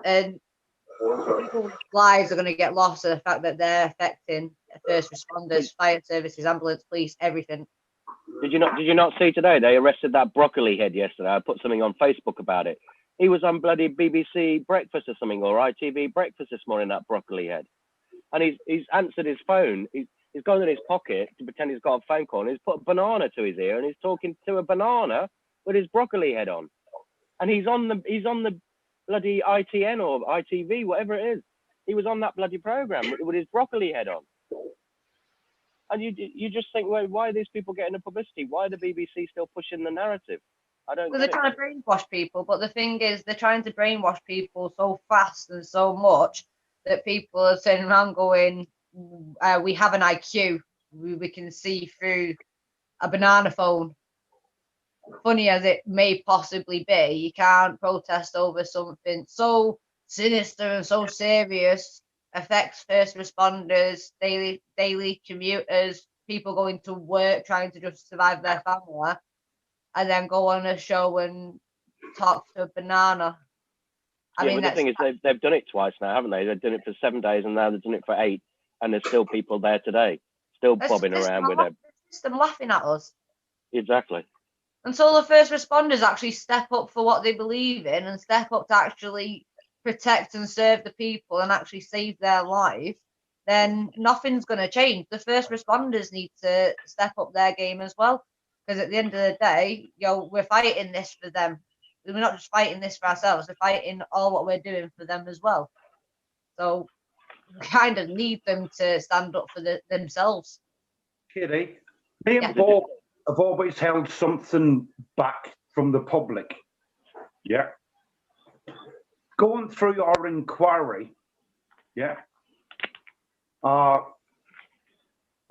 and people's lives are going to get lost to the fact that they're affecting first responders, fire services, ambulance, police, everything. Did you not see today they arrested that broccoli head yesterday? I put something on Facebook about it. He was on bloody BBC Breakfast or something, or ITV Breakfast this morning, that broccoli head. And he's answered his phone. He's gone in his pocket to pretend he's got a phone call, and he's put a banana to his ear, and he's talking to a banana with his broccoli head on. And he's on the bloody ITN or ITV, whatever it is. He was on that bloody program with his broccoli head on. And you just think, well, why are these people getting the publicity? Why are the BBC still pushing the narrative? I don't. Well, they're trying to brainwash people, but the thing is, they're trying to brainwash people so fast and so much that people are turning around going, we have an IQ, we can see through a banana phone. Funny as it may possibly be, you can't protest over something so sinister and so serious, affects first responders, daily commuters, people going to work trying to just survive their family, and then go on a show and talk to a banana. I mean, the thing is, they've done it twice now, haven't they? They've done it for 7 days, and now they've done it for 8, and there's still people there today, still bobbing around with them. Them laughing at us. Exactly. Until the first responders actually step up for what they believe in and step up to actually protect and serve the people and actually save their life, then nothing's going to change. The first responders need to step up their game as well, because at the end of the day, we're fighting this for them. We're not just fighting this for ourselves, we're fighting all what we're doing for them as well. So we kind of need them to stand up for themselves. Kitty, me and Bob have always held something back from the public. Yeah. Going through our inquiry, yeah, a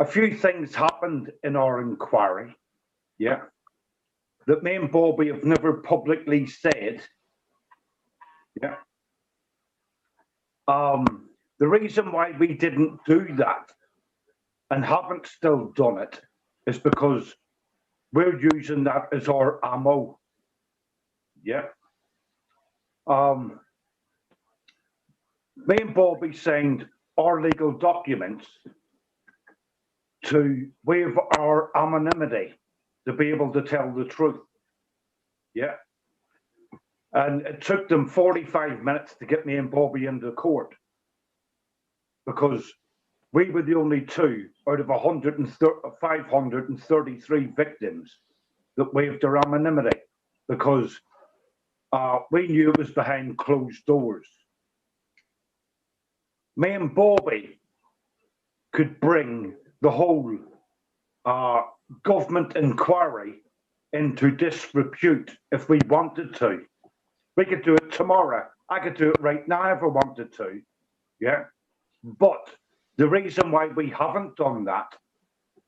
few things happened in our inquiry, yeah, that me and Bobby have never publicly said. Yeah. The reason why we didn't do that and haven't still done it is because we're using that as our ammo. Yeah. Me and Bobby signed our legal documents to waive our anonymity. to be able to tell the truth. Yeah. And it took them 45 minutes to get me and Bobby into court because we were the only two out of 533 victims that waived their anonymity because we knew it was behind closed doors. Me and Bobby could bring the whole government inquiry into disrepute if we wanted to. We could do it tomorrow. I could do it right now if I wanted to. Yeah. But the reason why we haven't done that,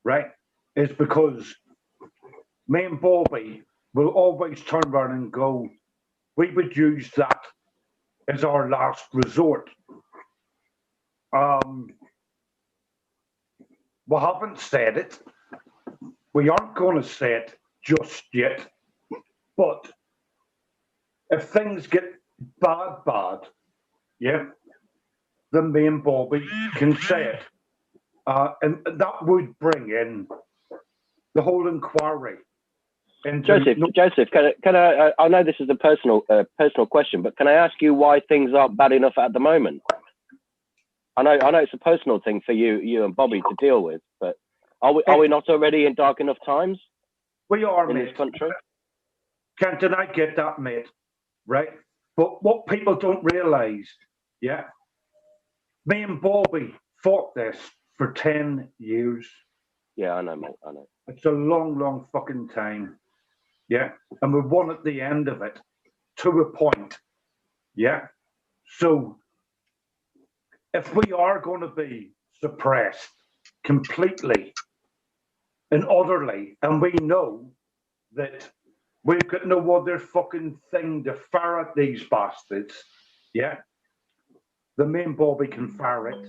right, is because me and Bobby will always turn around and go, we would use that as our last resort. We haven't said it. We aren't going to say it just yet. But if things get bad, yeah, then me and Bobby can say it. And that would bring in the whole inquiry. Joseph, can I know this is a personal question, but can I ask you why things aren't bad enough at the moment? I know it's a personal thing for you and Bobby to deal with, but are we not already in dark enough times? We are, in mate. This country. Kenton, I get that, mate. Right? But what people don't realise, yeah, me and Bobby fought this for 10 years. Yeah, I know, mate. I know. It's a long, long fucking time. Yeah. And we won at the end of it to a point. Yeah. So if we are going to be suppressed completely and utterly, and we know that we've got no other fucking thing to fire at these bastards, yeah, the main Bobby can fire it.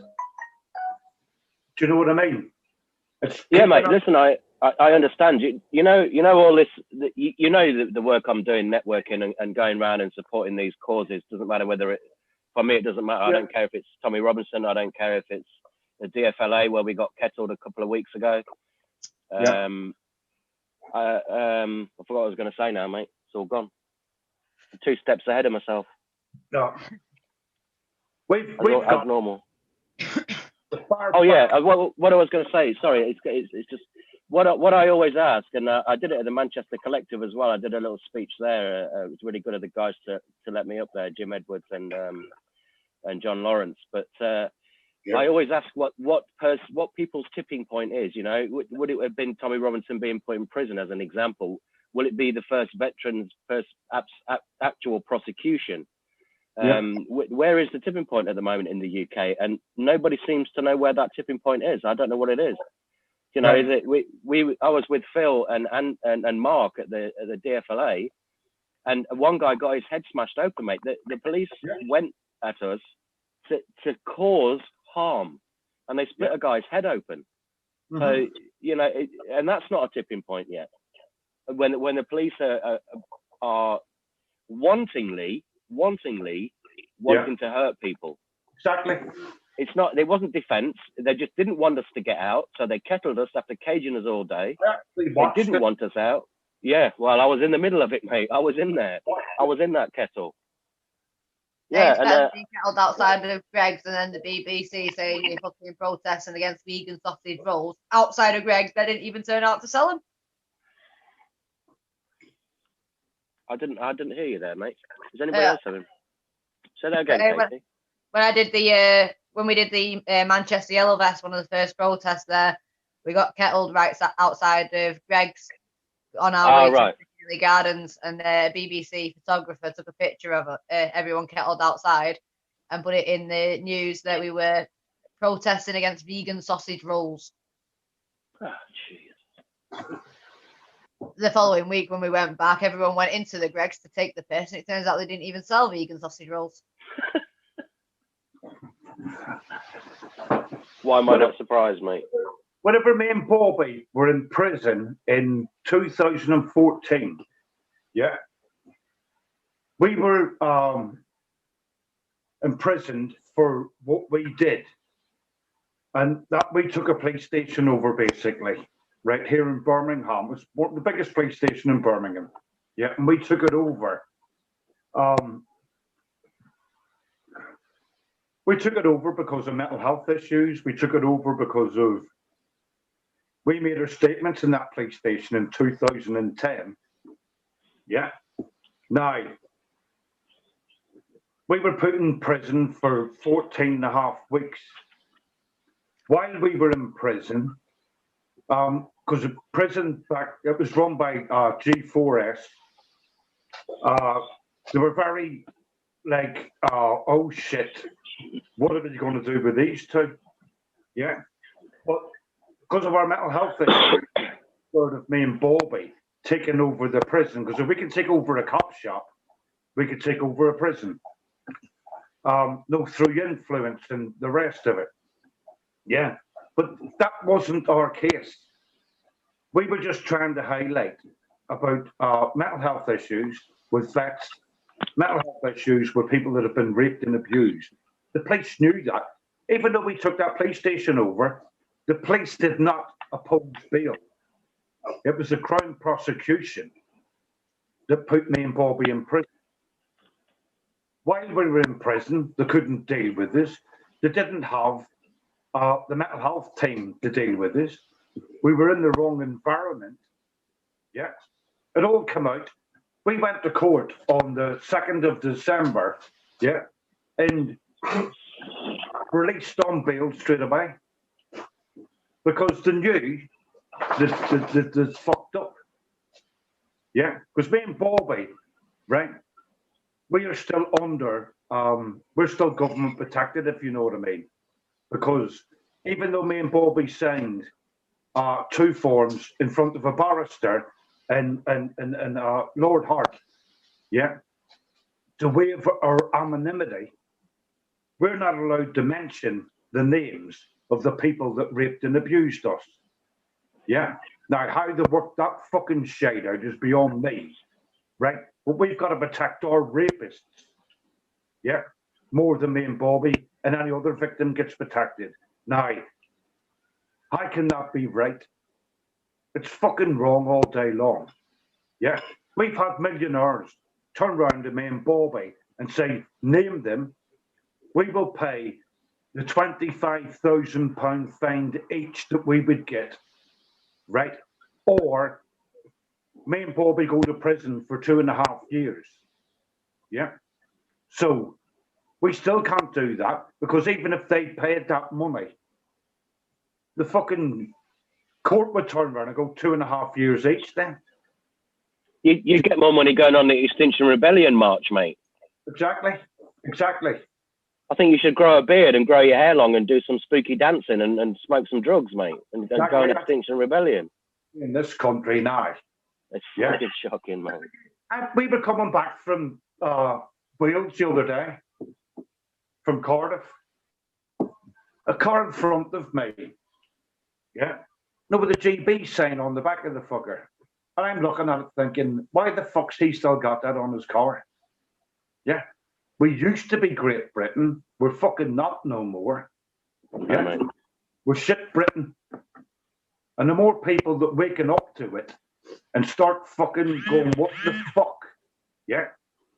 Do you know what I mean? Yeah, mate. Listen, I understand. You know all this. You know the work I'm doing, networking and going around and supporting these causes. Doesn't matter whether it. For me, it doesn't matter. Yeah. I don't care if it's Tommy Robinson. I don't care if it's the DFLA where we got kettled a couple of weeks ago. Yeah. I forgot what I was going to say now, mate. It's all gone. I'm 2 steps ahead of myself. No. We've as got normal. Oh yeah. What I was going to say. Sorry, it's just what I always ask, and I did it at the Manchester Collective as well. I did a little speech there. It was really good of the guys to let me up there, Jim Edwards and John Lawrence. But yeah. I always ask what people's tipping point is. You know, would it have been Tommy Robinson being put in prison as an example? Will it be the first veteran's actual prosecution? Yeah. Where is the tipping point at the moment in the UK? And nobody seems to know where that tipping point is. I don't know what it is. You know, is it I was with Phil and Mark at the DFLA, and one guy got his head smashed open, mate. The police went at us to cause harm, and they split a guy's head open. Mm-hmm. So you know, and that's not a tipping point yet. When the police are wanting to hurt people. Exactly. It's not. It wasn't defence. They just didn't want us to get out, so they kettled us after caging us all day. They didn't want us out. Yeah. Well, I was in the middle of it, mate. I was in there. I was in that kettle. Yeah. And being kettled outside of Greg's, and then the BBC saying you're fucking protesting against vegan sausage rolls outside of Greg's. They didn't even turn out to sell them. I didn't hear you there, mate. Is anybody else having? Say that again, Katie. When we did the Manchester Yellow Vest, one of the first protests there, we got kettled right outside of Greg's on our way to the Gardens, and the BBC photographer took a picture of everyone kettled outside and put it in the news that we were protesting against vegan sausage rolls. Oh, jeez. The following week, when we went back, everyone went into the Greg's to take the piss, and it turns out they didn't even sell vegan sausage rolls. Why am I not surprised, mate? Whenever me and Bobby were in prison in 2014, yeah, we were imprisoned for what we did, and that we took a police station over, basically. right here in Birmingham. It's the biggest police station in Birmingham. Yeah, and we took it over. We took it over because of mental health issues. We took it over because of, we made our statements in that police station in 2010. Yeah. Now, we were put in prison for 14.5 weeks. While we were in prison, because the prison back, it was run by G4S. They were very like, oh shit, what are we going to do with these two? Yeah, but because of our mental health issue, sort of me and Bobby taking over the prison, because if we can take over a cop shop, we could take over a prison. No, through influence and the rest of it. Yeah, but that wasn't our case. We were just trying to highlight about mental health issues with vets, mental health issues with people that have been raped and abused. The police knew that. Even though we took that police station over, the police did not oppose bail. It was the Crown prosecution that put me and Bobby in prison. While we were in prison, they couldn't deal with this. They didn't have the mental health team to deal with this. We were in the wrong environment. Yeah, it all came out. We went to court on the 2nd of December, yeah, and released on bail straight away because they knew that fucked up. Yeah, because me and Bobby, right, we are still under, we're still government protected, if you know what I mean. Because even though me and Bobby signed 2 forms in front of a barrister and Lord Hart, yeah, to waive our anonymity, we're not allowed to mention the names of the people that raped and abused us. Yeah. Now, how they worked that fucking shade out is beyond me, right? But we've got to protect our rapists, yeah, more than me and Bobby, and any other victim gets protected. Now, how can that be right? It's fucking wrong all day long. Yeah, we've had millionaires turn around to me and Bobby and say, name them, we will pay the £25,000 fine each that we would get, right? Or me and Bobby go to prison for 2.5 years. Yeah. So we still can't do that because even if they paid that money, the fucking court would turn around and go 2.5 years each then. You get more money going on the Extinction Rebellion march, mate. Exactly. Exactly. I think you should grow a beard and grow your hair long and do some spooky dancing and smoke some drugs, mate, and go on Extinction Rebellion. In this country now. It's fucking shocking, man. And we were coming back from Wales the other day, from Cardiff. A car in front of me, yeah, no, with a GB sign on the back of the fucker. And I'm looking at it thinking, why the fuck's he still got that on his car? Yeah. We used to be Great Britain. We're fucking not no more. Yeah. We're shit Britain. And the more people that waking up to it and start fucking going, what the fuck? Yeah.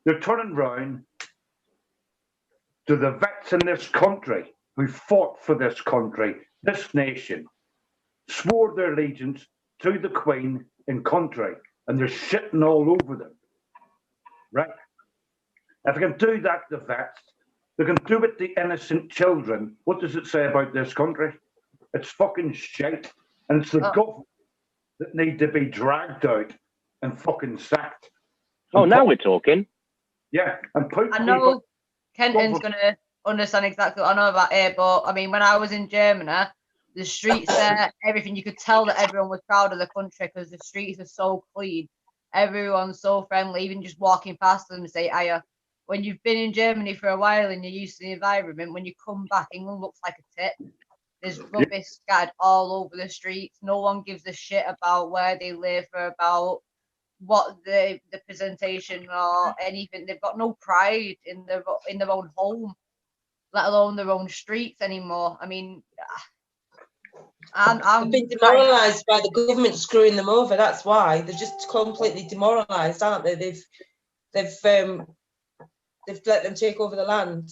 They're turning round to the vets in this country who fought for this country, this nation, swore their allegiance to the Queen and country, and they're shitting all over them. Right? If they can do that to vets, they can do it to innocent children. What does it say about this country? It's fucking shite. And it's the government that need to be dragged out and fucking sacked. Oh, now we're talking. Yeah. And I know Kenton's going to understand exactly what I know about here, but I mean, when I was in Germany, the streets there, everything, you could tell that everyone was proud of the country because the streets are so clean. Everyone's so friendly, even just walking past them and say, hiya. When you've been in Germany for a while and you're used to the environment, when you come back, England looks like a tip. There's rubbish scattered all over the streets. No one gives a shit about where they live or about what the presentation or anything. They've got no pride in their own home, let alone their own streets anymore. I mean, They've been demoralised by the government screwing them over. That's why they're just completely demoralised, aren't they? They've let them take over the land.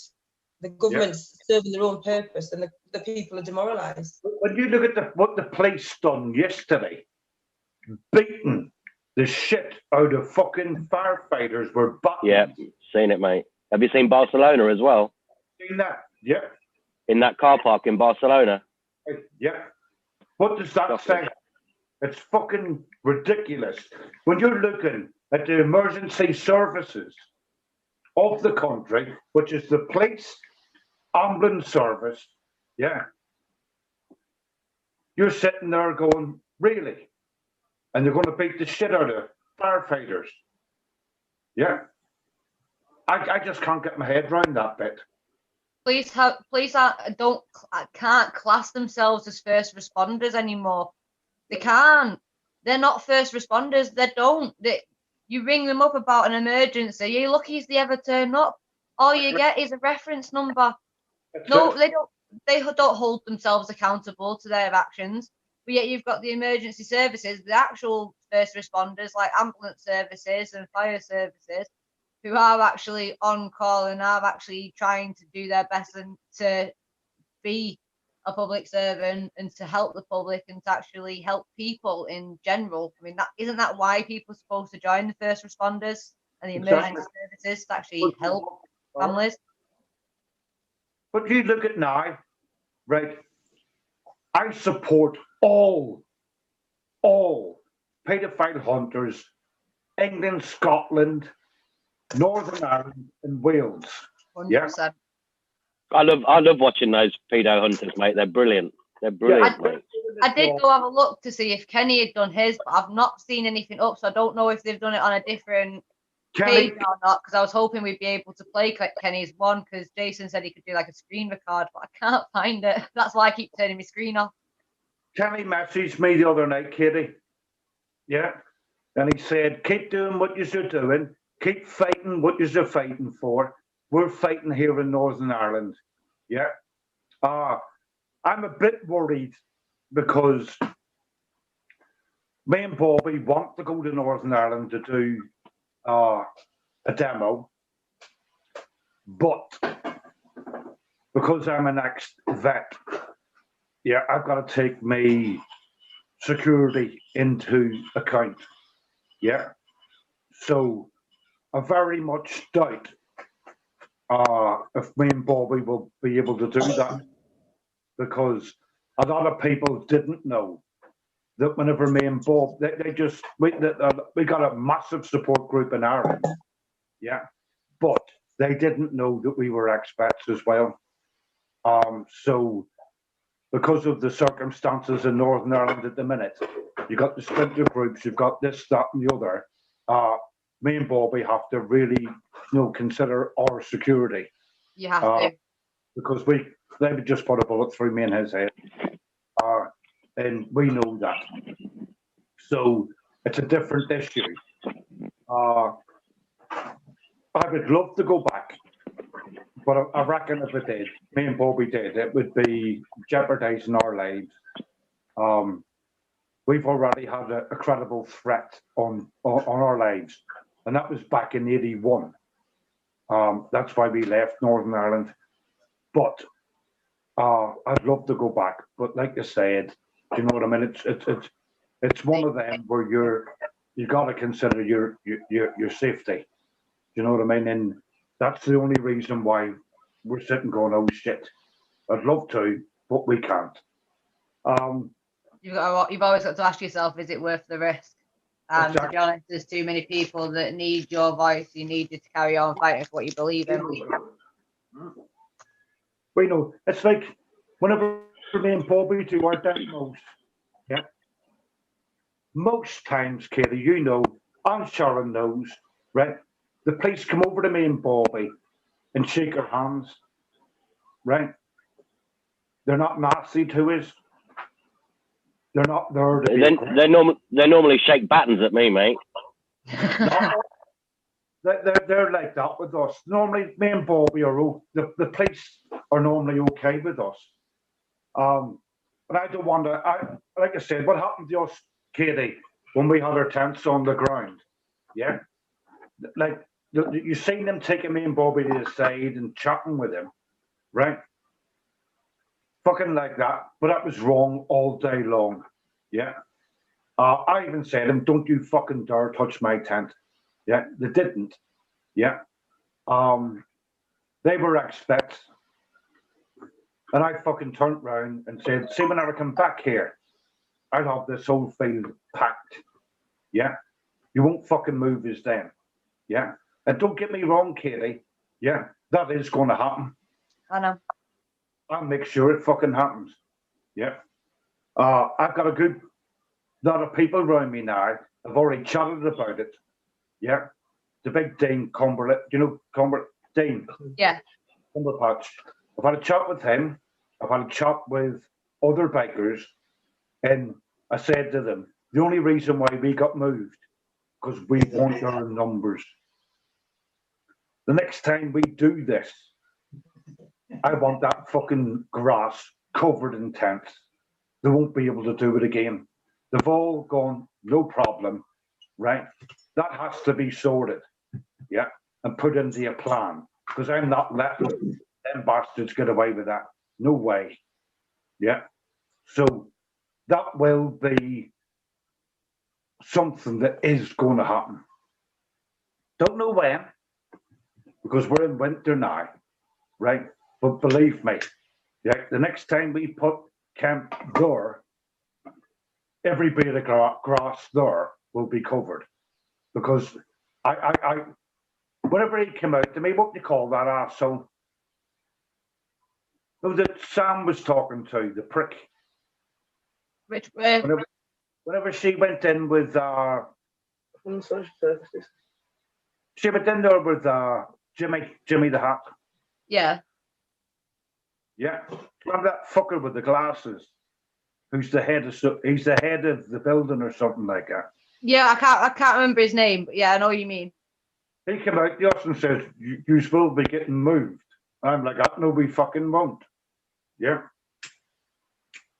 The government's serving their own purpose, and the people are demoralised. When you look at what the police done yesterday, beating the shit out of fucking firefighters were buttons. Yeah, seen it, mate. Have you seen Barcelona as well? Seen that? Yeah. In that car park in Barcelona? Yeah. What does that say? It's fucking ridiculous. When you're looking at the emergency services of the country, which is the police, ambulance service, yeah, you're sitting there going, really? And they're going to beat the shit out of firefighters. Yeah. I just can't get my head around that bit. Police can't class themselves as first responders anymore. They can't. They're not first responders. They don't. You ring them up about an emergency. You're lucky if they ever turn up. All you get is a reference number. No, they don't. They don't hold themselves accountable to their actions. But yet you've got the emergency services, the actual first responders like ambulance services and fire services, who are actually on call and are actually trying to do their best and to be a public servant and to help the public and to actually help people in general. I mean, isn't that why people are supposed to join the first responders and the emergency services to actually help families? But you look at now, right? I support all paedophile hunters, England, Scotland, Northern Ireland, and Wales. 100%. Yeah. I love watching those pedo hunters, mate. They're brilliant. They're brilliant, mate. I did go have a look to see if Kenny had done his, but I've not seen anything up, so I don't know if they've done it on a different page or not, because I was hoping we'd be able to play Kenny's one, because Jason said he could do like a screen record, but I can't find it. That's why I keep turning my screen off. Kenny messaged me the other night, Katie. Yeah. And he said, keep doing what you're doing. Keep fighting what you're fighting for. We're fighting here in Northern Ireland. Yeah. I'm a bit worried because me and Bobby want to go to Northern Ireland to do a demo, but because I'm an ex-vet, yeah, I've got to take my security into account. Yeah. So I very much doubt if me and Bobby will be able to do that, because a lot of people didn't know that whenever me and Bob, we got a massive support group in Ireland, yeah, but they didn't know that we were expats as well. So because of the circumstances in Northern Ireland at the minute, you got the splinter groups, you've got this, that, and the other. Me and Bobby have to really, consider our security. You have to. Because they would just put a bullet through me in his head. And we know that. So it's a different issue. I would love to go back, but I reckon if it did, me and Bobby did, it would be jeopardizing our lives. We've already had a credible threat on our lives, and that was back in '81. That's why we left Northern Ireland. But I'd love to go back. But like I said, do you know what I mean? It's one of them where you got to consider your safety. Do you know what I mean? And that's the only reason why we're sitting going, oh shit, I'd love to, but we can't. You've always got to ask yourself, is it worth the risk? And Exactly. to be honest, there's too many people that need your voice. You need you to carry on fighting for what you believe in. We know it's like whenever me and Bobby do our demos, yeah. Most times, Katie, and Sharon knows, right? The police come over to me and Bobby and shake our hands, right? They're not nasty to us. They're not there to they normally shake battens at me, mate. They're like that with us. Normally, me and Bobby the police are normally okay with us. But I don't want to, like I said, what happened to us, Katie, when we had our tents on the ground? Yeah? Like, you seen them taking me and Bobby to the side and chatting with him, right? Fucking like that. But that was wrong all day long. Yeah? I even said to them, don't you fucking dare touch my tent. Yeah? They didn't. Yeah? They were expats. And I fucking turned round and said, see, when I come back here, I'll have this whole field packed. Yeah? You won't fucking move us then. Yeah? And don't get me wrong, Katie. Yeah? That is going to happen. I know. I'll make sure it fucking happens. Yeah? I've got a good lot of people around me now. I've already chatted about it. Yeah? The big Dean Cumberland, you know, Dean. Yeah. Cumberpatch. I've had a chat with him. I've had a chat with other bikers. And I said to them, the only reason why we got moved, because we want our numbers. The next time we do this, I want that fucking grass covered in tents. They won't be able to do it again. They've all gone, no problem, right? That has to be sorted, yeah, and put into a plan, because I'm not letting them bastards get away with that. No way, yeah. So that will be something that is going to happen. Don't know when, because we're in winter now, right? But believe me, yeah, the next time we put camp there, every bit of grass there will be covered. Because whenever he came out to me, what do you call that arsehole? Who that Sam was talking to, the prick. Which whenever she went in with social services. She went in there with Jimmy the Hat. Yeah. Yeah. Remember that fucker with the glasses? Who's the head of he's the head of the building or something like that. Yeah, I can't remember his name, but yeah, I know what you mean. He came out to us and says, you will be getting moved. I'm like, no, we fucking won't. Yeah.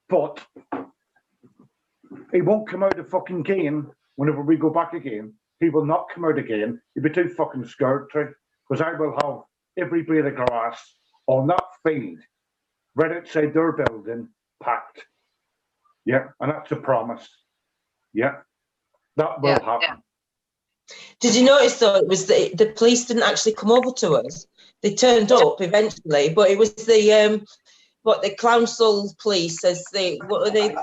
But he won't come out of fucking again whenever we go back again. He will not come out again. He'll be too fucking scared to, because I will have every blade of grass on that field right outside their building packed. Yeah, and that's a promise. Yeah, that will happen. Yeah. Did you notice though, it was the police didn't actually come over to us. They turned up eventually, but it was the council police as what were they?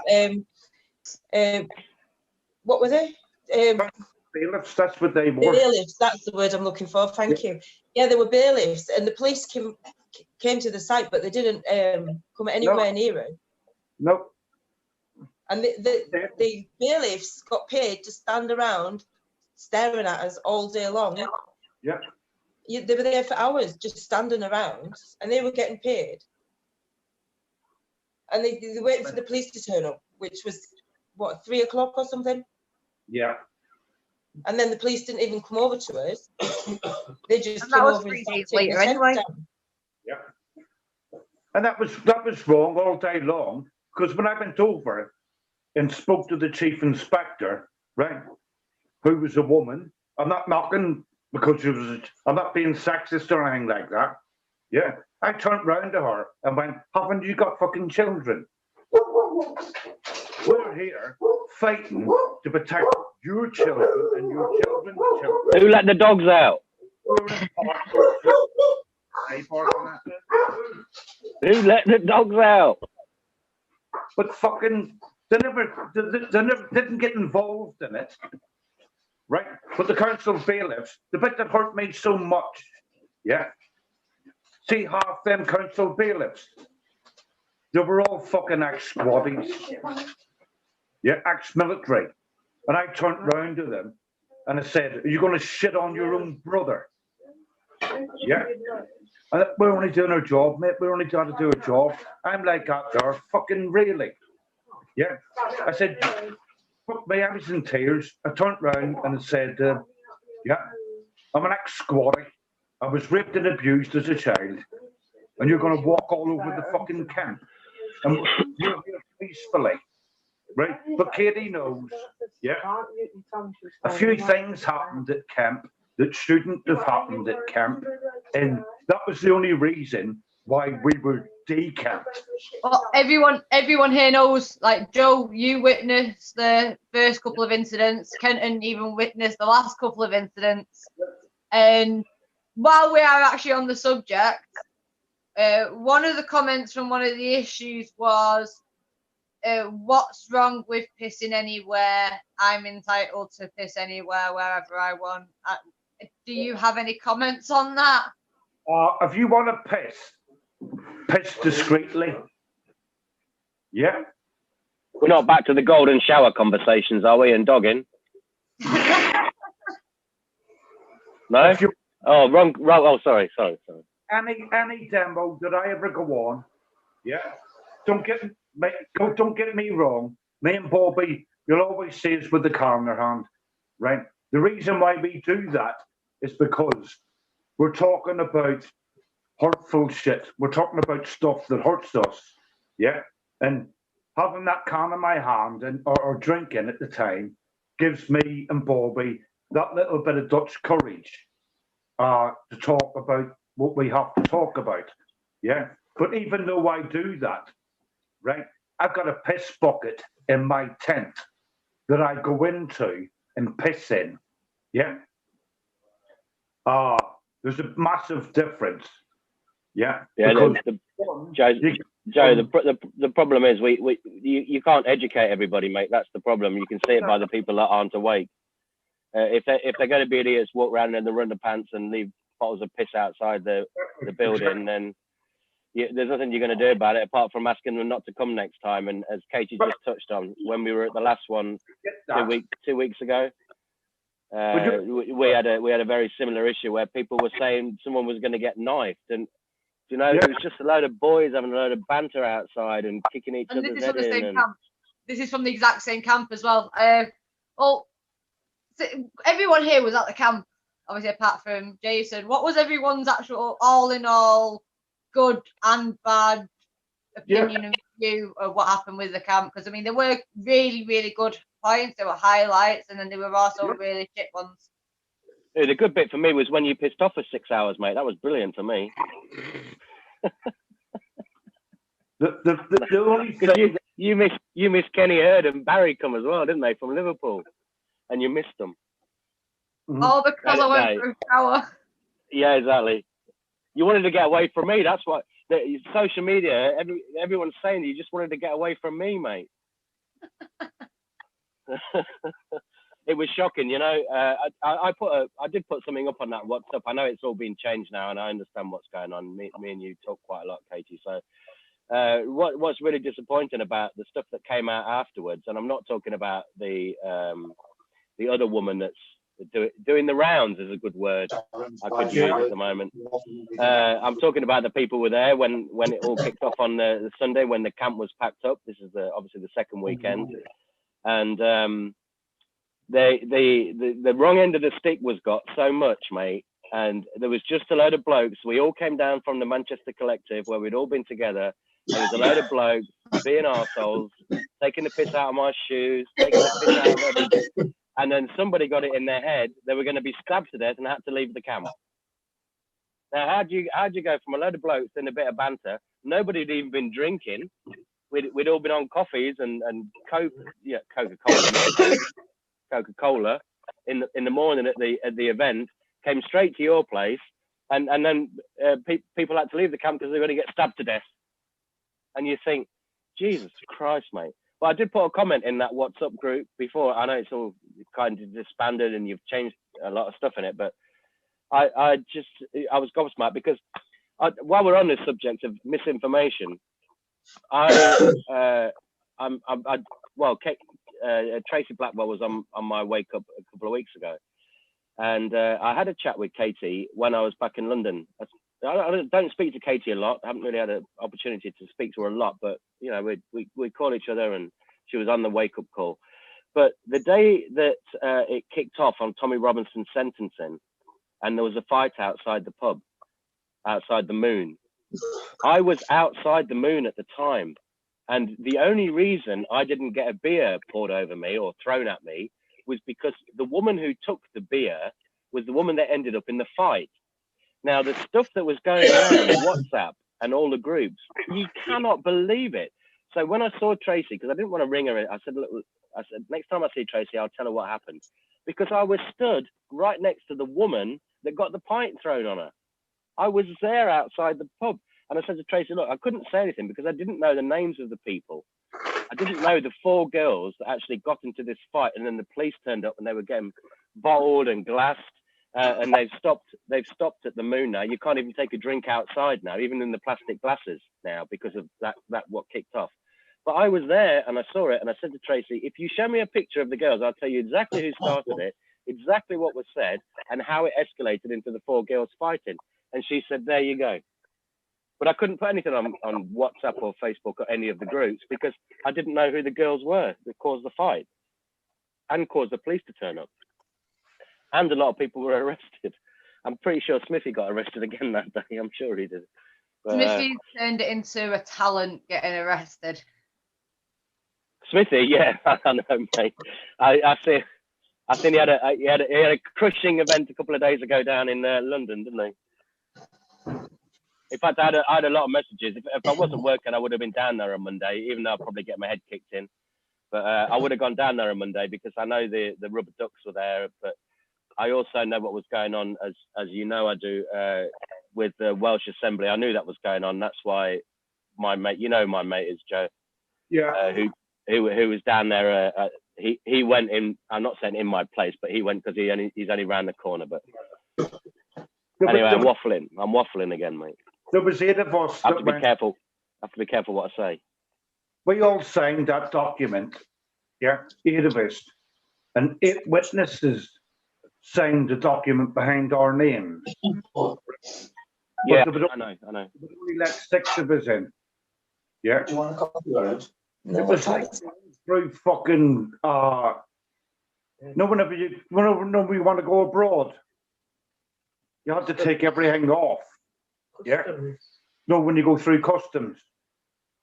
Bailiffs, that's what they were. Bailiffs, that's the word I'm looking for. Thank you. Yeah, they were bailiffs, and the police came to the site, but they didn't come anywhere near it. Nope. And the bailiffs got paid to stand around staring at us all day long. Yeah. They were there for hours just standing around, and they were getting paid. And they waited for the police to turn up, which was, 3 o'clock or something? Yeah. And then the police didn't even come over to us. They just came over 3 days later anyway. Yeah. And that was wrong all day long, because when I went over and spoke to the chief inspector, right, who was a woman, I'm not knocking because she was, I'm not being sexist or anything like that. Yeah. I turned round to her and went, haven't you got fucking children? We're here fighting to protect your children and your children's children. Who let the dogs out? Who let the dogs out? But fucking, they never didn't get involved in it, right? But the council bailiffs, the bit that hurt me so much, yeah. See, half them council bailiffs, they were all fucking ex-squaddies, yeah, ex-military. And I turned round to them and I said, are you going to shit on your own brother? Yeah. And we're only doing our job, mate. We're only got to do a job. I'm like that there, fucking really. Yeah. I said, fuck me, I was in tears. I turned round and I said, yeah, I'm an ex-squaddie. I was raped and abused as a child. And you're going to walk all over the fucking camp. And you're peacefully, right? But Katie knows, yeah. A few things happened at camp that shouldn't have happened at camp, and that was the only reason why we were decamped. Well, everyone here knows, like Joe, you witnessed the first couple of incidents. Kenton even witnessed the last couple of incidents. And while we are actually on the subject, one of the comments from one of the issues was, what's wrong with pissing anywhere? I'm entitled to piss anywhere, wherever I want. Do you have any comments on that? If you want to piss discreetly. Yeah. We're not back to the golden shower conversations, are we? And dogging? No? Oh, wrong. Oh, sorry. Any demo that I ever go on, yeah. Don't get me wrong. Me and Bobby, you'll always see us with the car in our hand, right? The reason why we do that is because we're talking about hurtful shit. We're talking about stuff that hurts us, yeah. And having that can in my hand or drinking at the time gives me and Bobby that little bit of Dutch courage to talk about what we have to talk about, yeah. But even though I do that, right, I've got a piss bucket in my tent that I go into and piss in, yeah. There's a massive difference, yeah. Yeah, Joe, the problem is you can't educate everybody, mate. That's the problem. You can see it by the people that aren't awake. If they're going to be idiots, walk around in the underpants and leave bottles of piss outside the building, then there's nothing you're going to do about it apart from asking them not to come next time. And as Katie just touched on, when we were at the last one 2 weeks ago, we had a very similar issue where people were saying someone was going to get knifed, and it was just a load of boys having a load of banter outside and kicking each other's head in. This is from the exact same camp as well. Well, everyone here was at the camp, obviously apart from Jason. What was everyone's actual all in all good and bad opinion and view of what happened with the camp? Because I mean, there were really, really good points, there were highlights, and then there were also really shit ones. The good bit for me was when you pissed off for 6 hours, mate. That was brilliant for me. the only thing you missed Kenny Hurd and Barry come as well, didn't they, from Liverpool? And you missed them. All because I went for a shower. Yeah, exactly. You wanted to get away from me. That's what social media. Everyone's saying you just wanted to get away from me, mate. It was shocking, I did put something up on that WhatsApp. I know it's all been changed now, and I understand what's going on. Me and you talk quite a lot, Katie. So, what's really disappointing about the stuff that came out afterwards, and I'm not talking about the other woman that's doing the rounds is a good word I could use at the moment. I'm talking about the people who were there when it all kicked off on the Sunday when the camp was packed up. This is obviously the second weekend, and the wrong end of the stick was got so much, mate. And there was just a load of blokes. We all came down from the Manchester Collective where we'd all been together. There was a load of blokes being arseholes, taking the piss out of my shoes, taking the piss out of everything. And then somebody got it in their head they were going to be stabbed to death and had to leave the camp. Now, how'd you go from a load of blokes and a bit of banter? Nobody had even been drinking. We'd all been on coffees and Coca-Cola in the morning at the event. Came straight to your place, and then people had to leave the camp because they were going to get stabbed to death. And you think, Jesus Christ, mate. Well, I did put a comment in that WhatsApp group before. I know it's all kind of disbanded and you've changed a lot of stuff in it, but I was gobsmacked because while we're on this subject of misinformation, Tracy Blackwell was on my wake up a couple of weeks ago, and I had a chat with Katie when I was back in London. I don't speak to Katie a lot. I haven't really had an opportunity to speak to her a lot, but we call each other, and she was on the wake up call. But the day that it kicked off on Tommy Robinson's sentencing, and there was a fight outside the pub, outside the Moon, I was outside the Moon at the time. And the only reason I didn't get a beer poured over me or thrown at me was because the woman who took the beer was the woman that ended up in the fight. Now, the stuff that was going around WhatsApp and all the groups, you cannot believe it. So when I saw Tracy, because I didn't want to ring her, I said, look, next time I see Tracy, I'll tell her what happened. Because I was stood right next to the woman that got the pint thrown on her. I was there outside the pub. And I said to Tracy, look, I couldn't say anything because I didn't know the names of the people. I didn't know the 4 girls that actually got into this fight. And then the police turned up and they were getting bottled and glassed. And they've stopped at the Moon now. You can't even take a drink outside now, even in the plastic glasses now, because of that what kicked off. But I was there and I saw it and I said to Tracy, if you show me a picture of the girls, I'll tell you exactly who started it, exactly what was said, and how it escalated into the 4 girls fighting. And she said, there you go. But I couldn't put anything on WhatsApp or Facebook or any of the groups because I didn't know who the girls were that caused the fight and caused the police to turn up. And a lot of people were arrested. I'm pretty sure Smithy got arrested again that day. I'm sure he did. But, Smithy turned it into a talent getting arrested. Smithy, yeah, I know, mate. I think he had a crushing event a couple of days ago down in London, didn't he? In fact, I had a lot of messages. If I wasn't working, I would have been down there on Monday, even though I'd probably get my head kicked in. But I would have gone down there on Monday because I know the rubber ducks were there. But I also know what was going on, as you know, I do, with the Welsh Assembly. I knew that was going on. That's why my mate, you know, my mate is Joe. Yeah. Who was down there. He went in. I'm not saying in my place, but he went because he's only round the corner. But anyway, I'm waffling again, mate. There was 8 of us. I have to be careful. I have to be careful what I say. We all signed that document. Yeah, 8 of us, and 8 witnesses signed the document behind our names. Yeah, I know. We only let 6 of us in. Yeah. Do you want a copy of it? It was like through fucking whenever you want to go abroad, you have to take everything off. Yeah. No, when you go through customs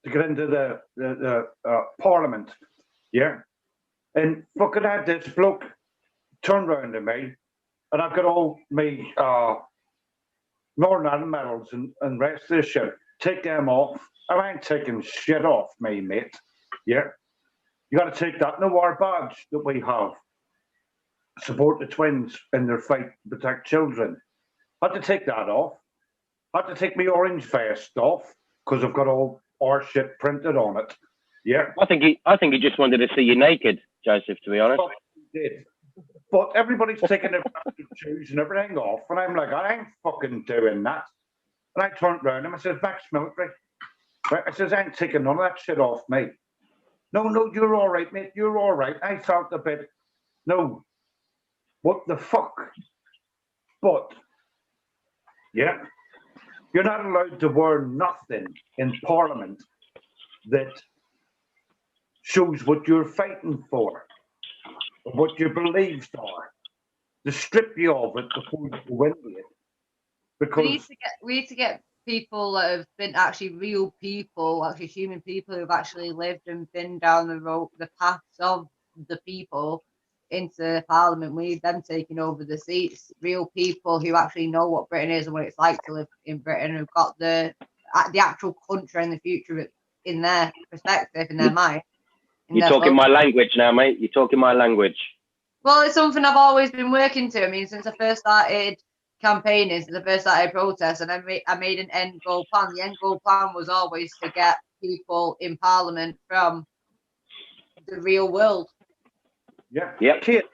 to get into the Parliament. Yeah. And fucking had this bloke turn around to me, and I've got all my Northern Ireland medals and rest of this shit. Take them off. I ain't taking shit off me, mate. Yeah. You got to take that. No, our badge that we have. Support the twins in their fight to protect children. Had to take that off. Had to take my orange vest off because I've got all our shit printed on it. Yeah. I think he just wanted to see you naked, Joseph, to be honest. Well, he did. But everybody's taking their shoes and everything off, and I'm like, I ain't fucking doing that. And I turned around and I said, Max Military. Right? I says, I ain't taking none of that shit off me. No, you're all right, mate. You're all right. I felt a bit. No. What the fuck? But, yeah, you're not allowed to wear nothing in Parliament that shows what you're fighting for, or what your beliefs are. To strip you of it before you go into it. Because we need to get people that have been actually real people, actually human people who've actually lived and been down the paths of the people into Parliament. We need them taking over the seats. Real people who actually know what Britain is and what it's like to live in Britain, who've got the actual country and the future in their perspective, in their mind. You're talking my language now, mate. You're talking my language. Well, it's something I've always been working to. I mean, since I first started campaigning, since I first started protesting, I made an end goal plan. The end goal plan was always to get people in Parliament from the real world. Yeah. Yep. Kate,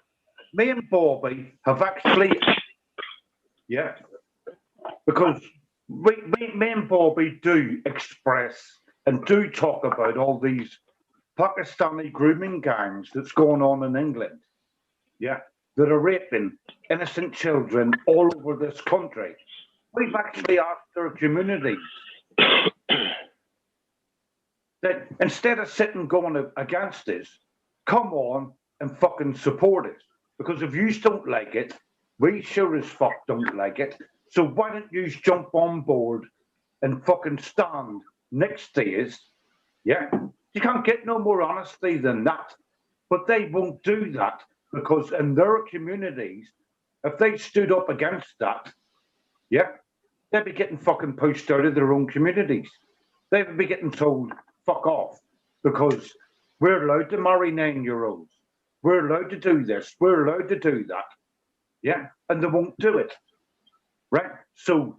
me and Bobby have actually, yeah, because me and Bobby do express and do talk about all these Pakistani grooming gangs that's going on in England. Yeah. That are raping innocent children all over this country. We've actually asked our communities that instead of sitting going against this, come on and fucking support it. Because if you don't like it, we sure as fuck don't like it. So why don't you jump on board and fucking stand next to us, yeah, You can't get no more honesty than that. But they won't do that because in their communities, if they stood up against that, yeah, they'd be getting fucking pushed out of their own communities. They'd be getting told, fuck off, because we're allowed to marry 9-year-olds. We're allowed to do this. We're allowed to do that. Yeah, and they won't do it. Right? So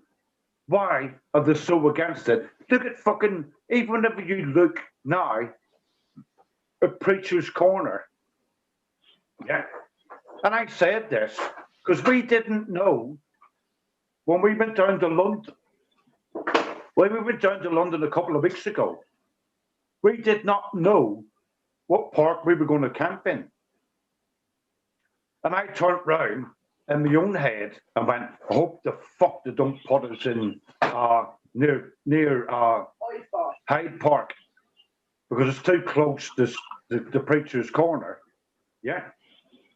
why are they so against it? Look at fucking, even whenever you look now at Preacher's Corner, yeah, and I said this because we didn't know when we went down to London. When we went down to London a couple of weeks ago, we did not know what park we were going to camp in. And I turned round in my own head and went, I hope the fuck they don't put us in near Hyde Park because it's too close to the Preacher's Corner. Yeah,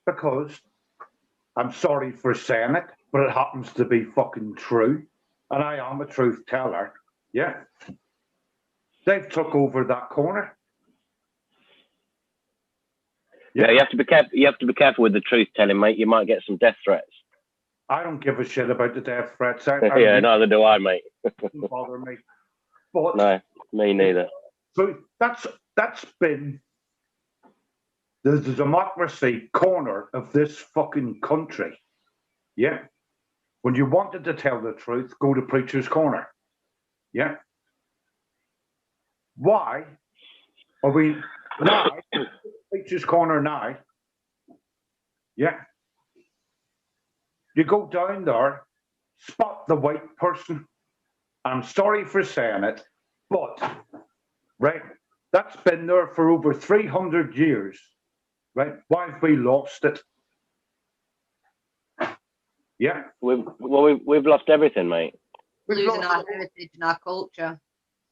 because I'm sorry for saying it, but it happens to be fucking true. And I am a truth teller. Yeah. They've took over that corner. Yeah, you have to be careful. You have to be careful with the truth telling, mate. You might get some death threats. I don't give a shit about the death threats. Yeah, neither do I, mate. Doesn't bother me. But no, me neither. So that's been the democracy corner of this fucking country. Yeah. When you wanted to tell the truth, go to Preacher's Corner. Yeah. Why are we now Preacher's Corner now? Yeah. You go down there, spot the white person. I'm sorry for saying it, but right, that's been there for over 300 years. Right? Why have we lost it? Yeah. We've lost everything, mate. We're losing our heritage and our culture.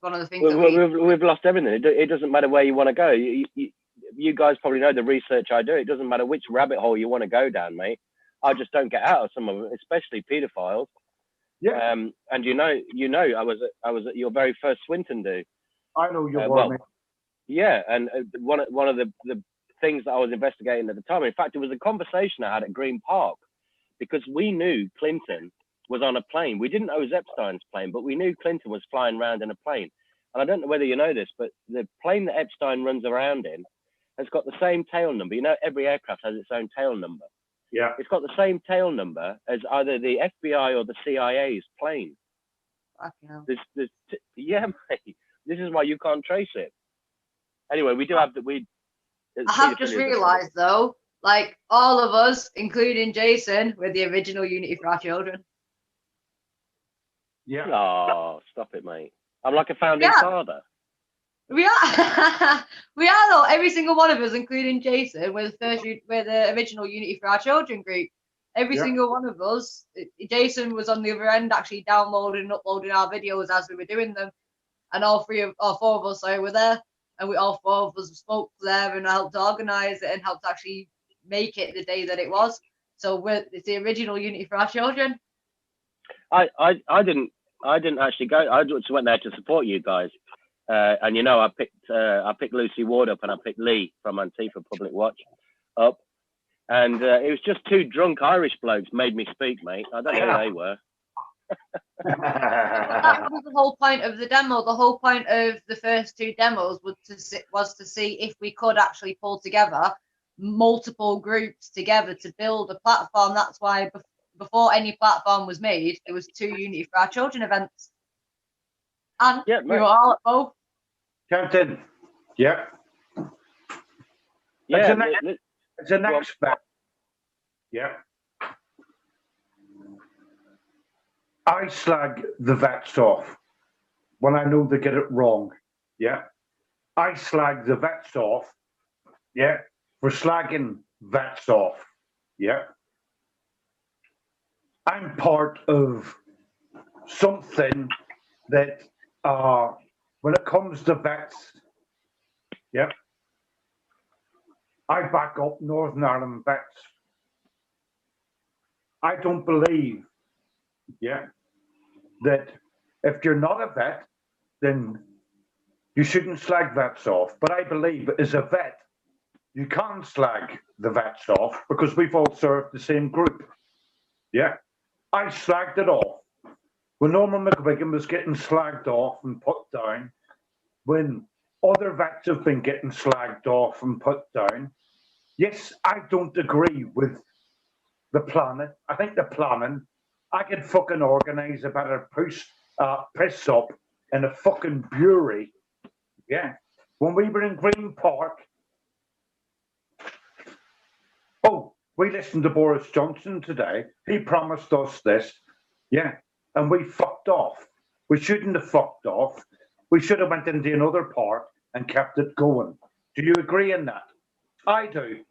One of the things we've lost everything. It doesn't matter where you want to go. You guys probably know the research I do. It doesn't matter which rabbit hole you want to go down, mate. I just don't get out of some of them, especially paedophiles. Yeah. And you know, I was at your very first Swinton do. I know you were, mate. Yeah, and one of the things that I was investigating at the time. In fact, it was a conversation I had at Green Park because we knew Clinton was on a plane. We didn't know it was Epstein's plane, but we knew Clinton was flying around in a plane. And I don't know whether you know this, but the plane that Epstein runs around in has got the same tail number. You know, every aircraft has its own tail number. Yeah. It's got the same tail number as either the FBI or the CIA's plane. Yeah, mate. This is why you can't trace it. Anyway, we do have the I have just realised though, like all of us, including Jason, we're the original Unity for Our Children. Yeah. Oh, stop it, mate. I'm like a founding father. We are. We are though. Every single one of us, including Jason, we're the original Unity for Our Children group. Every single one of us. Jason was on the other end, actually downloading and uploading our videos as we were doing them, and all four of us were there, and we all four of us spoke there and helped organise it and helped actually make it the day that it was. So it's the original Unity for Our Children. I didn't actually go. I just went there to support you guys. And you know, I picked Lucy Ward up and I picked Lee from Antifa Public Watch up, and it was just two drunk Irish blokes made me speak, mate. I don't know who they were. That was the whole point of the demo. The whole point of the first two demos was to see if we could actually pull together multiple groups together to build a platform. That's why before any platform was made, there was 2 Unity for Our Children events, and we were all at both. Kenton. Yeah. Yeah. It's an expert. Yeah. I slag the vets off when I know they get it wrong. Yeah. I slag the vets off. Yeah. For slagging vets off. Yeah. I'm part of something that when it comes to vets, yeah, I back up Northern Ireland vets. I don't believe, yeah, that if you're not a vet, then you shouldn't slag vets off. But I believe as a vet, you can't slag the vets off because we've all served the same group. Yeah. I slagged it off. When Norman McGuigan was getting slagged off and put down, when other vets have been getting slagged off and put down, yes, I don't agree with the planning. I think the planning, I could fucking organise a better piss up in a fucking brewery. Yeah. When we were in Green Park, we listened to Boris Johnson today. He promised us this. Yeah. And we fucked off. We shouldn't have fucked off. We should have went into another park and kept it going. Do you agree in that? I do.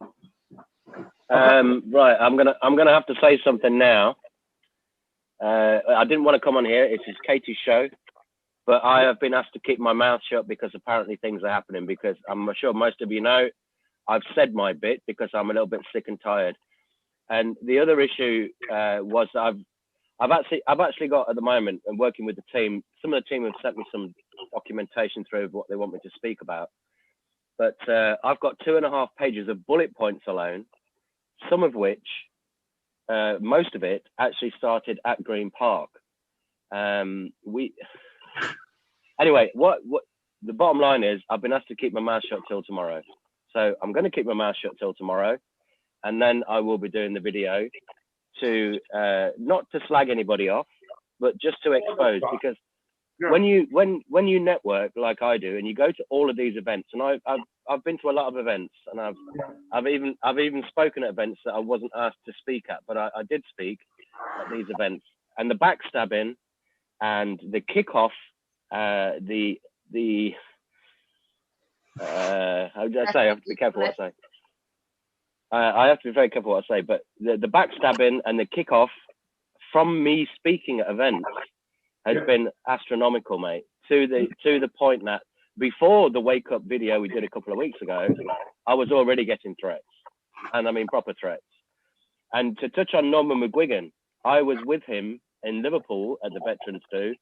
Right, I'm gonna have to say something now. I didn't want to come on here. It's Katie's show, but I have been asked to keep my mouth shut because apparently things are happening. Because I'm sure most of you know, I've said my bit because I'm a little bit sick and tired. And the other issue was that I've actually got at the moment, and working with the team, some of the team have sent me some documentation through of what they want me to speak about. But I've got 2.5 pages of bullet points alone, some of which, most of it actually started at Green Park. Anyway, what the bottom line is, I've been asked to keep my mouth shut till tomorrow. So I'm going to keep my mouth shut till tomorrow, and then I will be doing the video to not to slag anybody off, but just to expose, because when you network like I do and you go to all of these events, and I've been to a lot of events, and I've even spoken at events that I wasn't asked to speak at, but I did speak at these events, and the backstabbing and the kickoff, how do I say? I have to be careful what I say. I have to be very careful what I say, but the backstabbing and the kickoff from me speaking at events has been astronomical, mate. To the point that before the wake up video we did a couple of weeks ago, I was already getting threats, and I mean proper threats. And to touch on Norman McGuigan, I was with him in Liverpool at the Veterans Do,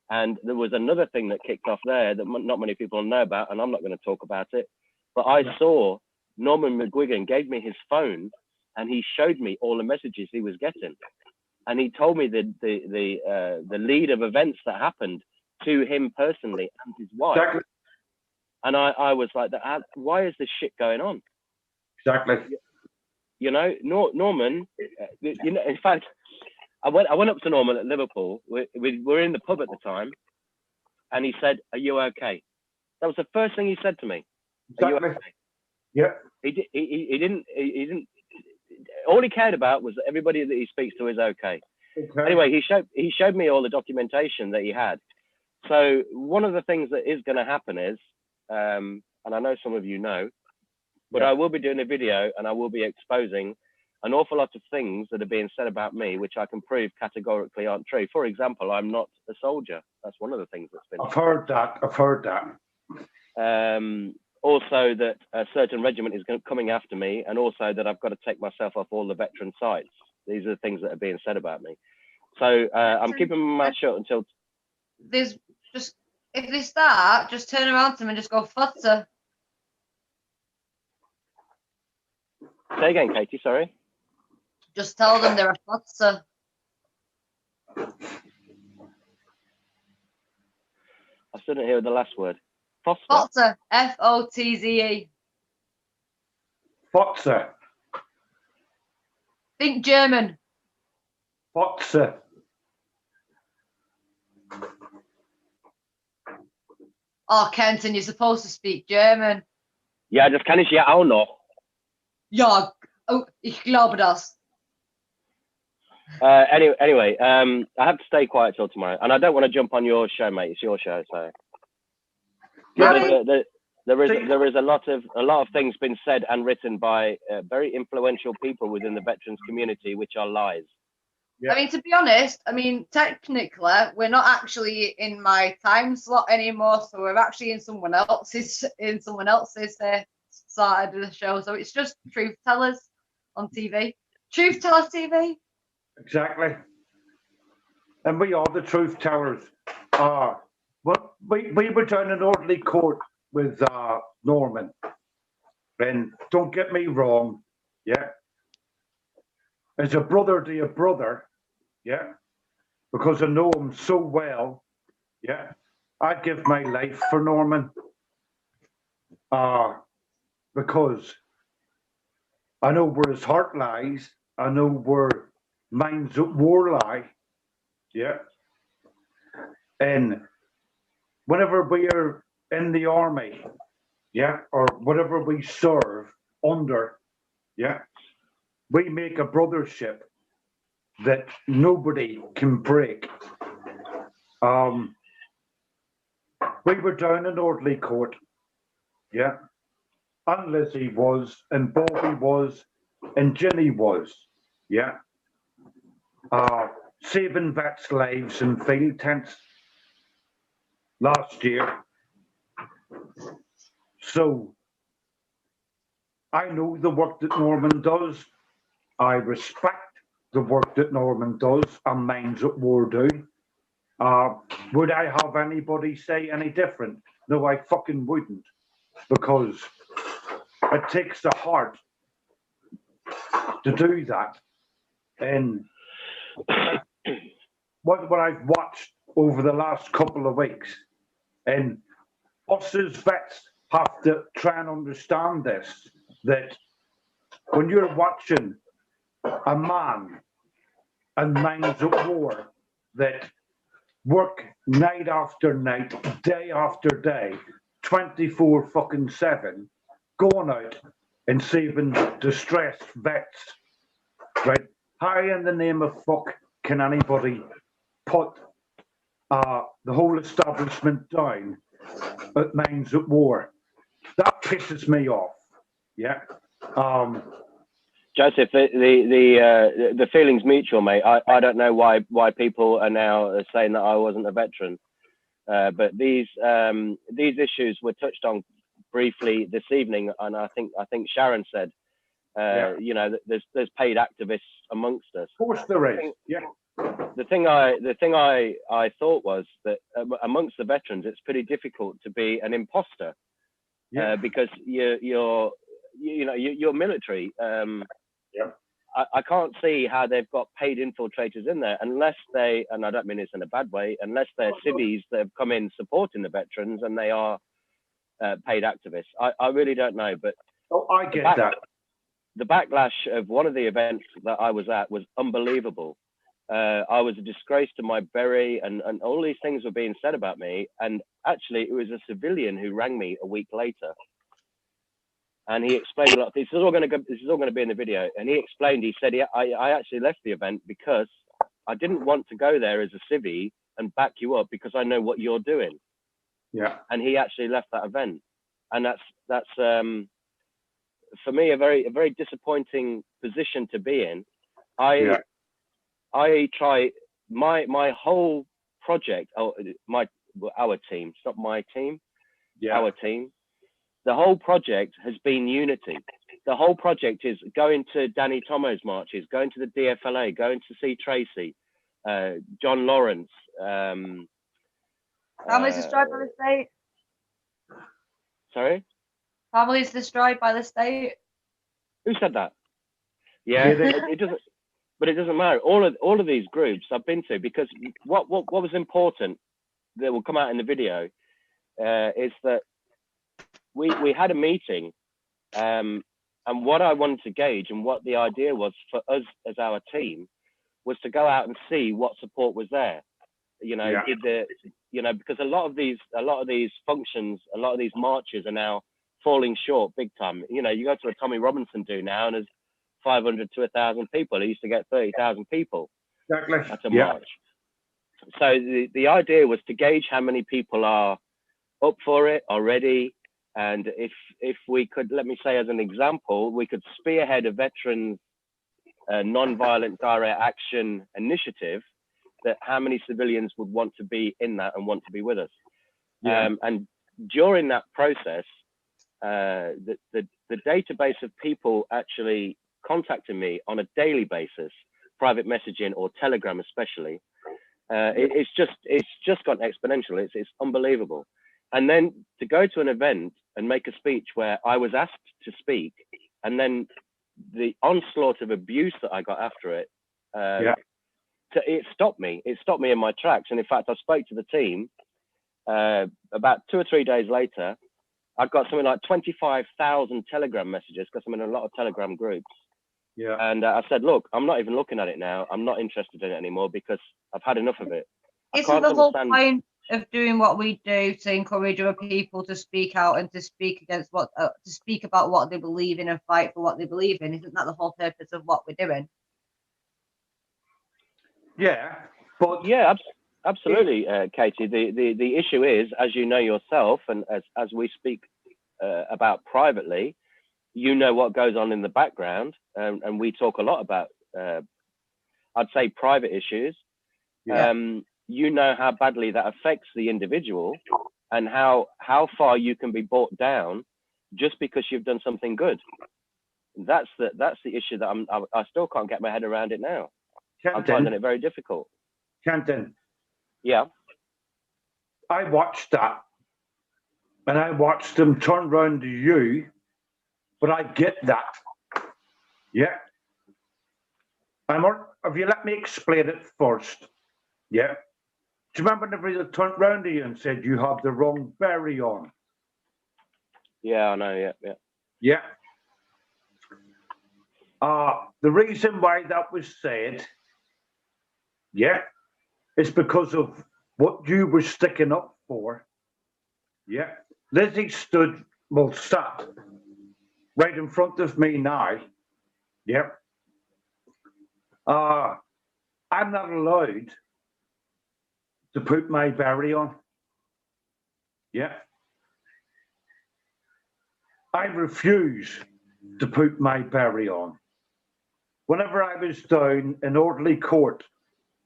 and there was another thing that kicked off there that not many people know about, and I'm not going to talk about it, but I saw Norman McGuigan gave me his phone, and he showed me all the messages he was getting, and he told me the lead of events that happened to him personally and his wife. Exactly. And I was like, why is this shit going on? Exactly. You know, Norman. You know, in fact, I went up to Norman at Liverpool. We were in the pub at the time, and he said, "Are you okay?" That was the first thing he said to me. Exactly. Are you okay? Yeah. He didn't. All he cared about was that everybody that he speaks to is okay. Anyway, he showed me all the documentation that he had. So one of the things that is going to happen is, and I know some of you know, but I will be doing a video and I will be exposing an awful lot of things that are being said about me, which I can prove categorically aren't true. For example, I'm not a soldier. That's one of the things that's been. I've heard that. Also that a certain regiment is coming after me, and also that I've got to take myself off all the veteran sites. These are the things that are being said about me. So I'm keeping my mouth shut until. There's just, if they start, just turn around to them and just go, "Futzer." Say again, Katie, sorry. Just tell them they're a futzer. I still didn't hear the last word. Futzer. F-O-T-Z-E. Futzer. Think German. Futzer. Oh, Kenton, you're supposed to speak German. Ja, das kann ich ja auch noch. Ja, oh, ich glaube das. Anyway, I have to stay quiet till tomorrow, and I don't want to jump on your show, mate. It's your show, so. Yeah, there is a lot of things been said and written by very influential people within the veterans community, which are lies. Yeah. I mean, to be honest, technically, we're not actually in my time slot anymore, so we're actually in someone else's side of the show. So it's just truth tellers on TV. Truth Tellers TV. Exactly. And we are the truth tellers. Well, we were down in Audley Court with Norman, and don't get me wrong, yeah. As a brother to a brother, yeah, because I know him so well, yeah, I'd give my life for Norman, because I know where his heart lies, I know where minds at war lie, yeah, and whenever we are in the army, yeah, or whatever we serve under, yeah, we make a brothership that nobody can break. We were down in Audley Court, yeah, and Lizzie was, and Bobby was, and Ginny was, yeah, saving vets' lives in field tents last year. So I know the work that Norman does. I respect the work that Norman does and Minds at War do. Would I have anybody say any different? No, I fucking wouldn't, because it takes the heart to do that. And what I've watched over the last couple of weeks, and us as vets have to try and understand this, that when you're watching a man and Minds at War that work night after night, day after day, 24 fucking 7, going out and saving distressed vets, right? How in the name of fuck can anybody put the whole establishment down at Minds at War? That pisses me off. Yeah. Joseph, the feeling's mutual, mate. I don't know why people are now saying that I wasn't a veteran, but these issues were touched on briefly this evening, and I think Sharon said, you know, that there's paid activists amongst us. Of course there is. Yeah. The thing I thought was that amongst the veterans, it's pretty difficult to be an imposter, because you're military. Yeah. I can't see how they've got paid infiltrators in there unless they, and I don't mean this in a bad way, unless they're civvies that have come in supporting the veterans and they are paid activists. I really don't know, but I get that. The backlash of one of the events that I was at was unbelievable. I was a disgrace to my berry, and all these things were being said about me. And actually, it was a civilian who rang me a week later. And he explained a lot. This is all going to be in the video. And he explained. He said, I actually left the event because I didn't want to go there as a civvy and back you up because I know what you're doing. Yeah. And he actually left that event, and that's for me a very disappointing position to be in. I try my whole project. Our team. It's not my team. Yeah. Our team. The whole project has been unity. The whole project is going to Danny Tomo's marches, going to the DFLA, going to see Tracy, John Lawrence. Families destroyed by the state. Sorry? Families destroyed by the state. Who said that? Yeah, it doesn't. But it doesn't matter. All of these groups I've been to, because what was important that will come out in the video is that we had a meeting, and what I wanted to gauge and what the idea was for us as our team was to go out and see what support was there. You know, because a lot of these functions, a lot of these marches are now falling short big time. You know, you go to a Tommy Robinson do now, and there's 500 to 1,000 people. He used to get 30,000 people at a march. So the idea was to gauge how many people are up for it already. And if we could, let me say as an example, we could spearhead a veterans non-violent direct action initiative, that how many civilians would want to be in that and want to be with us. And during that process, the database of people actually contacting me on a daily basis, private messaging or Telegram especially, It's just gone exponential. It's unbelievable. And then to go to an event and make a speech where I was asked to speak, and then the onslaught of abuse that I got after it, it stopped me. It stopped me in my tracks. And in fact, I spoke to the team about 2 or 3 days later. I got something like 25,000 Telegram messages because I'm in a lot of Telegram groups. Yeah. And I said, look, I'm not even looking at it now. I'm not interested in it anymore because I've had enough of it. Isn't the whole point of doing what we do to encourage other people to speak out and to speak against to speak about what they believe in and fight for what they believe in? Isn't that the whole purpose of what we're doing? Yeah, but yeah, absolutely, Katie. The issue is, as you know yourself, and as we speak about privately, you know what goes on in the background, and we talk a lot about, I'd say, private issues. Yeah. You know how badly that affects the individual, and how far you can be brought down just because you've done something good. That's the issue that I still can't get my head around it now. Kenton, I'm finding it very difficult. Kenton. Yeah. I watched that, and I watched them turn around to you, but I get that. Yeah. If you let me explain it first. Yeah. Do you remember whenever they turned round to you and said you have the wrong berry on? Yeah, I know. Yeah. Yeah. The reason why that was said, yeah, is because of what you were sticking up for. Yeah. Lizzie sat right in front of me now. Yeah. I'm not allowed to put my berry on. Yeah. I refuse to put my berry on. Whenever I was down in Orderly Court,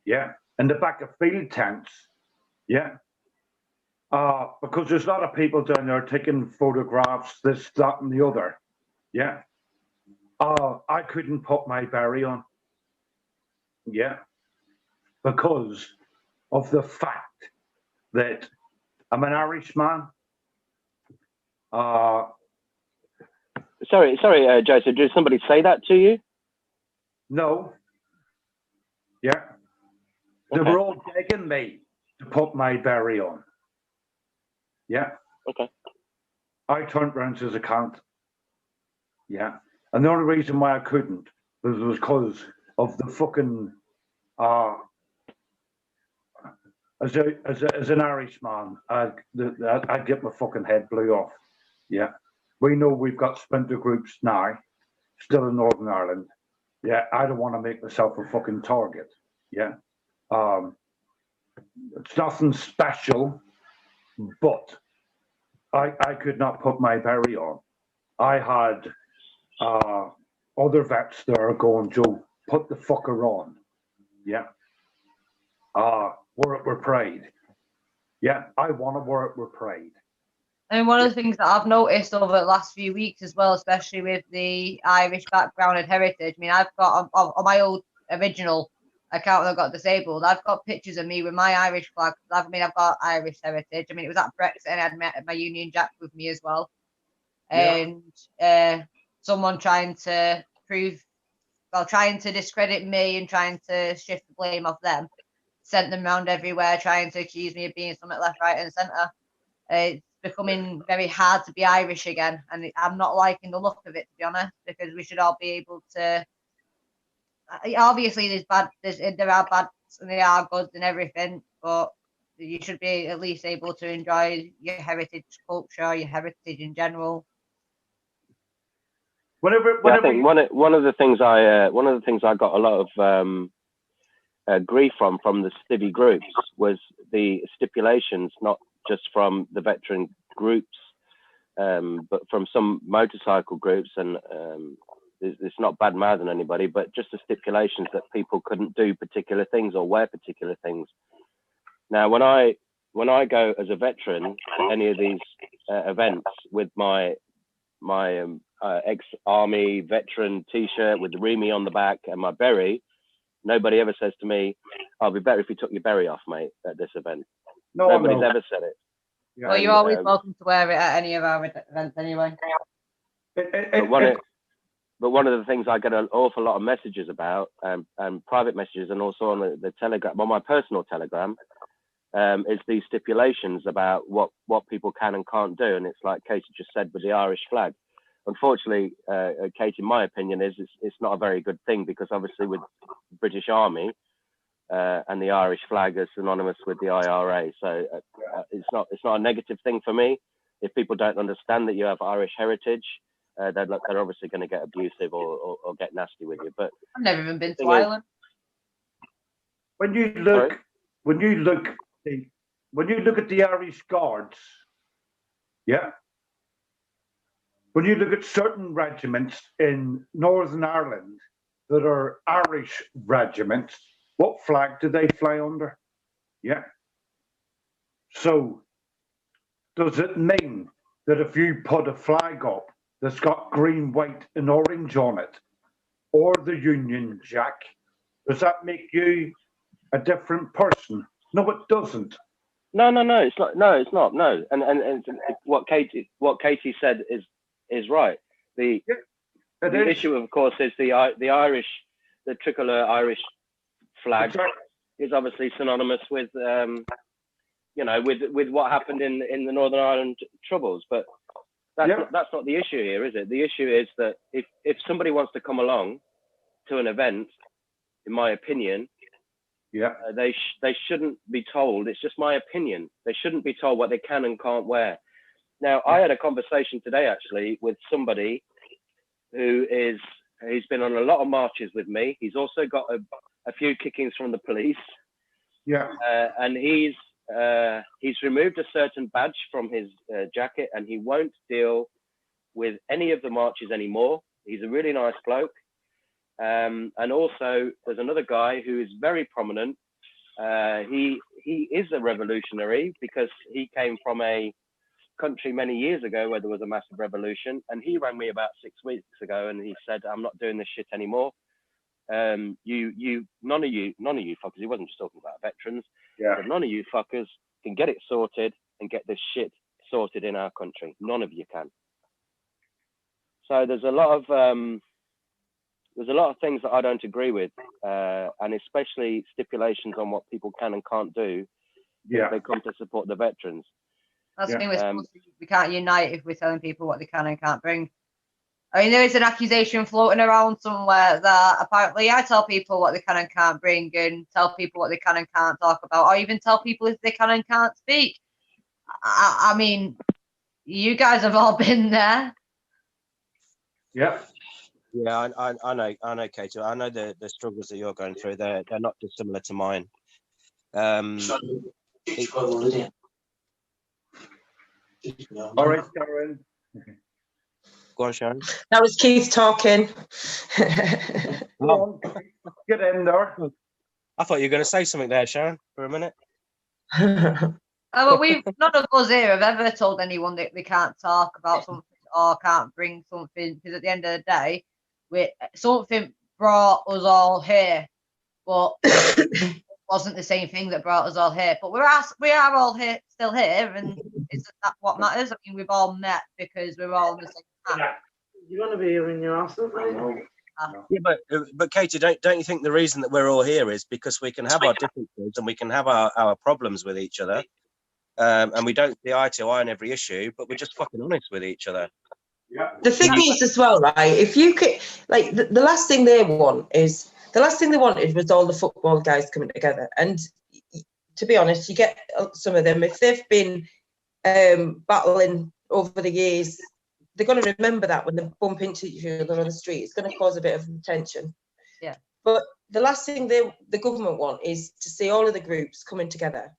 yeah, in the back of field tents, yeah, because there's a lot of people down there taking photographs, this, that, and the other, yeah. I couldn't put my berry on, yeah, because of the fact that I'm an Irishman. Sorry, Joseph. Did somebody say that to you? No. Yeah. They were all begging me to put my berry on. Yeah. Okay. I turned around and says I can't. Yeah. And the only reason why I couldn't was because of the fucking as an Irishman, I'd get my fucking head blew off. Yeah. We know we've got splinter groups now, still in Northern Ireland. Yeah, I don't want to make myself a fucking target. Yeah. It's nothing special, but I could not put my berry on. I had other vets there going, Joe, put the fucker on. Yeah. Wear it with pride. Yeah, I want to wear it with pride. And one of the things that I've noticed over the last few weeks as well, especially with the Irish background and heritage, I mean, I've got on my old original account that got disabled, I've got pictures of me with my Irish flag. I've got Irish heritage. I mean, it was at Brexit and I had met my Union Jack with me as well. And someone trying to discredit me and trying to shift the blame off them, sent them around everywhere, trying to accuse me of being something left, right, and centre. It's becoming very hard to be Irish again, and I'm not liking the look of it, to be honest, because we should all be able to. Obviously, there are bads and there are goods and everything, but you should be at least able to enjoy your heritage culture, your heritage in general. I think one of the things I got a lot of grief from the civvy groups was the stipulations, not just from the veteran groups, but from some motorcycle groups, and it's not bad mouthing anybody, but just the stipulations that people couldn't do particular things or wear particular things. Now, when I go as a veteran to any of these events with my ex-army veteran T-shirt with the Remy on the back and my berry, Nobody ever says to me, "I'll be better if you took your berry off, mate," at this event. No, Nobody's ever said it. Well, you're always welcome to wear it at any of our events anyway. But one of the things I get an awful lot of messages about, and private messages, and also on the Telegram, on my personal Telegram, is these stipulations about what people can and can't do. And it's like Katie just said with the Irish flag. Unfortunately, Katie, my opinion is it's not a very good thing, because obviously with the British Army and the Irish flag are synonymous with the IRA. So it's not a negative thing for me. If people don't understand that you have Irish heritage, they're obviously going to get abusive or get nasty with you. But I've never even been to Ireland. When you look at the Irish Guards, yeah. When you look at certain regiments in Northern Ireland that are Irish regiments, what flag do they fly under? Yeah. So does it mean that if you put a flag up that's got green, white, and orange on it, or the Union Jack, does that make you a different person? No, it doesn't. No, it's not. No, it's not. No, and what Katie said is right. The issue, of course, is the Irish, the tricolour Irish flag is obviously synonymous with with what happened in the Northern Ireland Troubles, but that's not the issue here, is it? The issue is that if somebody wants to come along to an event, in my opinion, they shouldn't be told. It's just my opinion. They shouldn't be told what they can and can't wear. Now, I had a conversation today actually with somebody who's been on a lot of marches with me. He's also got a few kickings from the police. Yeah. And he's removed a certain badge from his jacket, and he won't deal with any of the marches anymore. He's a really nice bloke. And also there's another guy who is very prominent. He is a revolutionary because he came from a country many years ago where there was a massive revolution, and he rang me about 6 weeks ago and he said, "I'm not doing this shit anymore. None of you fuckers," he wasn't just talking about veterans, but none of you fuckers can get it sorted and get this shit sorted in our country. None of you can. So there's a lot of things that I don't agree with, and especially stipulations on what people can and can't do if they come to support the veterans. That's the thing, we can't unite if we're telling people what they can and can't bring. I mean, there is an accusation floating around somewhere that apparently I tell people what they can and can't bring, and tell people what they can and can't talk about, or even tell people if they can and can't speak. I mean, you guys have all been there. Yeah, I know, Katie. I know the struggles that you're going through. They're not dissimilar to mine. All right, Sharon. Go on, Sharon. That was Keith talking. Go on, get in there. I thought you were going to say something there, Sharon, for a minute. Well, none of us here have ever told anyone that they can't talk about something or can't bring something, because at the end of the day, something brought us all here, but it wasn't the same thing that brought us all here. But we are all here, still here, and isn't that what matters? I mean, we've all met because we're all in the same time. You want to be here in your house, don't you? Yeah, but Katie, don't you think the reason that we're all here is because we can have our differences and we can have our problems with each other, and we don't see eye to eye on every issue, but we're just fucking honest with each other. Yeah. The thing is as well, right? If you could, like, the last thing they wanted was all the football guys coming together. And to be honest, you get some of them, if they've been battling over the years, they're going to remember that when they bump into each other on the street. It's going to cause a bit of tension. Yeah. But the last thing the government want is to see all of the groups coming together.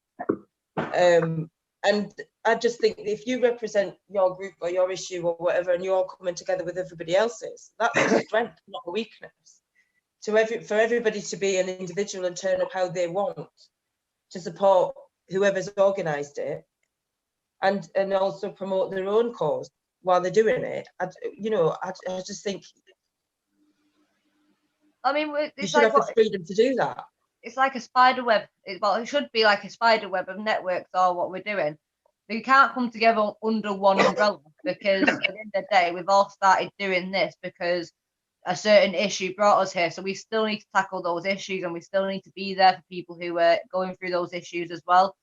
And I just think if you represent your group or your issue or whatever, and you're all coming together with everybody else's, that's a strength, not a weakness. For everybody to be an individual and turn up how they want to support whoever's organised it, and also promote their own cause while they're doing it. I just think I mean, You it's should like have the freedom to do that. It's like a spider web. It should be like a spider web of networks, or what we're doing. We can't come together under one umbrella, because at the end of the day, we've all started doing this because a certain issue brought us here. So we still need to tackle those issues, and we still need to be there for people who are going through those issues as well.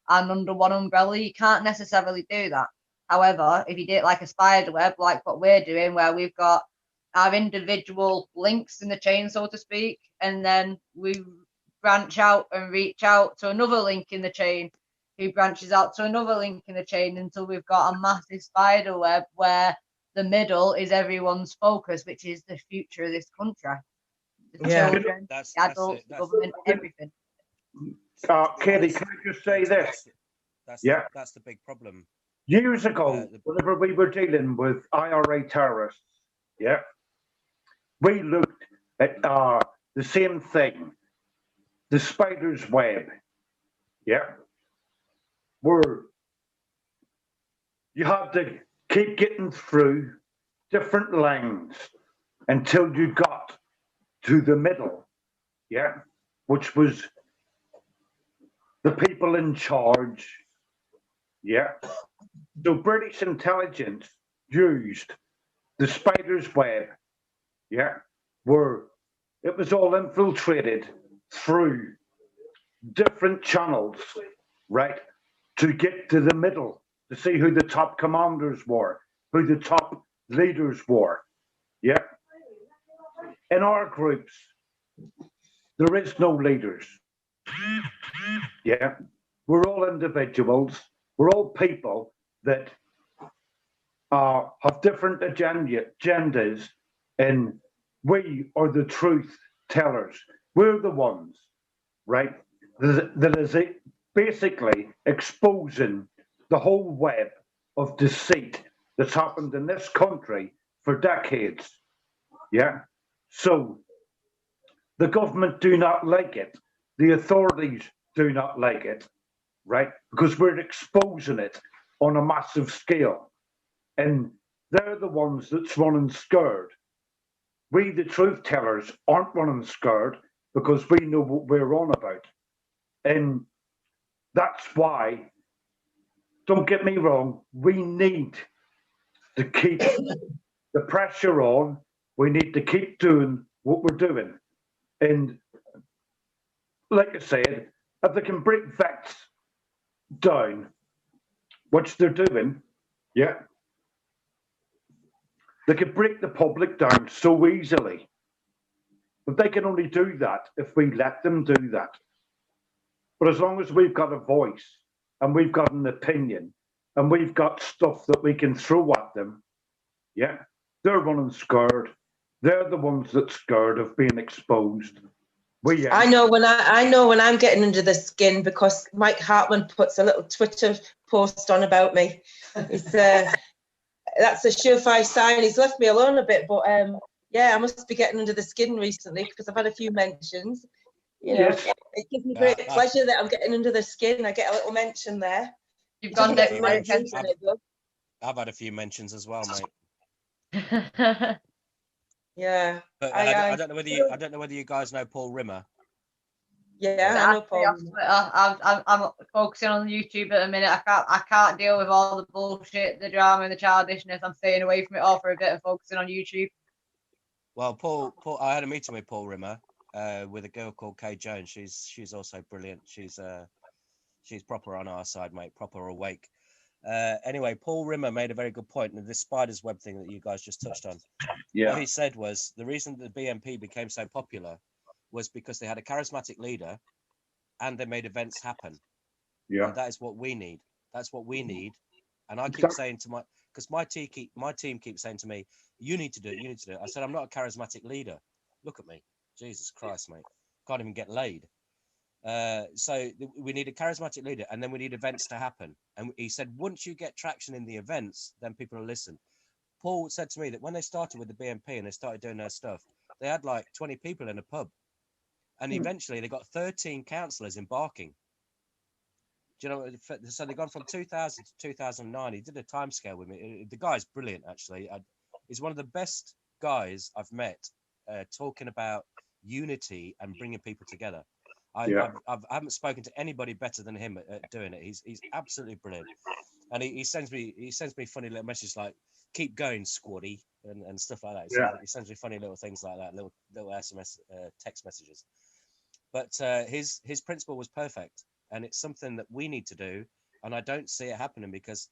And under one umbrella, you can't necessarily do that. However, if you did it like a spider web, like what we're doing, where we've got our individual links in the chain, so to speak, and then we branch out and reach out to another link in the chain, who branches out to another link in the chain, until we've got a massive spider web where the middle is everyone's focus, which is the future of this country. The children, the adults, the government, everything. Katie, can I just say this? That's the big problem. Years ago, whenever we were dealing with IRA terrorists, we looked at the same thing, the spider's web, where you had to keep getting through different lines until you got to the middle, which was the people in charge, So British intelligence used the spider's web, where it was all infiltrated through different channels, right, to get to the middle, to see who the top commanders were, who the top leaders were, In our groups, there is no leaders, We're all individuals, we're all people that have different agendas, and we are the truth tellers. We're the ones, right, that is basically exposing the whole web of deceit that's happened in this country for decades. So the government do not like it. The authorities do not like it, right? Because we're exposing it on a massive scale. And they're the ones that's running scared. We, the truth tellers, aren't running scared because we know what we're on about. And that's why, don't get me wrong, we need to keep the pressure on. We need to keep doing what we're doing. And like I said, if they can break vets down, which they're doing, they could break the public down so easily. But they can only do that if we let them do that. But as long as we've got a voice and we've got an opinion and we've got stuff that we can throw at them, they're running scared. They're the ones that's scared of being exposed. I know when I'm getting under the skin because Mike Hartman puts a little Twitter post on about me. It's that's a surefire sign. He's left me alone a bit, but I must be getting under the skin recently because I've had a few mentions. It gives me great pleasure that I'm getting under the skin. I get a little mention there. You've gone there, Mike. I've had a few mentions as well, mate. Yeah, but I don't know whether you guys know Paul Rimmer. Yeah, I know Paul. I'm focusing on YouTube at the minute. I can't deal with all the bullshit, the drama, and the childishness. I'm staying away from it all for a bit and focusing on YouTube. Well, Paul, I had a meeting with Paul Rimmer with a girl called Katie-Jayne. She's also brilliant. She's proper on our side, mate. Proper awake. Anyway, Paul Rimmer made a very good point in this spider's web thing that you guys just touched on. What he said was the reason the BNP became so popular was because they had a charismatic leader and they made events happen. And that is what we need. That's what we need. And I keep saying to because my team keeps saying to me, you need to do it, you need to do it. I said, I'm not a charismatic leader. Look at me. Jesus Christ, mate. Can't even get laid. So we need a charismatic leader, and then we need events to happen. And he said, once you get traction in the events, then people will listen. Paul said to me that when they started with the BNP and they started doing their stuff, they had like 20 people in a pub. And eventually they got 13 counsellors embarking. Do you know, so they've gone from 2000 to 2009. He did a timescale with me. The guy's brilliant, actually. He's one of the best guys I've met talking about unity and bringing people together. I haven't spoken to anybody better than him at doing it. He's absolutely brilliant, and he sends me funny little messages like "keep going, squaddy" and stuff like that. He sends me funny little things like that, little SMS text messages. But his principle was perfect, and it's something that we need to do. And I don't see it happening because,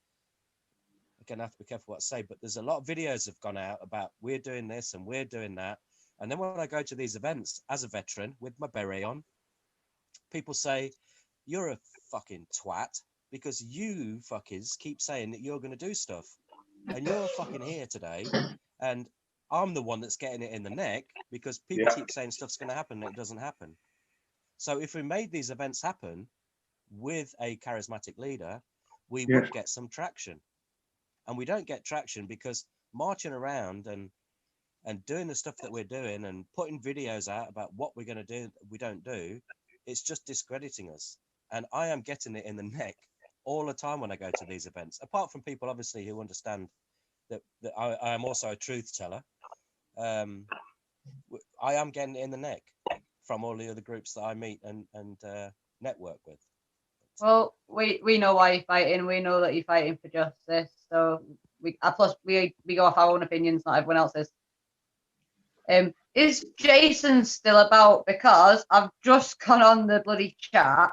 again, I have to be careful what I say, but there's a lot of videos have gone out about we're doing this and we're doing that. And then when I go to these events as a veteran with my beret on, people say, you're a fucking twat because you fuckers keep saying that you're going to do stuff. And you're fucking here today. And I'm the one that's getting it in the neck because people keep saying stuff's going to happen and it doesn't happen. So if we made these events happen with a charismatic leader, we would get some traction. And we don't get traction because marching around and doing the stuff that we're doing and putting videos out about what we're going to do, we don't do, it's just discrediting us. And I am getting it in the neck all the time when I go to these events, apart from people obviously who understand that I am also a truth teller. I am getting it in the neck from all the other groups that I meet and network with. Well, we know why you're fighting. We know that you're fighting for justice. So we go off our own opinions, not everyone else's. Is Jason still about? Because I've just gone on the bloody chat.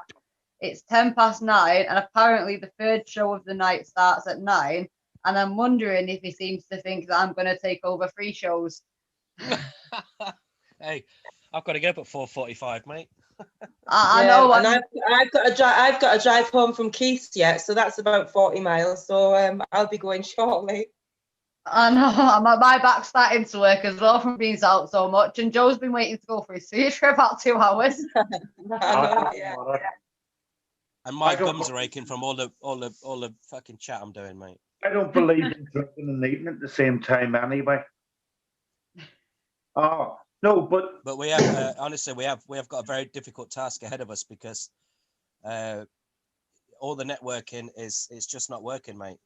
It's 9:10, and apparently the third show of the night starts at 9. And I'm wondering if he seems to think that I'm going to take over 3 shows. Hey, I've got to get up at 4:45, mate. I know, and I've got to drive home from Keith's yet, so that's about 40 miles. So I'll be going shortly. I know, my back's starting to work as well from being out so much, and Joe's been waiting to go for his seat for about 2 hours. And my gums are aching from all the fucking chat I'm doing, mate. I don't believe in drinking and eating at the same time anyway. Oh no, but we have honestly we have got a very difficult task ahead of us because all the networking it's just not working, mate.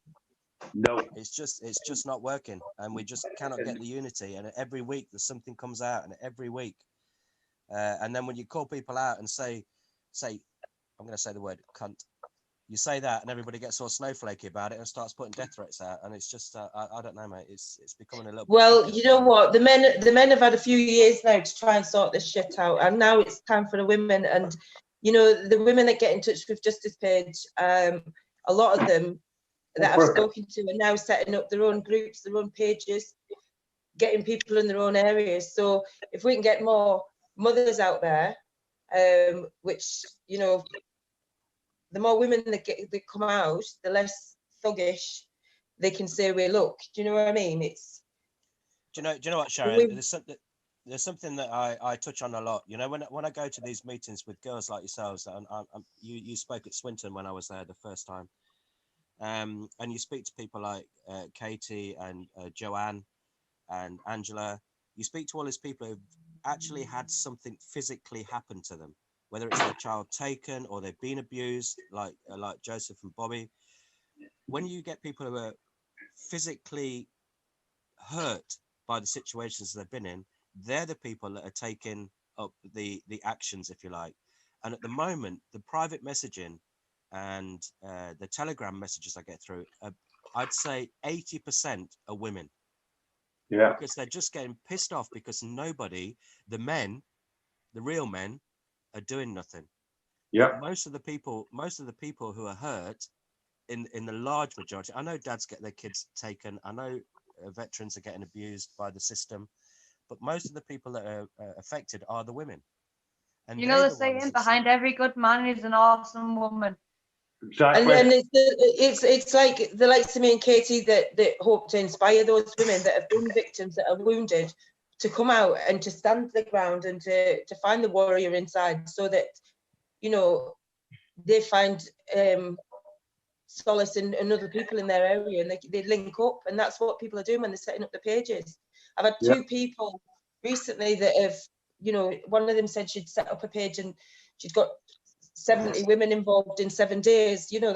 No, it's just not working, and we just cannot get the unity. And every week there's something comes out, and every week, and then when you call people out and say, I'm going to say the word cunt. You say that, and everybody gets all snowflakey about it and starts putting death threats out, and it's just I don't know, mate. It's becoming a little. Well, you know what? The men have had a few years now to try and sort this shit out, and now it's time for the women. And you know, the women that get in touch with Justice Page, a lot of them that I've spoken to are now setting up their own groups, their own pages, getting people in their own areas. So if we can get more mothers out there, which you know. The more women that come out, the less thuggish they can say we look. Do you know what I mean? It's. Do you know what, Sharon? There's something that I touch on a lot. You know, when I go to these meetings with girls like yourselves, and you spoke at Swinton when I was there the first time, and you speak to people like Katie and Joanne and Angela. You speak to all these people who've actually had something physically happen to them. Whether it's their child taken or they've been abused, like Joseph and Bobby. When you get people who are physically hurt by the situations they've been in, they're the people that are taking up the actions, if you like. And at the moment, the private messaging and the Telegram messages I get through, I'd say 80% are women. Yeah. Because they're just getting pissed off because nobody, the men, the real men, are doing nothing. Yeah. Most of the people who are hurt, in the large majority, I know dads get their kids taken. I know veterans are getting abused by the system, but most of the people that are affected are the women. And you know the saying, behind every good man is an awesome woman. Exactly. And it's like the likes of me and Katie that hope to inspire those women that have been victims, that are wounded, to come out and to stand their ground and to find the warrior inside, so that, you know, they find solace in other people in their area, and they link up. And that's what people are doing when they're setting up the pages. I've had 2 people recently that have, you know, one of them said she'd set up a page and she'd got 70 women involved in 7 days. You know,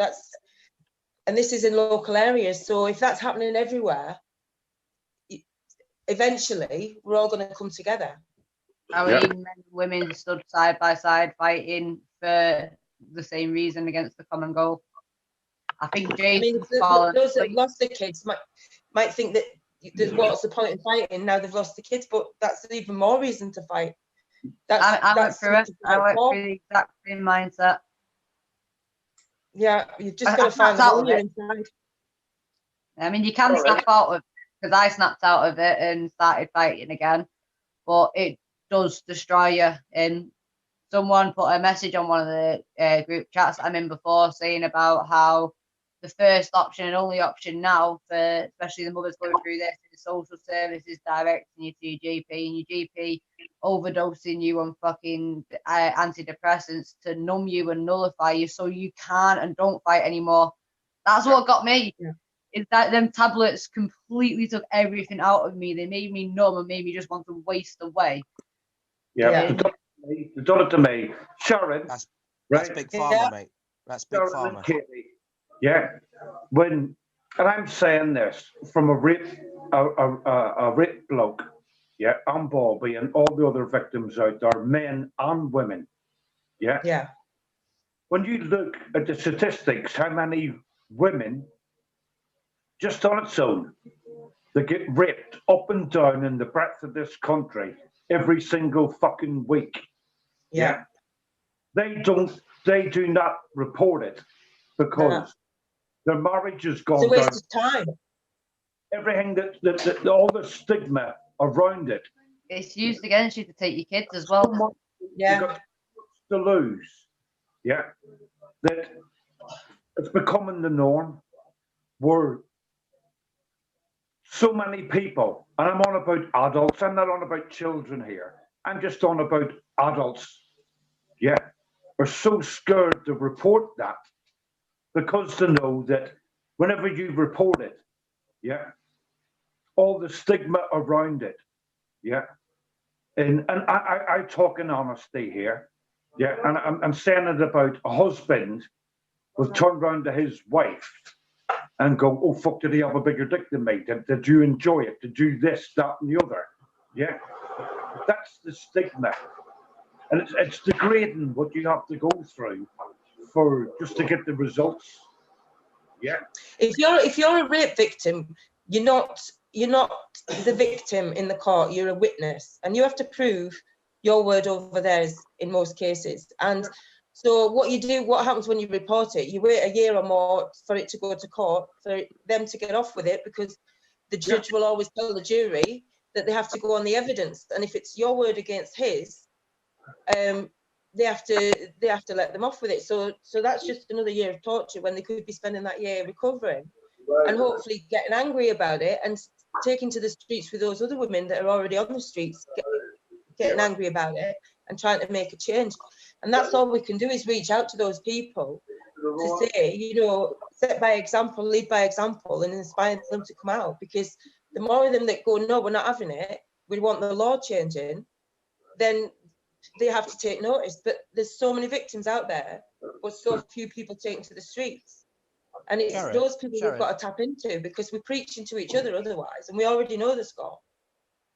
and this is in local areas. So if that's happening everywhere, eventually we're all going to come together. How many men and women stood side by side fighting for the same reason against the common goal? I think Jason's fallen. Those that lost their kids might think that what's the point in fighting now they've lost the kids, but that's even more reason to fight. I went through it. I went through the exact same mindset. Yeah, you've just got to find the hole inside. I mean, you can snap out of it, because I snapped out of it and started fighting again, but it does destroy you. And someone put a message on one of the group chats I'm in before saying about how the first option and only option now for especially the mothers going through this is social services directing you to your GP, and your GP overdosing you on fucking antidepressants to numb you and nullify you so you can't and don't fight anymore. That's what got me. Yeah. Is that them tablets completely took everything out of me. They made me numb and made me just want to waste away. Yeah. They've done it to me. Sharon. That's right? big pharma, mate. That's big pharma. Yeah. And I'm saying this from a rape bloke, yeah, and Bobby and all the other victims out there, men and women. Yeah. Yeah. When you look at the statistics, how many women just on its own, they get raped up and down in the breadth of this country every single fucking week. Yeah. They do not report it because their marriage has gone down. It's a waste of time. Everything that all the stigma around it. It's used against you to take your kids as well. Yeah. You've got to lose. Yeah. That it's becoming the norm where so many people, and I'm on about adults, I'm not on about children here, I'm just on about adults, yeah, are so scared to report that because they know that whenever you report it, yeah, all the stigma around it, yeah, and I talk in honesty here, yeah, and I'm saying it about a husband will turn around to his wife and go, oh, fuck, did he have a bigger dick than me? Did you enjoy it? Did you this, that, and the other? Yeah. That's the stigma. And it's degrading what you have to go through for just to get the results. Yeah. If you're a rape victim, you're not the victim in the court, you're a witness. And you have to prove your word over theirs in most cases. And so what happens when you report it? You wait a year or more for it to go to court, for them to get off with it, because the judge will always tell the jury that they have to go on the evidence. And if it's your word against his, they have to let them off with it. So that's just another year of torture when they could be spending that year recovering and hopefully getting angry about it and taking to the streets with those other women that are already on the streets, getting angry about it and trying to make a change. And that's all we can do is reach out to those people to say, set by example, lead by example, and inspire them to come out. Because the more of them that go, no, we're not having it, we want the law changing, then they have to take notice. But there's so many victims out there, but so few people taking to the streets. And it's those people we've got to tap into, because we're preaching to each other otherwise, and we already know the score.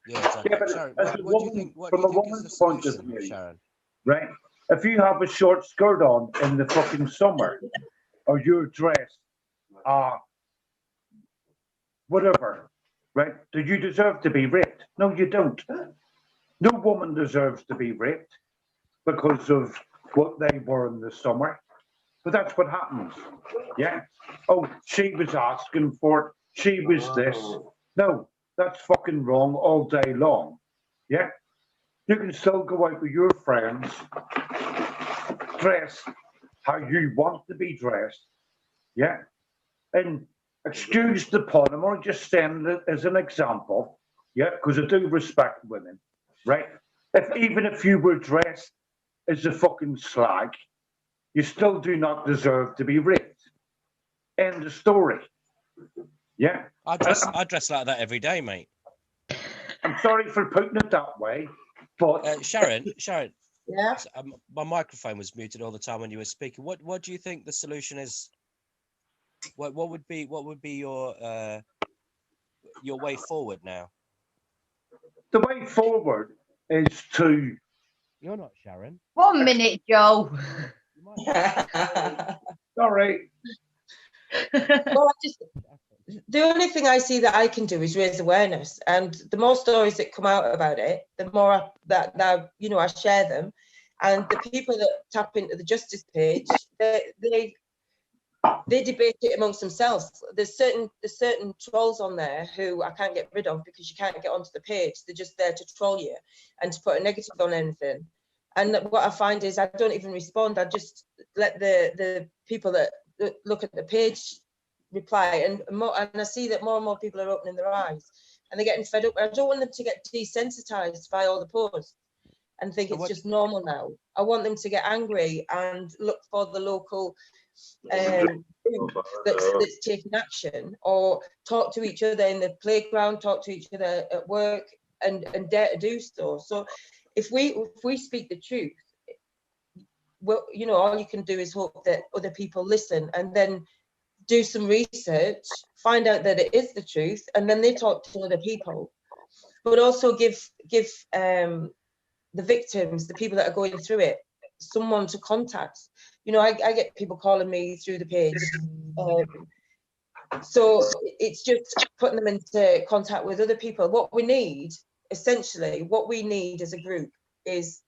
Yeah, exactly. Yeah, Sharon, what do you think is the solution, Sharon? Right? If you have a short skirt on in the fucking summer, or you're dressed, whatever, right? Do you deserve to be raped? No, you don't. No woman deserves to be raped because of what they were in the summer. But that's what happens. Yeah. Oh, she was asking for it. She was this. No, that's fucking wrong all day long. Yeah. You can still go out with your friends, dress how you want to be dressed. Yeah. And excuse the pun, I'm only just saying it as an example. Yeah, because I do respect women. Right? Even if you were dressed as a fucking slag, you still do not deserve to be raped. End of story. Yeah. I dress like that every day, mate. I'm sorry for putting it that way, but Sharon, yeah, my microphone was muted all the time when you were speaking. What do you think the solution is? What would be your way forward now? The way forward is to... You're not Sharon. 1 minute, Joe. Sorry. Well, the only thing I see that I can do is raise awareness, and the more stories that come out about it, the more that I share them, and the people that tap into the justice page, they debate it amongst themselves. There's certain trolls on there who I can't get rid of because you can't get onto the page. They're just there to troll you and to put a negative on anything. And what I find is I don't even respond. I just let the people that look at the page reply, and I see that more and more people are opening their eyes and they're getting fed up. I don't want them to get desensitized by all the posts and think it's just normal now. I want them to get angry and look for the local group that's taking action, or talk to each other in the playground, talk to each other at work, and dare to do so. So if we speak the truth, well, all you can do is hope that other people listen and then do some research, find out that it is the truth, and then they talk to other people. But also give the victims, the people that are going through it, someone to contact. I get people calling me through the page. So it's just putting them into contact with other people. What we need as a group is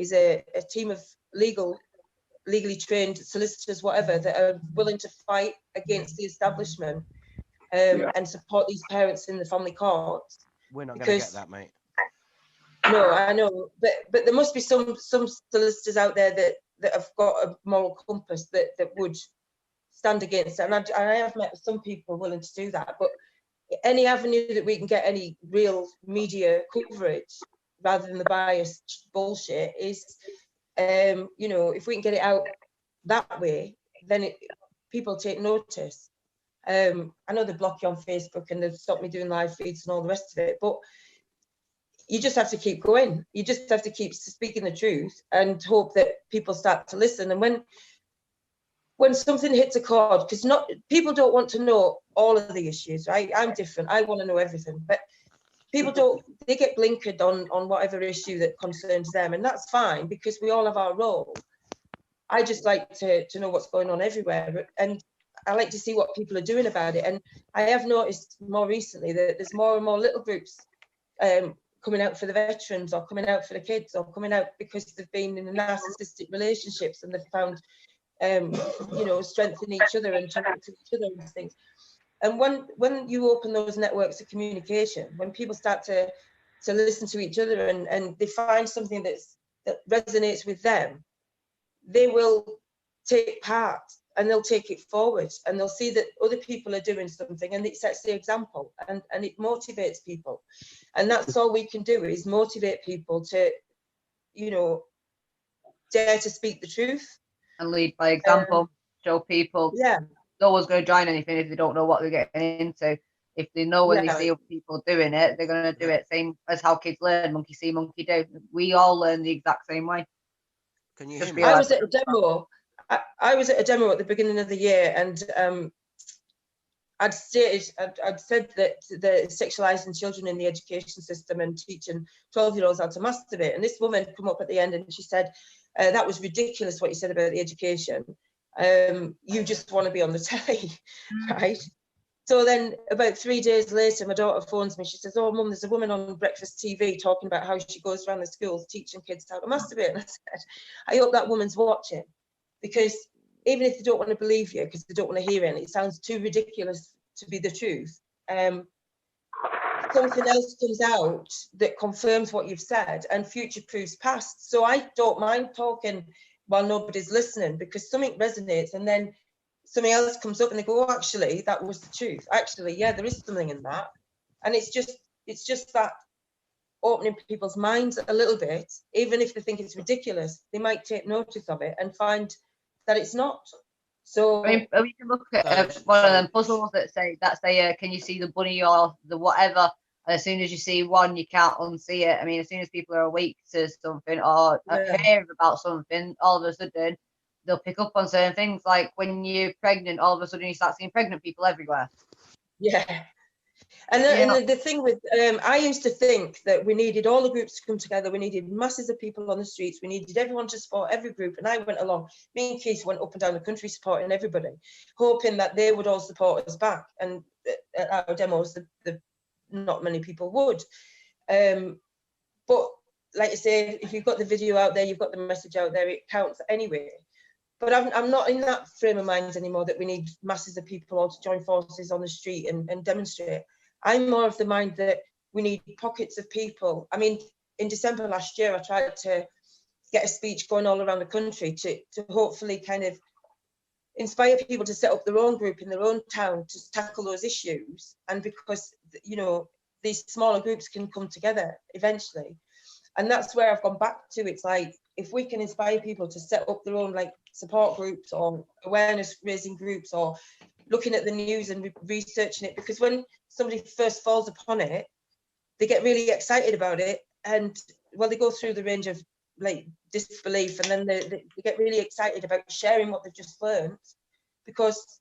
a team of legally trained solicitors, whatever, that are willing to fight against the establishment and support these parents in the family courts. We're not going to get that, mate. No, I know, but there must be some solicitors out there that have got a moral compass that would stand against it. And I have met some people willing to do that. But any avenue that we can get any real media coverage rather than the biased bullshit is, if we can get it out that way, then people take notice. I know they block you on Facebook and they've stopped me doing live feeds and all the rest of it, but you just have to keep going. You just have to keep speaking the truth and hope that people start to listen. And when something hits a chord, because people don't want to know all of the issues, right? I'm different. I want to know everything, but people they get blinkered on whatever issue that concerns them, and that's fine because we all have our role. I just like to know what's going on everywhere, and I like to see what people are doing about it. And I have noticed more recently that there's more and more little groups coming out for the veterans, or coming out for the kids, or coming out because they've been in narcissistic relationships and they've found strength in each other and talking to each other and things. And when you open those networks of communication, when people start to listen to each other and they find something that resonates with them, they will take part and they'll take it forward, and they'll see that other people are doing something, and it sets the example, and it motivates people. And that's all we can do, is motivate people to, dare to speak the truth. And lead by example, show people. Yeah. No one's going to join anything if they don't know what they're getting into. If they know when they see other people doing it, they're going to do it. Same as how kids learn, monkey see, monkey do. We all learn the exact same way. Can you hear me? I was at a demo. I was at a demo at the beginning of the year, and I'd said that the sexualising children in the education system and teaching 12-year-olds how to masturbate. And this woman come up at the end and she said, that was ridiculous what you said about the education. You just want to be on the telly, right? So then about 3 days later, my daughter phones me. She says, oh, Mum, there's a woman on breakfast TV talking about how she goes around the schools teaching kids how to masturbate. And I said, I hope that woman's watching, because even if they don't want to believe you, because they don't want to hear it, and it sounds too ridiculous to be the truth, something else comes out that confirms what you've said and future-proofs past. So I don't mind talking while nobody's listening, because something resonates, and then something else comes up and they go, oh, actually, that was the truth. Actually, yeah, there is something in that. And it's just that opening people's minds a little bit. Even if they think it's ridiculous, they might take notice of it and find that it's not. So I mean, we can look at one of them puzzles that say can you see the bunny or the whatever, and as soon as you see one, you can't unsee it. I mean, as soon as people are awake to something or hear about something, all of a sudden they'll pick up on certain things. Like when you're pregnant, all of a sudden you start seeing pregnant people everywhere. Yeah, And the thing with, I used to think that we needed all the groups to come together. We needed masses of people on the streets. We needed everyone to support every group. And I went along. Me and Keith went up and down the country supporting everybody, hoping that they would all support us back. And at our demos, not many people would. But like I say, if you've got the video out there, you've got the message out there, it counts anyway. But I'm not in that frame of mind anymore that we need masses of people all to join forces on the street and demonstrate. I'm more of the mind that we need pockets of people. I mean, in December last year, I tried to get a speech going all around the country to hopefully kind of inspire people to set up their own group in their own town to tackle those issues. And because, you know, these smaller groups can come together eventually. And that's where I've gone back to. It's like, if we can inspire people to set up their own like support groups or awareness raising groups or looking at the news and researching it, because when somebody first falls upon it, they get really excited about it. And well, they go through the range of like disbelief, and then they get really excited about sharing what they've just learned, because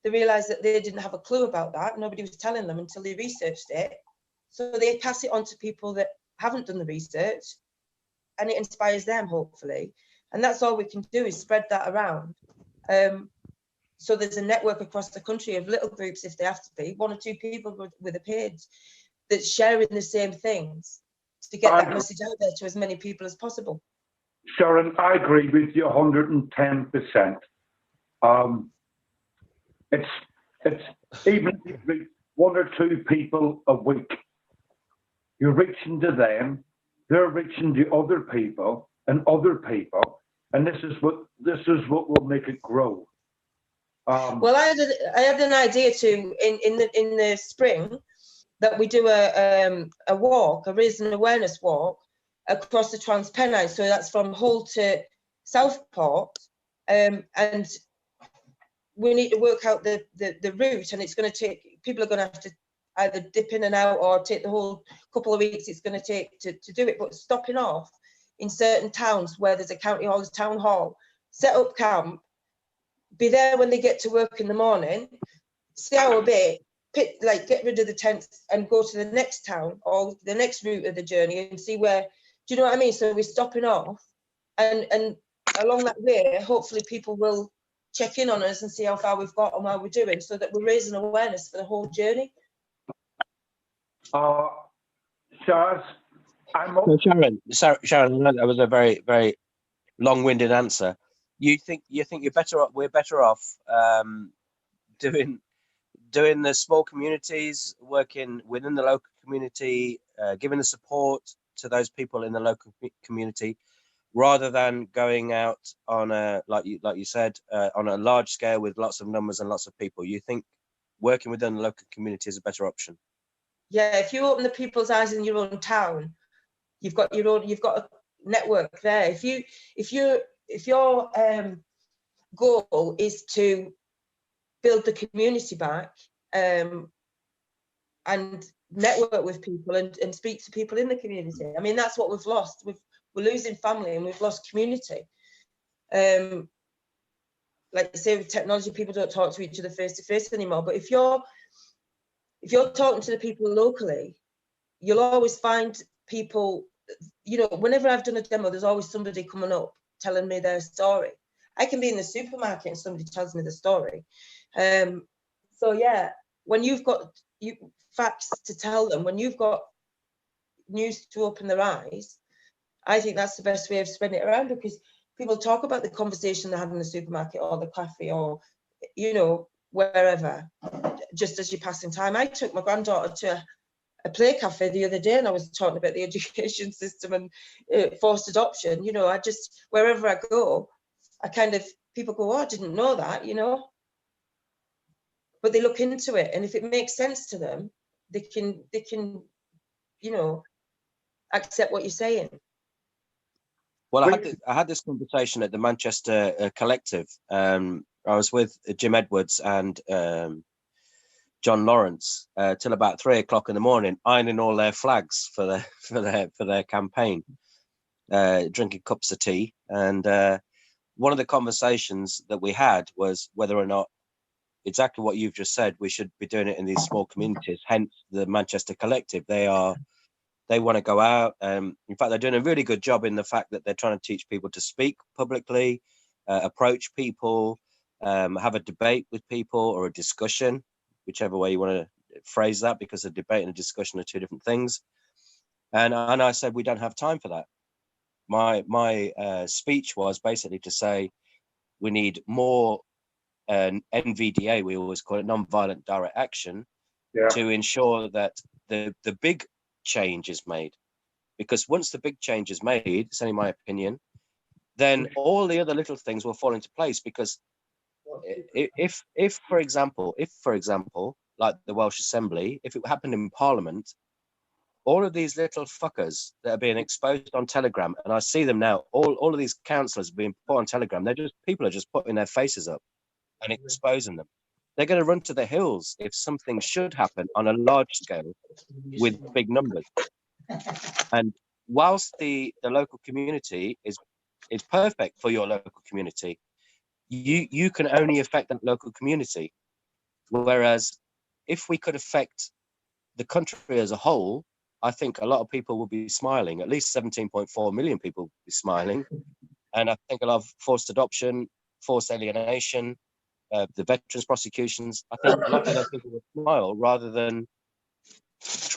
they realize that they didn't have a clue about that. Nobody was telling them until they researched it. So they pass it on to people that haven't done the research, and it inspires them, hopefully. And that's all we can do, is spread that around. So there's a network across the country of little groups, if they have to be, 1 or 2 people with a page that's sharing the same things to get that message out there to as many people as possible. Sharon, I agree with you 110%. It's even if you reach 1 or 2 people a week, you're reaching to them, they're reaching to other people, and this is what will make it grow. Well, I had an idea too in the spring that we do a walk, a raise and awareness walk across the Trans-Pennine. So that's from Hull to Southport, and we need to work out the route, and it's going to take, people are going to have to either dip in and out or take the whole couple of weeks it's going to take to do it. But stopping off in certain towns where there's a county hall, there's town hall, set up camp, be there when they get to work in the morning, stay out a bit, get rid of the tents and go to the next town or the next route of the journey and see where, do you know what I mean? So we're stopping off, and along that way, hopefully people will check in on us and see how far we've got and how we're doing, so that we're raising awareness for the whole journey. Sharon, Sharon, that was a very, very long-winded answer. You think you're better off? We're better off doing the small communities, working within the local community, giving the support to those people in the local community, rather than going out on a like you said on a large scale with lots of numbers and lots of people. You think working within the local community is a better option? Yeah, if you open the people's eyes in your own town, you've got a network there. If your goal is to build the community back and network with people and speak to people in the community, I mean, that's what we've lost. We're losing family and we've lost community. Like I say, with technology, people don't talk to each other face to face anymore. But if you're talking to the people locally, you'll always find people. You know, whenever I've done a demo, there's always somebody coming up telling me their story. I can be in the supermarket and somebody tells me the story. So yeah, when you've got facts to tell them, when you've got news to open their eyes, I think that's the best way of spreading it around, because people talk about the conversation they had in the supermarket or the cafe or, you know, wherever, just as you're passing time. I took my granddaughter to a play cafe the other day, and I was talking about the education system and forced adoption. You know, I just, wherever I go, I kind of, people go, oh, I didn't know that, you know. But they look into it, and if it makes sense to them, they can, you know, accept what you're saying. Well, I had this conversation at the Manchester Collective. I was with Jim Edwards and John Lawrence till about 3 o'clock in the morning, ironing all their flags for their campaign, drinking cups of tea. And one of the conversations that we had was whether or not exactly what you've just said. We should be doing it in these small communities. Hence the Manchester Collective. They want to go out. In fact, they're doing a really good job in the fact that they're trying to teach people to speak publicly, approach people, have a debate with people or a discussion, whichever way you want to phrase that, because a debate and a discussion are two different things. And I said, we don't have time for that. My speech was basically to say we need more NVDA, we always call it non-violent direct action, to ensure that the big change is made. Because once the big change is made, it's only my opinion, then all the other little things will fall into place. Because if for example, like the Welsh Assembly, if it happened in Parliament, all of these little fuckers that are being exposed on Telegram, and I see them now, all of these councillors being put on Telegram, people are just putting their faces up and exposing them. They're going to run to the hills if something should happen on a large scale with big numbers. And whilst the local community is perfect for your local community, you can only affect that local community. Whereas if we could affect the country as a whole, I think a lot of people will be smiling. At least 17.4 million people will be smiling. And I think a lot of forced adoption, forced alienation, the veterans prosecutions, I think a lot of those people will smile rather than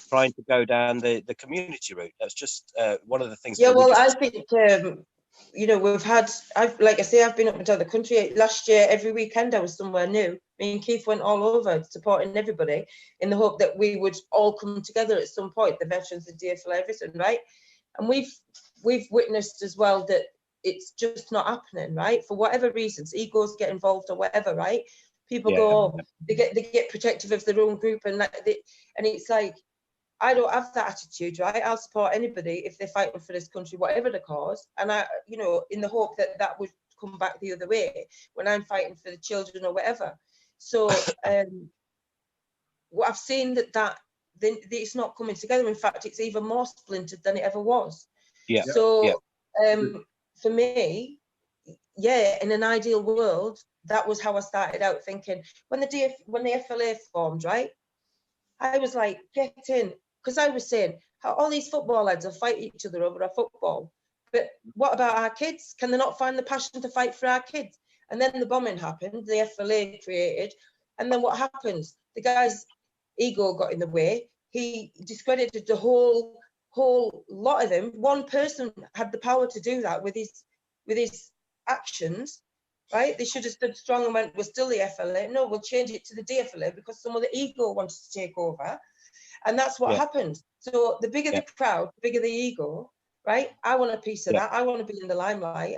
trying to go down the community route. That's just one of the things. Yeah, well, I think, you know, like I say, I've been up and down the country. Last year, every weekend I was somewhere new. Me and Keith went all over supporting everybody in the hope that we would all come together at some point, the veterans, the DFL, everything, right? And we've witnessed as well that it's just not happening, right? For whatever reasons, egos get involved or whatever, right? People go, they get protective of their own group, and it's like, I don't have that attitude, right? I'll support anybody if they're fighting for this country, whatever the cause, and I, you know, in the hope that that would come back the other way when I'm fighting for the children or whatever. So what I've seen that it's not coming together. In fact, it's even more splintered than it ever was. Yeah. So for me, in an ideal world, that was how I started out thinking. When the FLA formed, right? I was like, get in, because I was saying how all these football lads will fight each other over a football, but what about our kids? Can they not find the passion to fight for our kids? And then the bombing happened, the FLA created, and then what happens? The guy's ego got in the way. He discredited the whole lot of them. One person had the power to do that with his actions, right? They should have stood strong and went, we're still the FLA. No, we'll change it to the DFLA because some of the ego wanted to take over. And that's what happened. So the bigger the crowd, the bigger the ego, right? I want a piece of that. I want to be in the limelight.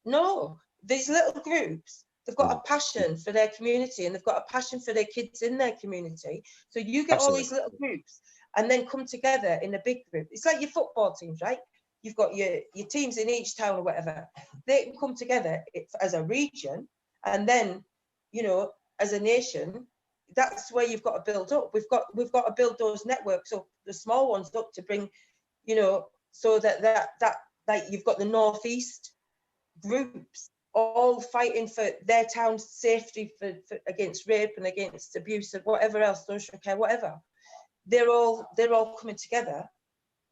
No, these little groups, they've got a passion for their community and they've got a passion for their kids in their community. So you get all these little groups and then come together in a big group. It's like your football teams, right? You've got your teams in each town or whatever. They can come together as a region, and then, you know, as a nation, that's where you've got to build up. We've got to build those networks up, the small ones up, to bring, you know, so that like you've got the northeast groups all fighting for their town's safety, for against rape and against abuse and whatever else, social care, whatever. They're all coming together.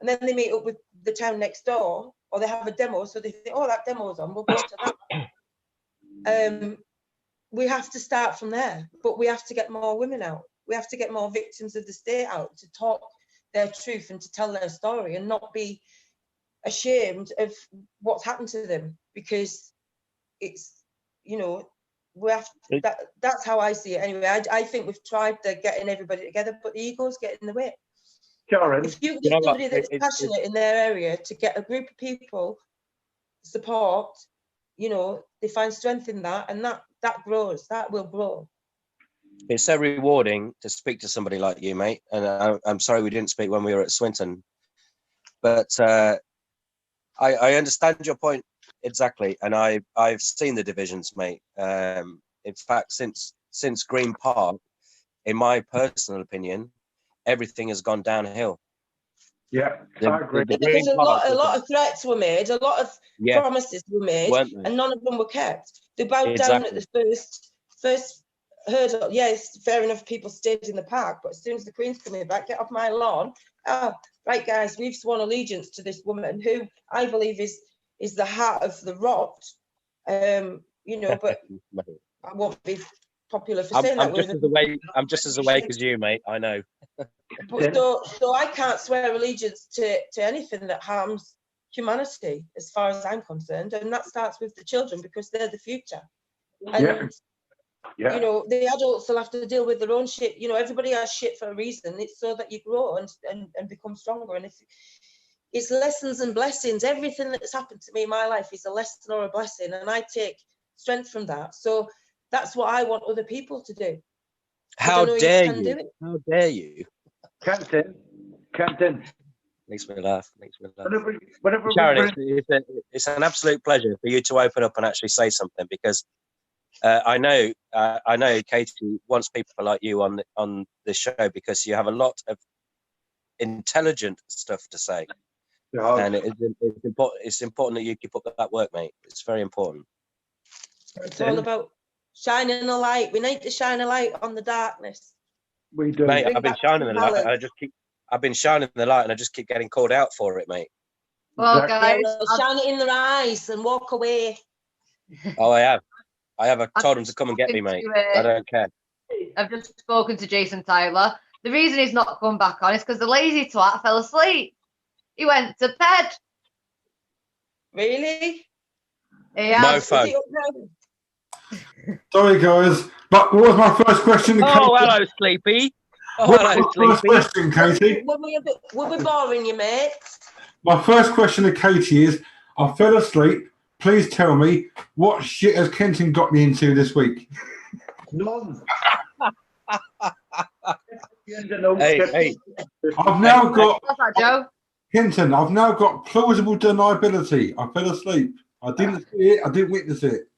And then they meet up with the town next door, or they have a demo, so they think, oh, that demo's on, we'll go to that. We have to start from there, but we have to get more women out. We have to get more victims of the state out to talk their truth and to tell their story and not be ashamed of what's happened to them, because it's, you know, we have to, that's how I see it anyway. I think we've tried getting everybody together, but the egos get in the way. Sharon, if you get somebody that's passionate in their area to get a group of people support, you know, they find strength in that, and that grows, that will grow. It's so rewarding to speak to somebody like you, mate. And I'm sorry we didn't speak when we were at Swinton, but I understand your point exactly, and I've seen the divisions, mate. In fact, since Green Park, in my personal opinion, everything has gone downhill. Yeah, I agree. Because a lot of threats were made, a lot of promises were made, and none of them were kept. They bowed down at the first heard, yes, fair enough, people stayed in the park, but as soon as the Queen's coming back, get off my lawn. Oh, right, guys, we've sworn allegiance to this woman who I believe is the heart of the rot. You know, but I won't be popular for saying that. I'm just as awake as you, mate. I know. But so I can't swear allegiance to anything that harms humanity, as far as I'm concerned, and that starts with the children because they're the future. And you know, the adults will have to deal with their own shit. You know, everybody has shit for a reason. It's so that you grow and become stronger. And if it's lessons and blessings, everything that's happened to me in my life is a lesson or a blessing, and I take strength from that. So that's what I want other people to do. How dare you? How dare you? Kenton. Makes me laugh. Whenever Sharon, it's an absolute pleasure for you to open up and actually say something, because I know Katie wants people like you on the show because you have a lot of intelligent stuff to say, and it's important that you keep up that work, mate. It's very important. It's all about shining a light. We need to shine a light on the darkness. We do, mate. I've been shining the light, and I've been shining the light, and I just keep getting called out for it, mate. Well, guys, shine it in their eyes and walk away. Oh, I have. I told them to come and get me, mate. I don't care. I've just spoken to Jason Tyler. The reason he's not come back on is because the lazy twat fell asleep. He went to bed. Really? Yeah. Mofo. Sorry, guys. But what was my first question to Katie? Oh, hello, Sleepy. What's my first question, Katie? Were we boring you, mate? My first question to Katie is, I fell asleep. Please tell me, what shit has Kenton got me into this week? None. Hey. I've now got... What's that, Joe? Kenton, I've now got plausible deniability. I fell asleep. I didn't see it. I didn't witness it.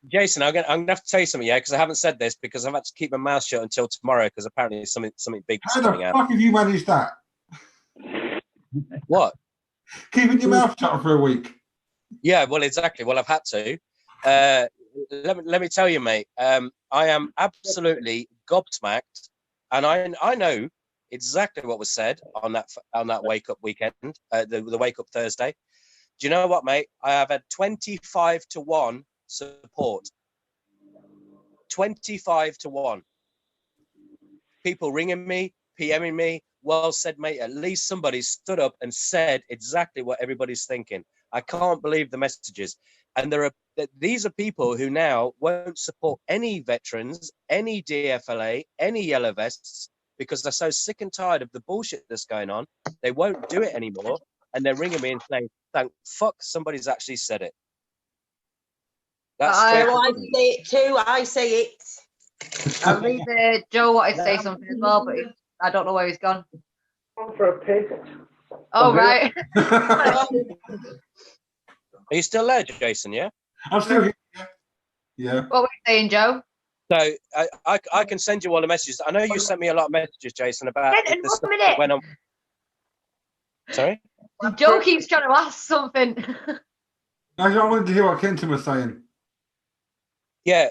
Jason, I'm gonna have to tell you something, yeah, because I haven't said this because I've had to keep my mouth shut until tomorrow because apparently something big is coming out. How the fuck have you managed that? What? Keeping your mouth shut for a week. Yeah, well, exactly. Well, I've had to. Let me tell you, mate. I am absolutely gobsmacked, and I know exactly what was said on that wake up weekend, the wake up Thursday. Do you know what, mate? I have had 25-1 support. 25-1. People ringing me, PMing me. Well said, mate. At least somebody stood up and said exactly what everybody's thinking. I can't believe the messages. And these are people who now won't support any veterans, any DFLA, any yellow vests, because they're so sick and tired of the bullshit that's going on. They won't do it anymore. And they're ringing me and saying, thank fuck somebody's actually said it. I say it too. I say it. I believe Joe wanted to say something as well, but I don't know where he's gone. For a pig. Oh, right. Are you still there, Jason? Yeah? I'm still here. Yeah. What were you saying, Joe? So I can send you all the messages. I know you sent me a lot of messages, Jason, about the stuff that went on. Sorry? Joe keeps trying to ask something. I wanted to hear what Kenton was saying. Yeah,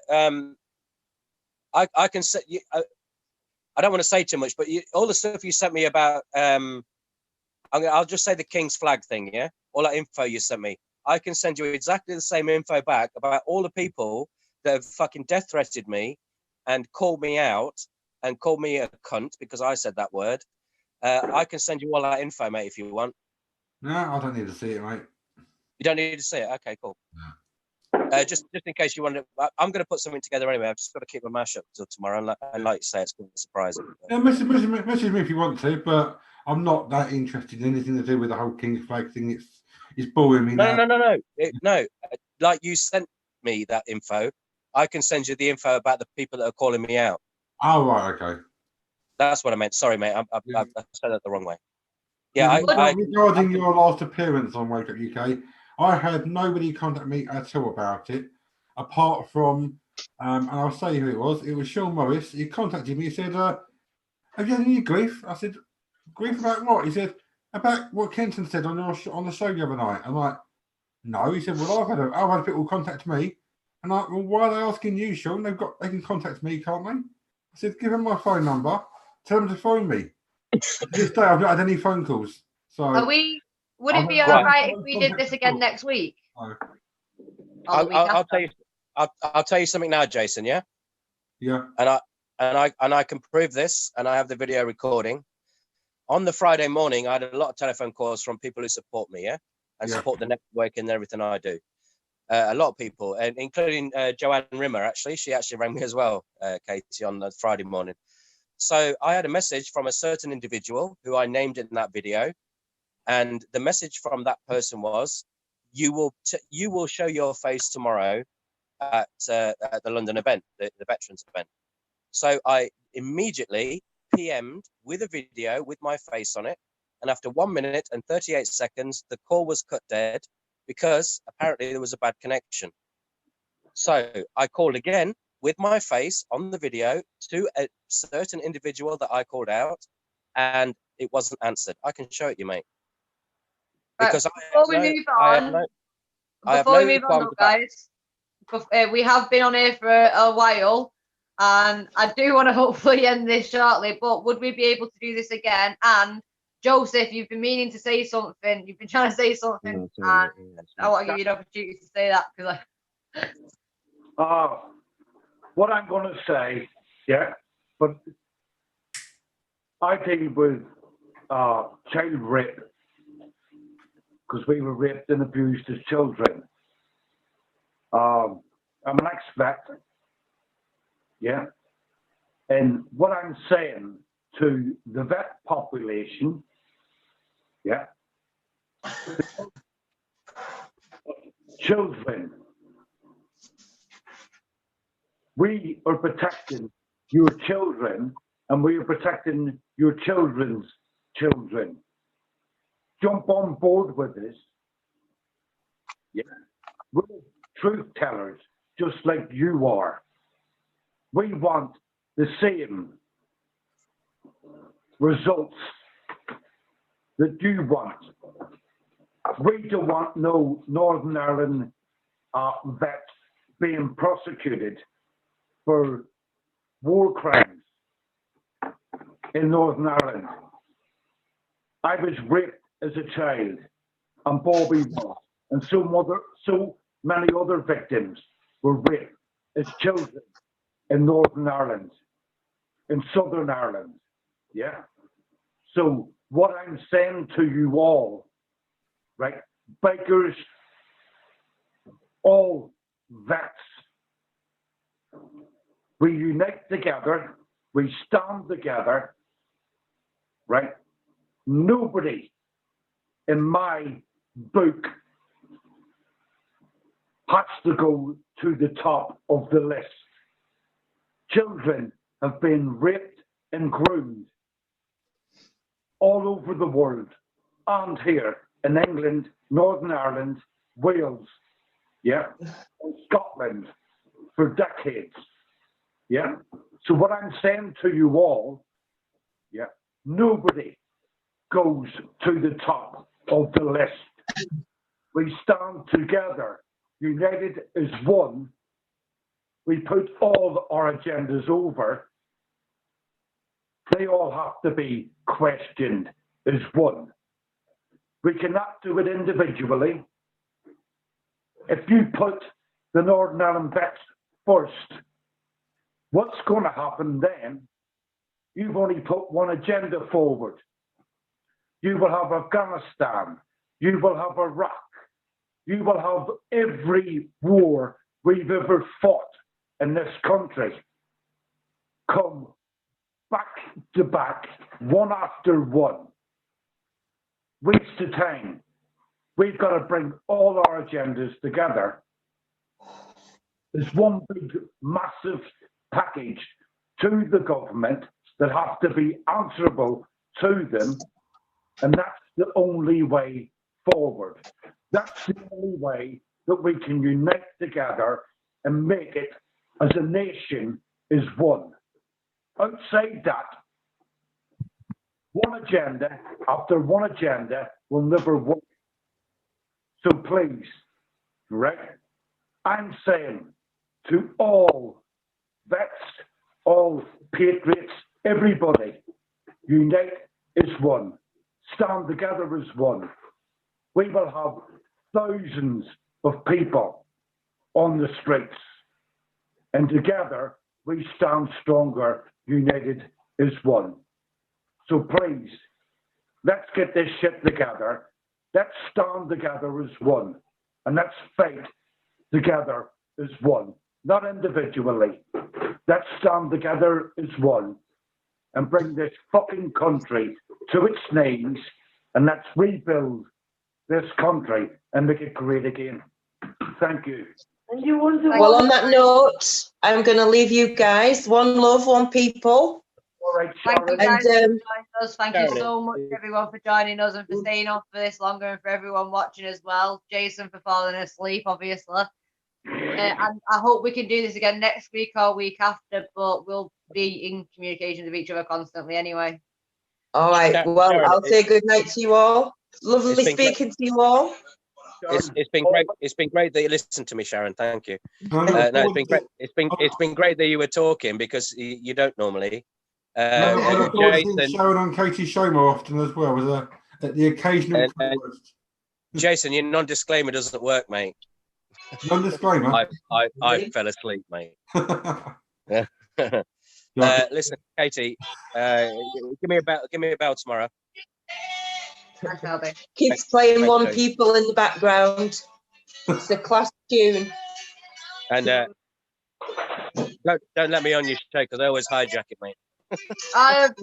I can say. I don't want to say too much, but all the stuff you sent me about. I'll just say the King's flag thing. Yeah, all that info you sent me. I can send you exactly the same info back about all the people that have fucking death threatened me and called me out and called me a cunt because I said that word. I can send you all that info, mate, if you want. No, I don't need to see it, mate. You don't need to see it. Okay, cool. Just in case you want to, I'm going to put something together anyway. I've just got to keep my mouth shut until tomorrow. And like you say, it's going to be surprising. Yeah, message me if you want to, but I'm not that interested in anything to do with the whole King's flag thing. It's boring me now. No. Like you sent me that info, I can send you the info about the people that are calling me out. Oh, right, okay. That's what I meant. Sorry, mate. I said that the wrong way. Yeah, regarding your last appearance on Wake Up UK, I had nobody contact me at all about it, apart from, and I'll say who it was. It was Sean Morris. He contacted me. He said, "Have you had any grief?" I said, "Grief about what?" He said, "About what Kenton said on the show the other night." I'm like, "No." He said, "Well, I've had people contact me And I, well, why are they asking you, Sean? They can contact me, can't they? I said, give them my phone number. Tell them to phone me. To this day, I've not had any phone calls. So would it be all right if we did this again next week? No. I'll tell you. I'll tell you something now, Jason. Yeah. Yeah. And I can prove this, and I have the video recording. On the Friday morning, I had a lot of telephone calls from people who support me, and support the network and everything I do. A lot of people, and including Joanne Rimmer. Actually, she actually rang me as well, Katie, on the Friday morning. So I had a message from a certain individual who I named in that video, and the message from that person was, "You will show your face tomorrow at the London event, the Veterans event." So I immediately PM'd with a video with my face on it, and after 1 minute and 38 seconds, the call was cut dead because apparently there was a bad connection. So I called again with my face on the video to a certain individual that I called out, and it wasn't answered. I can show it you, mate. Because before we move on, guys, we have been on here for a while, and I do want to hopefully end this shortly, but would we be able to do this again? And Joseph, you've been meaning to say something. You've been trying to say something, and I want to give you an opportunity to say that. Because what I'm going to say, but I deal with child rape because we were raped and abused as children. I'm an ex-vet, and what I'm saying to the vet population, children, we are protecting your children, and we are protecting your children's children. Jump on board with this. We're truth tellers, just like you are. We want the same results that you want. We don't want no Northern Ireland vets being prosecuted for war crimes in Northern Ireland. I was raped as a child, and Bobby was, and so many other victims were raped as children in Northern Ireland, in Southern Ireland. So what I'm saying to you all, right, bikers, all vets, we unite together, we stand together, right? Nobody in my book has to go to the top of the list. Children have been raped and groomed all over the world, and here in England, Northern Ireland, Wales, Scotland for decades. So what I'm saying to you all, nobody goes to the top of the list. We stand together, united as one. We put all our agendas over. They all have to be questioned as one. We cannot do it individually. If you put the Northern Ireland vets first, what's going to happen then? You've only put one agenda forward. You will have Afghanistan. You will have Iraq. You will have every war we've ever fought in this country come back to back, one after one. Waste of time. We've got to bring all our agendas together. There's one big, massive package to the government that has to be answerable to them, and that's the only way forward. That's the only way that we can unite together and make it as a nation is one. Outside that, one agenda after one agenda will never work. So please, right? I'm saying to all vets, all patriots, everybody. Unite as one. Stand together as one. We will have thousands of people on the streets. And together, we stand stronger, united as one. So please, let's get this shit together. Let's stand together as one. And let's fight together as one. Not individually. Let's stand together as one and bring this fucking country to its knees, and let's rebuild this country and make it great again. Thank you. Well, on that note, I'm going to leave you guys. One love, one people. All right, Thank you And, guys for joining us. Thank you Sharon. so much, everyone, for joining us and for staying on for this longer, and for everyone watching as well. Jason for falling asleep, obviously. And I hope we can do this again next week or week after, but we'll be in communication with each other constantly anyway. All right. Well, Sharon, I'll say good night to you all. Lovely It's been speaking to you all. It's been great. It's been great that you listened to me, Sharon. Thank you. No, it's been great. It's been great that you were talking, because you don't normally. I look forward to seeing Jason, Sharon on Katie's show more often as well, at the occasional. Jason, your non-disclaimer doesn't work, mate. Non-disclaimer. I fell asleep, mate. Listen, Katie, give me a bell tomorrow. Kids playing One People in the background. It's a class tune. And don't let me on your show, because I always hijack it, mate.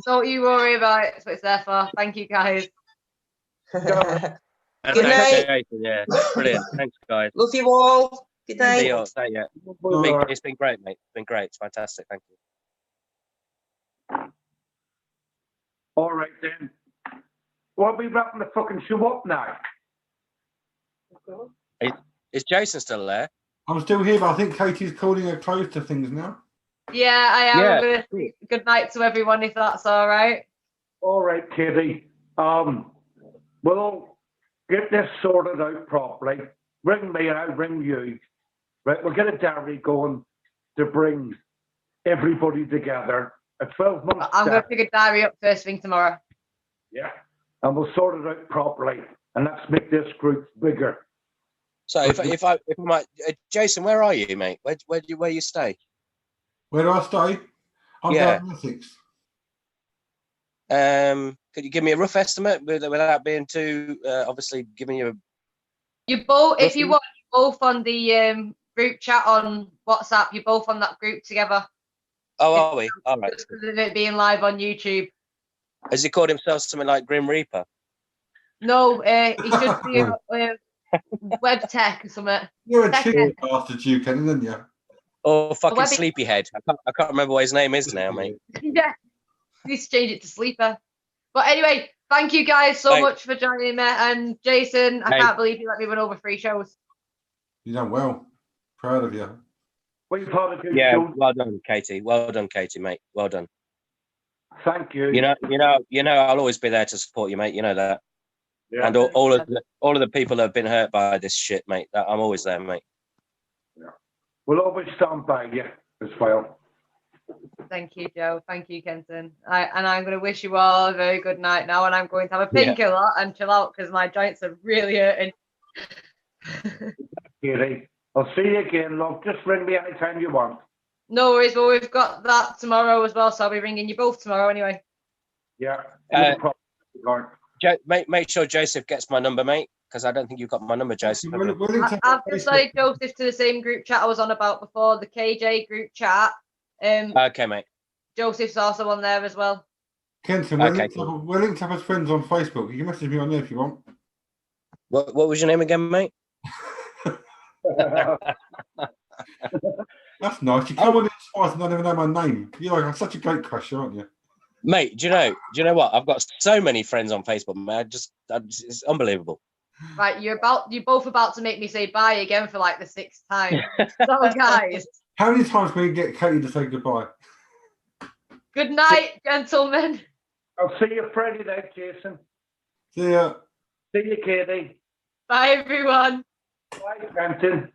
Don't you worry about it. That's what it's there for. Thank you, guys. Good Thanks, night. Jason. Yeah, brilliant. Thanks, guys. Love you all. Good night. It's been great, mate. It's been great. It's fantastic. Thank you. All right, then. Well, we wrapping the fucking show up now. Is Jason still there? I'm still here, but I think Katie's calling her close to things now. Yeah, I am. Yeah. I'm going to say good night to everyone, if that's all right. All right, Katie. We'll get this sorted out properly. Ring me and I'll ring you. Right, we'll get a diary going to bring everybody together. A 12 months. I'm going to pick a diary up first thing tomorrow. Yeah, and we'll sort it out properly, and let's make this group bigger. So if I might, Jason, where are you, mate? Where you stay? Where do I stay? I'm down in Essex. Could you give me a rough estimate without being too obviously giving you a... You both, if you want, you're both on the group chat on WhatsApp. You're both on that group together. Oh, are we? All right. Just because of it being live on YouTube. Has he called himself something like Grim Reaper? No, he should be a web tech or something. You're a cheeky bastard, you, Kenton, aren't you? Oh, fucking Sleepyhead. I can't remember what his name is now, mate. Yeah, please change it to Sleeper. But anyway, thank you guys so much for joining me. And Jason, I can't believe you let me run over 3 shows. You done well. Proud of you. Yeah, well done, Katie. Well done, Katie, mate. Well done. Thank you. You know, I'll always be there to support you, mate. You know that. Yeah. And all of the people that have been hurt by this shit, mate. I'm always there, mate. Yeah. We'll always stand by you as well. Thank you, Joe. Thank you, Kenton. And I'm going to wish you all a very good night now. And I'm going to have a painkiller and chill out because my joints are really hurting. Katie, I'll see you again, love. Just ring me anytime you want. No worries. Well, we've got that tomorrow as well, so I'll be ringing you both tomorrow anyway. Yeah. Make sure Joseph gets my number, mate, because I don't think you've got my number, Joseph. I've just added Joseph to the same group chat I was on about before, the KJ group chat. Okay, mate. Joseph's also on there as well. Kenton, we're linked up as friends on Facebook. You can message me on there if you want. What was your name again, mate? That's nice. You come on in twice and don't even know my name. You're like such a great crusher, aren't you? Mate, do you know what? I've got so many friends on Facebook, man. It's unbelievable. Right, you're both about to make me say bye again for like the 6th time. So, guys. How many times can we get Katie to say goodbye? Good night, gentlemen. I'll see you Friday night, Jason. See ya. See you, Katie. Bye, everyone. Bye, Kenton.